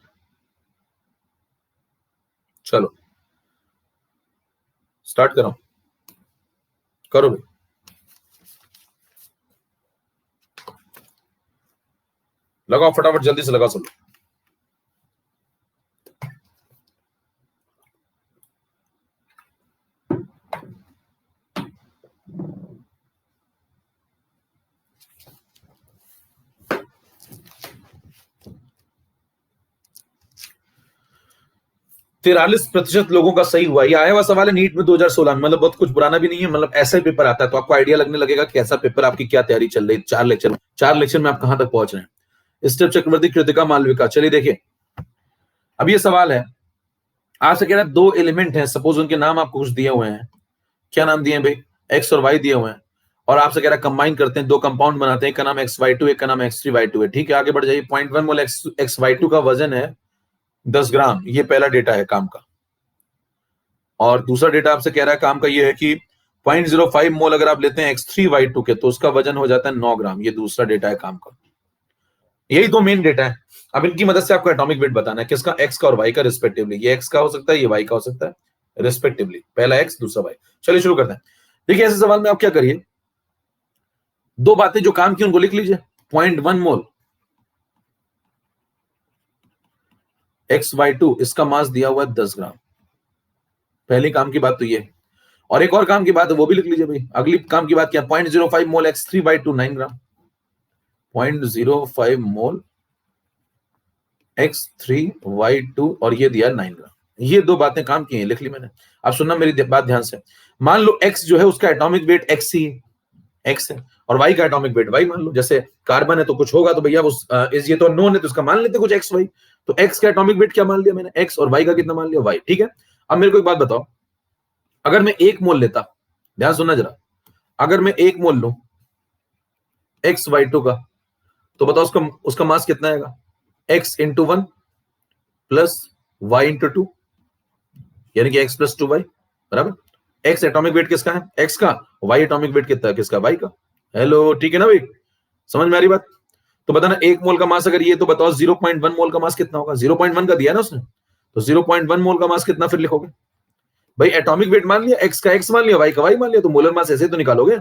चलो स्टार्ट करो, करो भाई। लगाओ फटाफट, जल्दी से लगाओ सब लोग। तिरालीस प्रतिशत लोगों का सही हुआ। ये आया हुआ सवाल है नीट में 2016 में, मतलब बहुत कुछ पुराना भी नहीं है, मतलब ऐसा ही पेपर आता है, तो आपको आइडिया लगने लगेगा कि ऐसा पेपर, आपकी क्या तैयारी चल रही है। 4 लेक्चर में आप कहां तक पहुंच रहे हैं। स्टेप चक्रवर्ती, कृतिका मालविका। चलिए देखिए, अब ये सवाल है आपसे, कह रहा है 2 एलिमेंट हैं, सपोज उनके नाम आपको कुछ दिए हुए हैं। क्या नाम दिए हैं भाई? एक्स और वाई दिए हुए हैं, और आपसे कह रहा है कंबाइन करते हैं, 2 कंपाउंड बनाते हैं, एक का नाम XY2, एक का नाम X3Y2 है। ठीक है, आगे बढ़ जाइए। 0.1 मोल XY2 का वजन है 10 ग्राम, ये पहला डेटा है काम का। और दूसरा डेटा आपसे कह रहा है काम का ये है कि 0.05 मोल अगर आप लेते हैं X3Y2 के, तो उसका वजन हो जाता है 9 ग्राम। ये दूसरा डेटा है काम का। यही 2 मेन डेटा है। अब इनकी मदद से आपको एटॉमिक वेट बताना है, किसका? एक्स का और वाई का रिस्पेक्टिवली। ये एक्स का हो सकता है, ये वाई का हो सकता है रिस्पेक्टिवली, पहला एक्स दूसरा वाई। चलिए शुरू करते हैं। देखिए ऐसे सवाल में आप क्या करिए, 2 बातें जो काम की उनको लिख लीजिए। 0.1 मोल XY2, इसका मास दिया हुआ है 10 ग्राम। पहले काम की बात तो ये, और एक और काम की बात है वो भी लिख लीजिए भाई। अगली काम की बात क्या? 0.05 मोल X3Y2, 9 ग्राम। 0.05 मोल X3Y2, और ये दिया 9 ग्राम। ये 2 बातें काम की हैं, लिख ली मैंने। अब सुनना मेरी बात ध्यान से। मान लो X जो है उसका एटॉमिक वेट X ही X है, और Y का एटॉमिक वेट Y मान लो। जैसे कार्बन है तो कुछ होगा, तो भैया उस ये तो नोन है तो उसका मान लेते कुछ XY। तो X का एटॉमिक वेट क्या मान लिया मैंने? X, और Y का कितना मान लिया? Y। ठीक है, अब मेरे को एक बात बताओ, अगर मैं 1 मोल लेता, ध्यान सुनना जरा, अगर मैं 1 मोल लूं XY2 का, तो बताओ उसका उसका मास कितना आएगा? X into 1 plus Y into 2, यानी कि X प्लस 2Y बराबर। X एटॉमिक वेट किसका है? X का। Y एटॉमिक वेट कितना है? किसका? Y का। हेलो, ठीक है ना भाई, समझ में आ रही बात? तो बताना 1 मोल का मास अगर ये, तो बताओ 0.1 मोल का मास कितना होगा? 0.1 का दिया ना उसने, तो 0.1 मोल का मास कितना फिर लिखोगे भाई? एटॉमिक वेट मान लिया, X का X मान लिया, Y का Y मान लिया, तो मोलर मास ऐसे तो निकालोगे।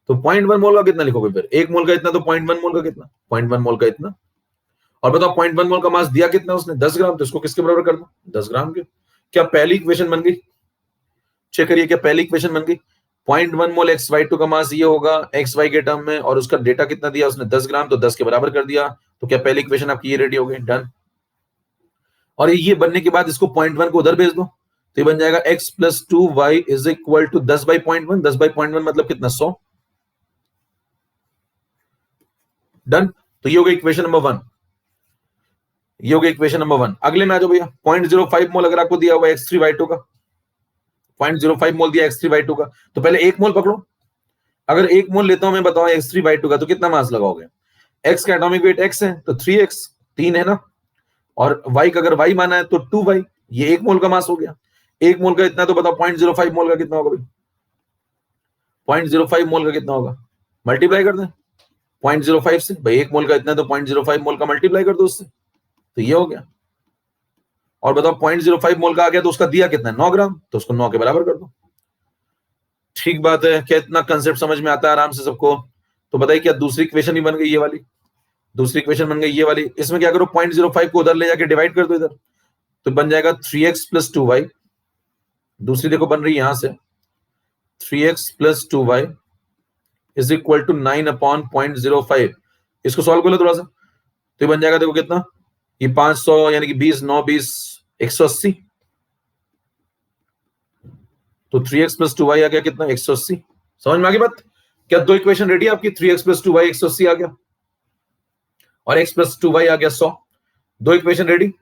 तो 0.1 मोल का कितना लिखोगे फिर? 1 मोल का इतना, तो 0.1 मोल का कितना? 0.1 मोल का इतना। और बताओ 0.1 मोल का मास दिया कितना उसने? 10 ग्राम, तो इसको किसके बराबर कर दो? 10 ग्राम के। क्या पहली इक्वेशन बन गई? चेक करिए क्या पहली इक्वेशन बन गई। 0.1 मोल XY2 का मास ये होगा XY के टर्म में, और उसका डेटा कितना दिया उसने 10 ग्राम, तो 10 के बराबर कर दिया। तो क्या पहली इक्वेशन आपकी ये रेडी हो गई, डन। और ये बनने के बाद इसको 0.1 को उधर भेज दो, तो ये बन जाएगा x plus 2y is equal to 10/0.1। 10/0.1 मतलब कितना, 100। डन। तो ये हो गई इक्वेशन नंबर 1, ये हो गई इक्वेशन नंबर 1। अगले में आ जाओ भैया। 0.05 मोल अगर आपको दिया हुआ X3Y2 का, 0.05 मोल दिया X3Y2 का, तो पहले 1 मोल पकड़ो। अगर 1 मोल लेता हूं मैं, बताओ X3Y2 का, तो कितना मास लगाओगे? X का एटॉमिक वेट X है तो 3x, 3 है ना, और Y का अगर Y माना है तो 2y, ये 1 मोल का मास हो गया। 1 मोल का इतना, तो बताओ 0.05 मोल का कितना होगा भाई? 0.05 मोल का कितना होगा, मल्टीप्लाई कर दें 0.05 से। भाई 1 मोल का इतना, तो 0.05 मोल का मल्टीप्लाई कर दो उससे, तो ये हो गया। और बताओ 0.05 मोल का आ गया, तो उसका दिया कितना है, 9 ग्राम, तो उसको 9 के बराबर कर दो। ठीक बात है, क्या इतना कंसेप्ट समझ में आता है आराम से सबको? तो बताइए क्या दूसरी इक्वेशन ही बन गई ये वाली? दूसरी इक्वेशन बन गई ये वाली। इसमें क्या करो, 0.05 को उधर ले जाके डिवाइड कर दो इधर, तो बन जाएगा 3x प्लस 2y। दूसरी देखो बन रही है यहां से, 3x plus 2y is equal to 9/0.05। इसको सॉल्व कर लो थोड़ा सा, तो ये बन जाएगा देखो कितना, ये 500 यानी कि 20 9 20 180। तो 3x प्लस 2y आ गया कितना, 180। समझ में आ गई बात? क्या दो इक्वेशन रेडी है आपकी? 3x प्लस 2y 180 आ गया, और x प्लस 2y आ गया 100। दो इक्वेशन रेडी।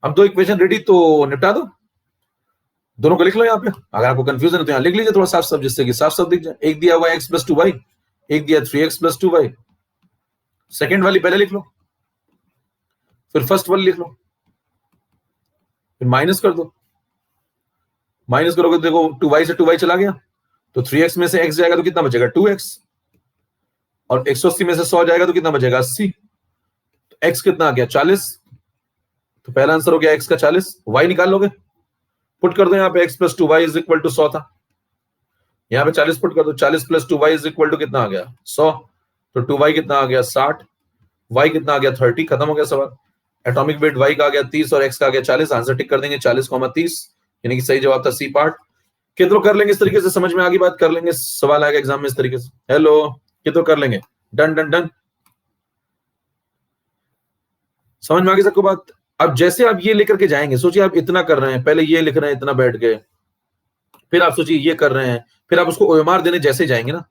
अब दो इक्वेशन रेडी, तो निपटा दो, दोनों को लिख लो यहाँ पे। अगर आपको कंफ्यूजन है तो यहाँ लिख लीजिए थोड़ा साफ साफ, जिससे कि साफ साफ दिख जाए। एक दिया हुआ x प्लस 2y, एक दिया 3x प्लस 2y। सेकेंड वाली पहले लिख लो, फिर फर्स्ट वाली लिख लो, फिर माइनस कर दो। माइनस करोगे तो देखो 2y से 2y चला गया, तो 3x में से x जाएगा तो कितना बचेगा, 2x, और 180 में से 100 जाएगा तो कितना बचेगा, 80। तो x कितना आ गया, 40। तो पहला आंसर हो गया x का 40। y निकाल लोगे, पुट कर दो यहाँ पे, x plus 2y is equal to 100 था, यहाँ पे 40 पुट कर दो। 40 plus 2y is equal to कितना आ गया, 100। तो 2y कितना आ गया, 60। y कितना आ गया, 30। खत्म हो गया सवाल। एटॉमिक वेट y का आ गया 30 और x का आ गया 40। आंसर टिक कर देंगे, 40,30, यानी कि सही जवाब था सी पार्ट। कितनों कर लेंगे इस तरीके से, समझ में आ गई बात? कर लेंगे, सवाल आएगा एग्जाम में इस तरीके से। हेलो, कितनों कर लेंगे? Done done done. समझ में आ गई सबको बात? अब जैसे आप ये लेकर के जाएंगे, सोचिए आप इतना कर रहे हैं, पहले ये लिख रहे हैं इतना बैठ के, फिर आप सोचिए ये कर रहे हैं, फिर आप उसको OMR देने जैसे जाएंगे ना,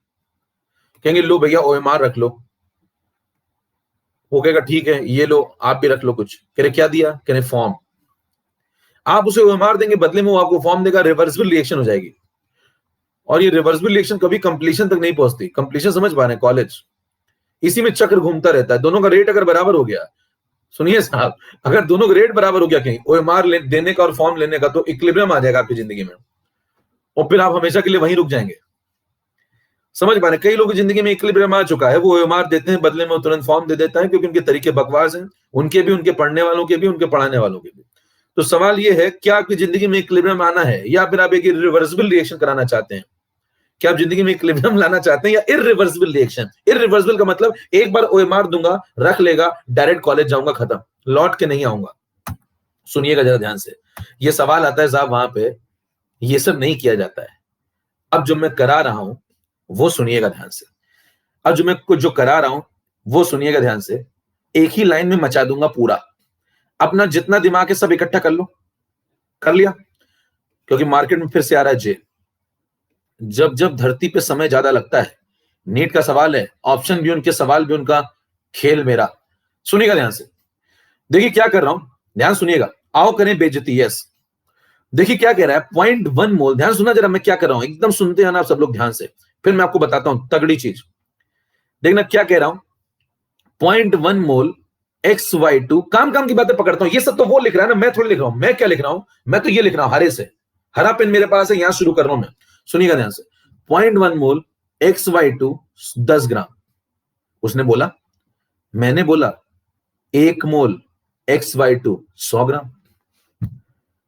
कहेंगे लो भैया OMR रख लो, वो कहेगा ठीक है ये लो आप भी रख लो कुछ। कह रहे क्या दिया, कह रहे फॉर्म। आप उसे OMR देंगे, बदले में वो आपको फॉर्म देगा, रिवर्सिबल रिएक्शन हो जाएगी। और ये रिवर्सिबल रिएक्शन कभी कंप्लीशन तक नहीं पहुंचती। कंप्लीशन समझ पा रहे हैं, कॉलेज इसी में चक्र घूमता रहता है। दोनों का रेट अगर बराबर हो गया, सुनिए साहब, अगर दोनों का रेट बराबर हो गया कहीं OMR देने का और फॉर्म लेने का, तो इक्विलिब्रियम आ जाएगा आपकी जिंदगी में, और फिर आप हमेशा के लिए वहीं रुक जाएंगे। समझ पा रहे? कई लोगों की जिंदगी में इक्विलिब्रियम आ चुका है, वो OMR देते हैं, बदले में तुरंत फॉर्म दे देता है, क्योंकि उनके तरीके बकवास हैं, उनके भी, उनके पढ़ने वालों के भी, उनके पढ़ाने वालों के भी। तो सवाल ये है, क्या आपकी जिंदगी में इक्विलिब्रियम आना है, या फिर आप एक रिवर्सिबल रिएक्शन कराना चाहते हैं? क्या आप जिंदगी में इक्विलिब्रियम लाना चाहते हैं, या इररिवर्सिबल रिएक्शन? इररिवर्सिबल का मतलब एक बार OMR दूंगा, रख लेगा, डायरेक्ट कॉलेज जाऊंगा, खत्म, लौट के नहीं आऊंगा। सुनिएगा जरा ध्यान से, ये सवाल आता है साहब वहां पे, ये सब नहीं किया जाता है। अब जो मैं करा रहा हूं वो सुनिएगा ध्यान से, अब जो मैं कुछ जो करा रहा हूं वो सुनिएगा ध्यान से। एक ही लाइन में मचा दूंगा पूरा, अपना जितना दिमाग है सब इकट्ठा कर लो। कर लिया? क्योंकि मार्केट में फिर से आ रहा है जे, जब जब धरती पे समय ज्यादा लगता है, नीट का सवाल है, ऑप्शन भी उनके, सवाल भी उनका, खेल मेरा। सुनिएगा ध्यान से, देखिए क्या कर रहा हूं, ध्यान सुनिएगा। आओ करें बेइज्जती, यस। देखिए क्या कह रहा है, 0.1 मोल। ध्यान सुना जरा मैं क्या कर रहा हूं, एकदम सुनते हैं ना आप सब लोग ध्यान से, फिर मैं आपको बताता हूं तगड़ी चीज। देखना क्या कह रहा हूं, 0.1 मोल XY2। काम काम की बातें पकड़ता हूं, ये सब तो वो लिख रहा है ना, मैं थोड़ी लिख रहा हूं। मैं क्या लिख रहा हूं, मैं तो ये लिख रहा हूं हरे से, हरा पेन मेरे पास है, यहां शुरू कर रहा हूं मैं। सुनिएगा ध्यान से, 0.1 मोल XY2 10 ग्राम। उसने बोला, मैंने बोला 1 मोल XY2 100 ग्राम।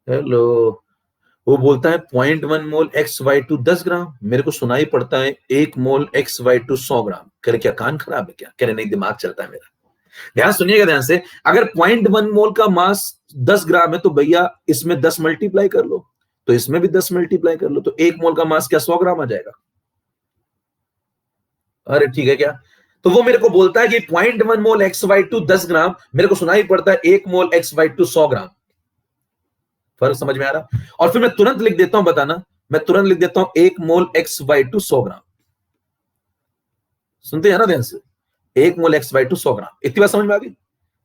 हेलो, वो बोलता है 0.1 मोल XY2 10 ग्राम, मेरे को सुनाई पड़ता है 1 मोल XY2 100 ग्राम। कह रहे क्या कान खराब है क्या? कह रहे नहीं, दिमाग चलता है मेरा। ध्यान सुनिएगा ध्यान से, अगर 0.1 मोल का मास 10 ग्राम है, तो भैया इसमें 10 मल्टीप्लाई कर लो, तो इसमें भी 10 मल्टीप्लाई कर लो, तो 1 मोल का मास क्या 100 ग्राम आ जाएगा? अरे ठीक है क्या? तो वो मेरे को बोलता है कि 0.1 मोल XY2 10 ग्राम, मेरे को सुनाई पड़ता है 1 मोल XY2 100 ग्राम। फर्क समझ में आ रहा? और फिर मैं तुरंत लिख देता हूं, बताना, मैं तुरंत लिख देता हूं 1 मोल XY2 100 ग्राम। सुनते हैं ना ध्यान से, 1 मोल XY2 100 ग्राम। इतनी बात समझ में आ गई?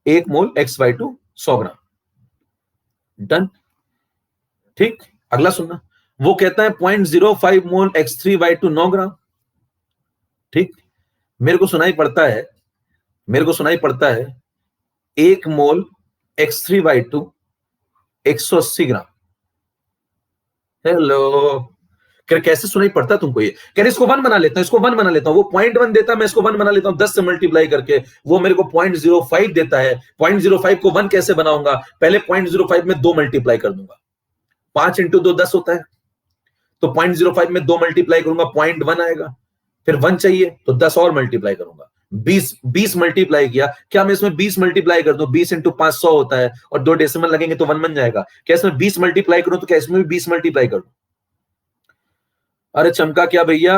1 मोल XY2 100 ग्राम। डन। ठीक, अगला सुनना। वो कहता है 0.05 मोल X3Y2 9 ग्राम। ठीक, मेरे को सुनाई पड़ता है, मेरे को सुनाई पड़ता है 1 मोल X3Y2 180 ग्राम। हेलो, कैसे सुनाई पड़ता है तुमको ये? कह रहे इसको 1 बना लेता हूं, इसको 1 बना लेता हूं। वो 0.1 देता है, मैं इसको 1 बना लेता हूं 10 से मल्टीप्लाई करके। वो मेरे को 0.05 देता है। 0.05 को 1 कैसे बनाऊंगा? पहले 0.05 में 2 मल्टीप्लाई कर दूंगा। 5 इंटू 2 10 होता है, तो 0.05 में 2 मल्टीप्लाई करूंगा, 0.1 आएगा। फिर 1 चाहिए तो 10 और मल्टीप्लाई करूंगा। 20 मल्टीप्लाई किया। क्या मैं इसमें 20 मल्टीप्लाई कर दूं? 20 इंटू 5 100 होता है, और 2 डेसिमल लगेंगे तो 1 बन जाएगा। क्या इसमें 20 मल्टीप्लाई करूं तो क्या इसमें भी 20 मल्टीप्लाई करूं? अरे चमका क्या भैया,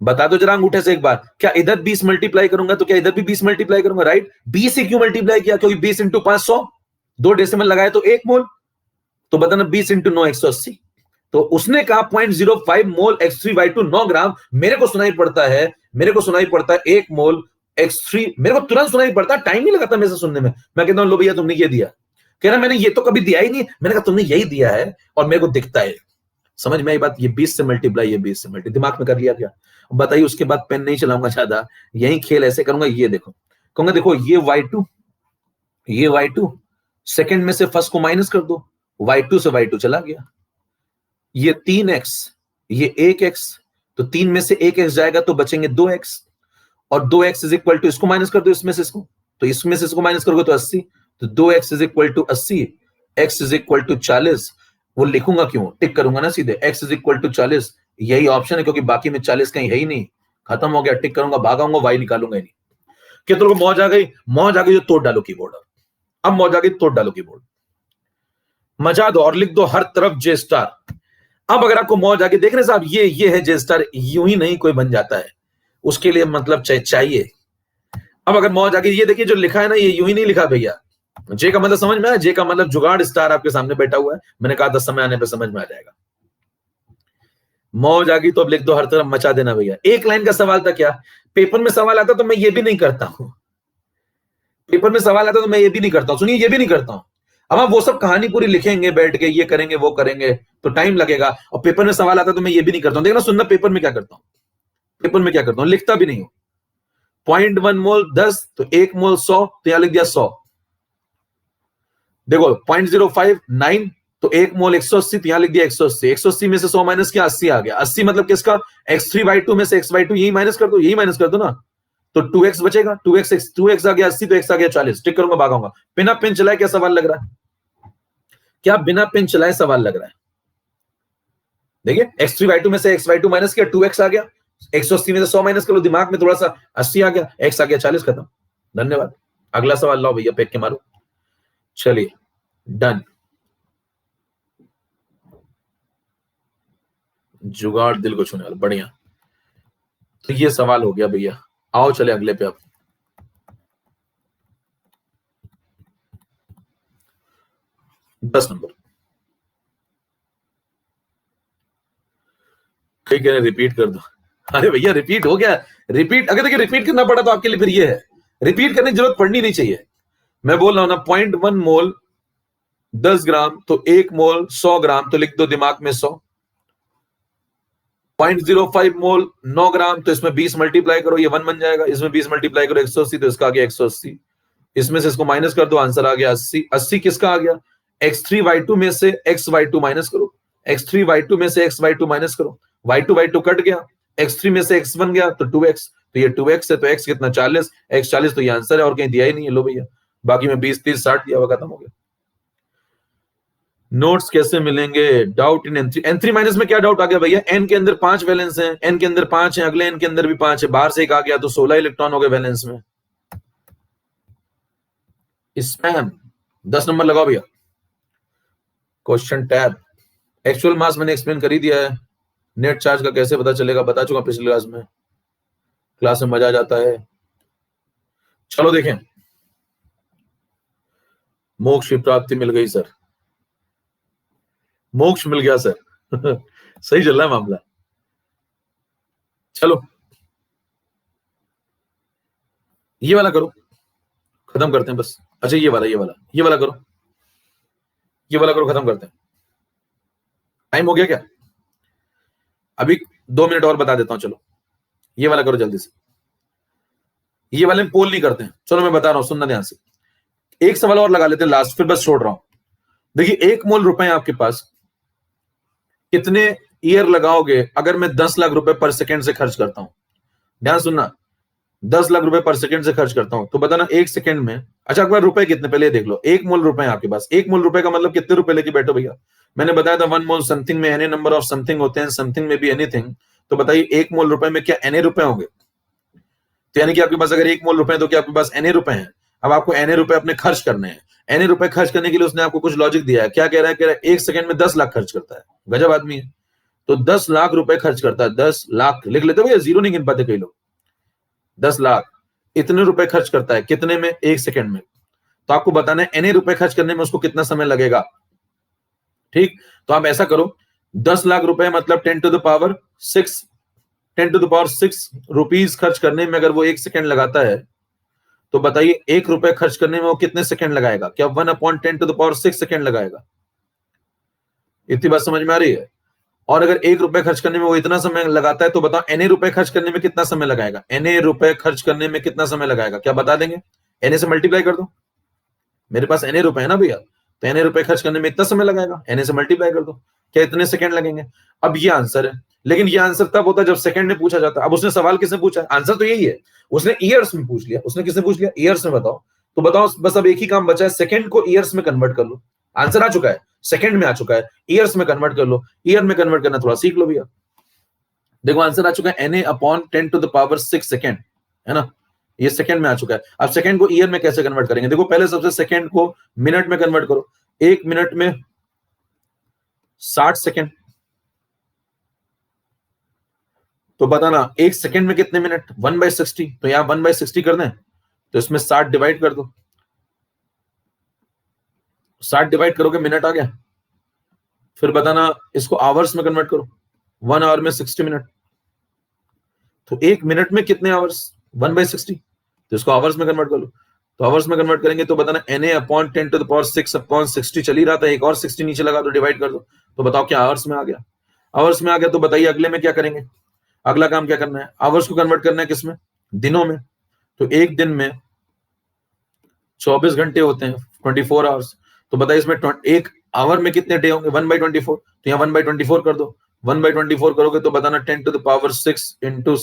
बता दो जरा अंगूठे से एक बार। क्या इधर 20 मल्टीप्लाई करूंगा तो क्या इधर भी 20 मल्टीप्लाई करूंगा? राइट। 20 से क्यों मल्टीप्लाई किया? क्योंकि 20 इंटू 5 100, 2 डेसिमल लगाए तो 1 मोल, तो बताना 20 इंटू 9 180। तो उसने कहा 0.05 मोल X3Y2 9 ग्राम। मेरे को सुनाई पड़ता है, मेरे को सुनाई पड़ता है 1 मोल X3। मेरे को तुरंत सुनाई पड़ता है, टाइम नहीं लगाता मेरे से सुनने में। मैं कहता हूं लो भैया तुमने ये दिया। कह रहा मैंने ये तो कभी दिया ही नहीं। मैंने कहा तुमने यही दिया है और मेरे को दिखता है। समझ में आई बात? ये 20 से मल्टीप्लाई, ये 20 से मल्टीप्लाई, दिमाग में कर लिया क्या? बताइए। उसके बाद पेन नहीं चलाऊंगा ज्यादा, यही खेल ऐसे करूंगा। ये देखो, कहूंगा देखो ये Y2, ये Y2, सेकंड में से फर्स्ट को माइनस कर दो, Y2 से Y2 चला गया। ये 3x, ये 1x, तो 3 में से 1x जाएगा तो बचेंगे 2x, और 2x इज इक्वल टू, इसको माइनस कर दो इसमें से इसको, तो इसमें से इसको माइनस करोगे तो 80, तो 2x is equal to 80, x is equal to 40। वो लिखूंगा क्यों? टिक करूंगा ना सीधे, x इज इक्वल टू 40। यही ऑप्शन है, क्योंकि बाकी में 40 कहीं है ही नहीं। खत्म हो गया, टिक करूंगा, भागाऊंगा, y निकालूंगा ही नहीं। क्या तुमको मौज आ गई? मौज आ गई तो तोड़ डालो कीबोर्ड। अब मौज आ गई, तोड़ डालो कीबोर्ड, मजा दो और लिख दो हर तरफ जे स्टार। अब अगर आपको मौज आके देख रहे साहब, ये है जे स्टार, यूं ही नहीं कोई बन जाता है, उसके लिए मतलब चाहिए। अब अगर मौज आके ये देखिए जो लिखा है ना, ये यूं ही नहीं लिखा भैया। जे का मतलब समझ में आया? जे का मतलब जुगाड़ स्टार आपके सामने बैठा हुआ है। मैंने कहा था समय आने पे समझ में आ जाएगा। मौज आ गई तो अब लिख दो हर तरफ, मचा देना भैया। एक लाइन का सवाल था क्या? पेपर में सवाल आता तो मैं ये भी नहीं करता हूं। पेपर में सवाल आता तो मैं ये भी नहीं करता हूं। सुनिए, ये भी नहीं करता हूं। अब हम वो सब कहानी पूरी लिखेंगे बैठ के, ये करेंगे वो करेंगे, तो टाइम लगेगा। और पेपर में सवाल आता तो मैं ये भी नहीं करता हूं। देखना सुनना, पेपर में क्या करता हूं, पेपर में क्या करता हूं, लिखता भी नहीं हूं। 0.1 मोल 10, तो 1 मोल 100, तो यहां लिख दिया 100। देखो 0.05 9, तो 1 मोल 180, तो यहां लिख दिया 180। 180 में से 100 माइनस किया, 80 आ गया। 80 मतलब किसका? X3Y2 में से XY2, यही माइनस कर दो, यही माइनस कर दो ना, तो 2x बचेगा। 2x आ गया 80, तो x आ गया 40। टिक करूंगा, भागाऊंगा। बिना पेन चलाए क्या सवाल लग रहा है? क्या बिना पेन चलाए सवाल लग रहा है? देखिए, X3Y2 में से XY2 माइनस किया, 2x आ गया। 180 में से 100 माइनस कर लो, दिमाग में थोड़ा सा 80 आ गया, x आ गया 40, खत्म। धन्यवाद। अगला सवाल लाओ भैया, फेंक के मारो। चलिए, डन। जुगाड़ दिल को छूने वाला, बढ़िया। तो ये सवाल हो गया भैया। आओ चले अगले पे। अब 10 नंबर। कई कह रहे रिपीट कर दो। अरे भैया रिपीट हो गया, रिपीट अगर देखिए रिपीट करना पड़ा तो आपके लिए फिर ये है, रिपीट करने की जरूरत पड़नी नहीं चाहिए। मैं बोल रहा हूं ना, 0.1 मोल 10 ग्राम, तो 1 मोल 100 ग्राम, तो लिख दो दिमाग में 100। 0.05 मोल 9 ग्राम, तो इसमें 20 मल्टीप्लाई करो, ये 1 बन जाएगा। इसमें 20 मल्टीप्लाई करो 180, तो इसका आ गया 180। इसमें से इसको माइनस कर दो, आंसर आ गया 80। 80 किसका आ गया? X3Y2 में से XY2 माइनस करो, X3Y2 में से XY2 माइनस करो, Y2 कट गया, X3 में से X बन गया, तो 2x, तो ये 2x है, तो x कितना 40, x 40, तो ये आंसर है, और कहीं दिया ही नहीं है। लो भैया, बाकी में 20 30 60 दिया हुआ, खत्म हो गया। नोट्स कैसे मिलेंगे? Doubt in N3। N3 minus में क्या डाउट आ गया भैया? n के अंदर 5 वैलेंस हैं, n के अंदर 5 है, अगले n के अंदर भी 5 है, बाहर से एक आ गया, तो 16 इलेक्ट्रॉन हो गए वैलेंस में। स्पैम। 10 नंबर लगाओ भैया, क्वेश्चन टैब। एक्चुअल मास मैंने एक्सप्लेन कर ही दिया है। नेट चार्ज का कैसे पता चलेगा बता चुका पिछली क्लास में मजा आ जाता है। चलो देखें, मोक्ष की प्राप्ति मिल गई सर, मोक्ष मिल गया सर सही चल रहा है मामला। चलो ये वाला करो, खत्म करते हैं बस। अच्छा ये वाला करो, ये वाला करो, खत्म करते हैं। टाइम हो गया क्या? अभी 2 मिनट और बता देता हूं। चलो ये वाला करो जल्दी से। ये वाले में पोल नहीं करते हैं। चलो मैं बता रहा हूं, सुनना ध्यान से। एक सवाल और लगा लेते हैं लास्ट, फिर बस छोड़ रहा हूं। देखिए 1 मोल रुपए आपके पास, कितने ईयर लगाओगे अगर मैं 10 लाख रुपए पर सेकेंड से खर्च करता हूं? ध्यान सुनना, 10 लाख रुपए पर सेकेंड से खर्च करता हूं तो बताना 1 सेकेंड में। अच्छा एक बार रुपए कितने पहले देख लो। 1 मोल रुपए आपके पास, 1 मोल रुपए का मतलब कितने रुपए लेके बैठो भैया? मैंने बताया था 1 मोल समथिंग में एनी नंबर ऑफ समथिंग होते हैं, समथिंग में भी एनीथिंग। तो बताइए 1 मोल रुपए में क्या एनी रुपए होंगे? तो यानी कि आपके पास अगर 1 मोल रुपए है तो क्या आपके पास एनी रुपए हैं? अब आपको एनी रुपए अपने खर्च करने हैं। एनी रुपए खर्च करने के लिए उसने आपको कुछ लॉजिक दिया है। क्या कह रहा है? 1 सेकंड में 10 लाख खर्च करता है। गजब आदमी है। तो 10 लाख रुपए खर्च करता है। 10 लाख लिख लेते भैया, जीरो नहीं गिन पाते कई लोग। 10 लाख इतने रुपए खर्च करता है कितने में? 1 सेकंड में। तो आपको बताना है एनी रुपए खर्च करने में उसको कितना समय लगेगा। ठीक, तो आप ऐसा करो, 10 लाख रुपए मतलब 10 to the power 6, 10 to the power 6 rupees खर्च करने में अगर वो 1 सेकंड लगाता है तो बताइए 1 रुपए खर्च करने में वो कितने सेकंड लगाएगा? क्या 1/10 टू द पावर 6 सेकंड लगाएगा? इतनी बात समझ में आ रही है? और अगर 1 रुपए खर्च करने में वो इतना समय लगाता है तो बताओ एने रुपए खर्च करने में कितना समय लगाएगा? एने रुपए खर्च करने में कितना समय लगाएगा? क्या बता देंगे? एने से मल्टीप्लाई कर दो, मेरे पास एने रुपए है ना भैया, तो एने रुपए खर्च करने में इतना समय लगाएगा, एने से मल्टीप्लाई कर दो, क्या इतने सेकंड लगेंगे? अब ये आंसर है। लेकिन ये आंसर तब होता है जब सेकंड में पूछा जाता है। अब उसने सवाल किसने पूछा? आंसर तो यही है, उसने ईयर्स में पूछ लिया। उसने किसने पूछ लिया? ईयर्स में। बताओ तो बताओ, बस अब एक ही काम बचा है, सेकंड को ईयर्स में कन्वर्ट कर लो। आंसर आ चुका है, सेकंड में आ चुका है, ईयर्स में कन्वर्ट कर लो। ईयर में कन्वर्ट करना थोड़ा सीख लो भैया। देखो आंसर आ चुका है Na/10 to the power 6 second, है ना? ये सेकंड में आ चुका है। अब सेकंड को ईयर में कैसे कन्वर्ट करेंगे? देखो पहले सबसे सेकंड को मिनट में कन्वर्ट करो। 1 मिनट में 60 सेकंड, तो बताना 1 सेकंड में कितने मिनट? 1/60। तो यहां 1/60 कर दें तो इसमें 60 डिवाइड कर दो। 60 डिवाइड करोगे मिनट आ गया। फिर बताना इसको आवर्स में कन्वर्ट करो। 1 आवर में 60 मिनट, तो 1 मिनट में कितने आवर्स? 1/60। तो इसको आवर्स में कन्वर्ट कर लो। तो आवर्स में कन्वर्ट करेंगे तो बताना Na/10 टू द पावर 6/60 चल ही रहा था, एक और 60 नीचे लगा तो डिवाइड कर दो। तो बताओ क्या आवर्स में आ गया? आवर्स में आ गया। तो बताइए अगले में क्या करेंगे? अगला काम क्या करना है? आवर्स को कन्वर्ट करना है किसमें? दिनों में। तो एक दिन में 24 घंटे होते हैं, 24 आवर्स। तो बताइए इसमें एक आवर में कितने डे होंगे? 1/24। तो यहाँ 1/24 कर दो। 1/24 करोगे तो बताना 10 टू द पावर 6 इंटू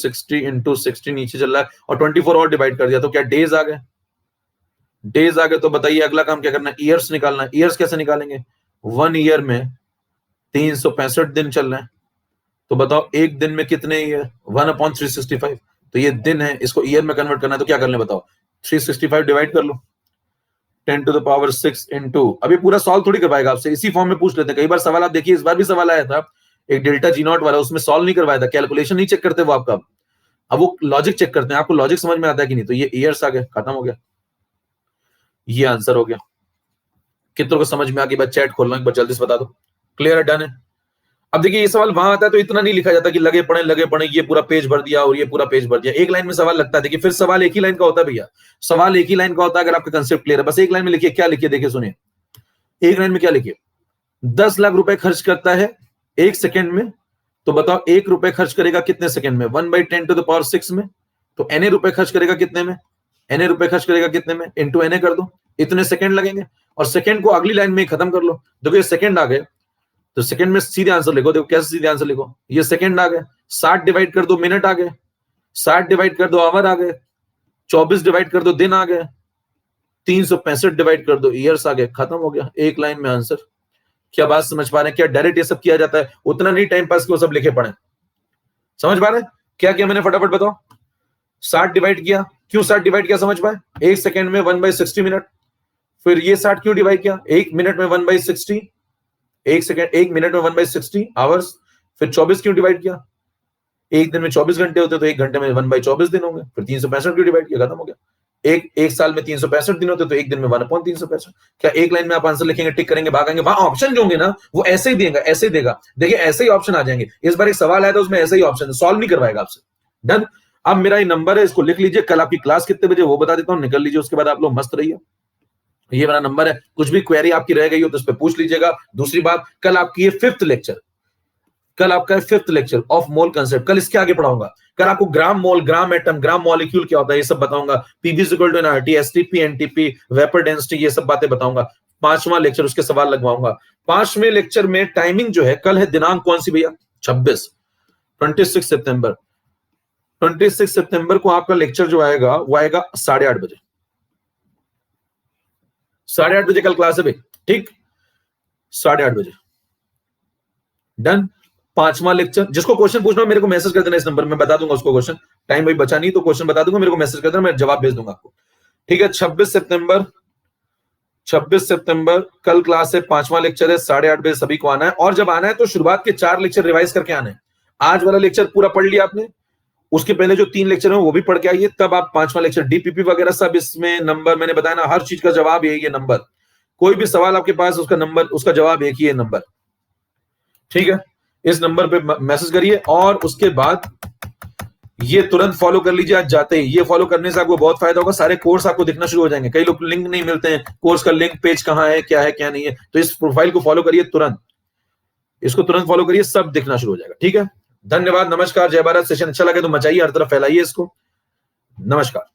60 नीचे चल रहा है, और 24 और डिवाइड कर दिया तो क्या डेज आ गए? डेज आ गए। तो बताइए अगला काम क्या करना है? ईयर्स निकालना है। ईयर्स कैसे निकालेंगे? 1 ईयर में 365 दिन चल रहे हैं, तो बताओ एक दिन में कितने ईयर? 1/365। तो ये दिन है, इसको ईयर में कन्वर्ट करना है तो क्या करना है बताओ? 365 डिवाइड कर लो 10 टू द पावर 6 इंटू, अभी पूरा सॉल्व थोड़ी करवाएगा आपसे, इसी फॉर्म में पूछ लेते हैं। कई बार सवाल आप देखिए, इस बार भी सवाल आया था एक डेल्टा जी नॉट वाला, उसमें सॉल्व नहीं करवाया था, कैलकुलेशन नहीं चेक करते वो आपका, अब वो लॉजिक चेक करते हैं आपको लॉजिक समझ में आता है कि नहीं। तो ये ईयर्स आ गए, खत्म हो गया, ये आंसर हो गया। कितनों को समझ में आ गई? बात चैट खोलना एक बार जल्दी से बता दो। क्लियर है? डन है? अब देखिए ये सवाल वहां आता है तो इतना नहीं लिखा जाता कि लगे पड़े ये पूरा पेज भर दिया और ये पूरा पेज भर दिया। एक लाइन में सवाल लगता है। देखिए फिर सवाल एक ही लाइन का होता है भैया, सवाल एक ही लाइन का होता है अगर आपका कंसेप्ट क्लियर है। बस एक लाइन में लिखिए, क्या लिखिए देखिए सुनिए, एक लाइन में क्या लिखिए? 10 लाख रुपए खर्च करता है 1 सेकंड में, तो बताओ 1 रुपए खर्च करेगा कितने सेकंड में? 1/10 टू द पावर 6 में। तो एन रुपए खर्च करेगा कितने में? एन रुपए खर्च करेगा कितने में? इंटू एन कर दो, इतने सेकंड लगेंगे। और सेकंड को अगली लाइन में खत्म कर लो। देखो ये सेकंड आ गए तो सेकंड में सीधे आंसर लिखो। देखो कैसे सीधे आंसर लिखो, ये सेकंड आ गए, 60 डिवाइड कर दो मिनट आ गए, 60 डिवाइड कर दो आवर आ गए, 24 डिवाइड कर दो दिन आ गए, 365 डिवाइड कर दो ईयर्स आ गए, खत्म हो गया, एक लाइन में आंसर। क्या बात समझ पा रहे हैं? क्या डायरेक्ट ये सब किया जाता है? उतना नहीं टाइम पास कि वो सब लिखे पड़े। समझ पा रहे हैं क्या किया मैंने? फटाफट बताओ। 60 डिवाइड किया, क्यों 60 डिवाइड किया समझ पाए? 1 सेकंड में 1/60 मिनट। फिर ये 60 क्यों डिवाइड किया? 1 मिनट में 1/60 1 सेकंड, 1 मिनट में 1/60 आवर्स, फिर 24 क्यों डिवाइड किया? एक दिन में 24 घंटे होते तो 1 घंटे में 1/24 दिन होंगे, फिर 365 क्यों डिवाइड किया? खत्म हो गया। एक साल में 365 दिन होते तो एक दिन में 1/365। क्या एक लाइन में आप आंसर लिखेंगे, टिक करेंगे, भागेंगे? वहां ऑप्शन जो होंगे ना वो ऐसे ही देगा, ऐसे ही देगा। देखिए ऐसे ही ऑप्शन आ जाएंगे। इस बार एक सवाल आया था उसमें ऐसे ही ऑप्शन, सॉल्व नहीं करवाएगा आपसे। डन। अब मेरा ये नंबर है, इसको लिख लीजिए। कल आपकी क्लास कितने बजे वो बता देता हूं, निकल लीजिए। उसके बाद आप लोग मस्त रहिए। ये मेरा नंबर है। कुछ भी क्वेरी आपकी रह गई हो तो उस पर पूछ लीजिएगा। दूसरी बात, कल आपकी ये 5th लेक्चर, कल आपका 5th lecture of mole concept. कल इसके आगे पढ़ाऊंगा। कल आपको ग्राम मोल, ग्राम एटम, ग्राम मॉलिक्यूल क्या होता है ये सब बताऊंगा। PV equal to NRT, STP, NTP, vapour density, ये सब बातें बताऊंगा। 5वां लेक्चर, उसके सवाल लगवाऊंगा। 5वें लेक्चर में टाइमिंग जो है, कल है दिनांक कौन सी भैया? 26 सितंबर। 26 सितंबर को आपका लेक्चर जो आएगा वो आएगा 8:30 बजे। 8:30 बजे कल क्लास है भाई, ठीक? 8:30 बजे। डन। 5वां लेक्चर, जिसको क्वेश्चन पूछना मेरे को मैसेज कर देना इस नंबर में, बता दूंगा उसको क्वेश्चन। टाइम भाई बचा नहीं तो क्वेश्चन बता दूंगा, मेरे को मैसेज कर देना, मैं जवाब भेज दूंगा आपको। ठीक है। 26 सितंबर कल क्लास है, 5वां लेक्चर है, 8:30 बजे सभी को आना है। और जब आना है तो शुरुआत के 4 लेक्चर रिवाइज करके आना है। आज वाला लेक्चर पूरा पढ़ लिया आपने, उसके पहले जो 3 लेक्चर है वो भी पढ़ के आइए, तब आप 5वां लेक्चर, डीपीपी वगैरह सब इसमें नंबर मैंने बताया ना, हर चीज का जवाब यही है नंबर। कोई भी सवाल आपके पास, उसका नंबर, उसका जवाब एक ही है नंबर। ठीक है। इस नंबर पे मैसेज करिए और उसके बाद ये तुरंत फॉलो कर लीजिए आज जाते ही। ये फॉलो करने से आपको बहुत फायदा होगा। सारे कोर्स आपको दिखना शुरू हो जाएंगे। कई लोग लिंक नहीं मिलते हैं, कोर्स का लिंक पेज कहां है, क्या है क्या नहीं है, तो इस प्रोफाइल को फॉलो करिए तुरंत, इसको तुरंत फॉलो करिए, सब दिखना शुरू हो जाएगा। ठीक है। धन्यवाद, नमस्कार, जय भारत। सेशन अच्छा लगे तो मचाइए, हर तरफ फैलाइए इसको। नमस्कार।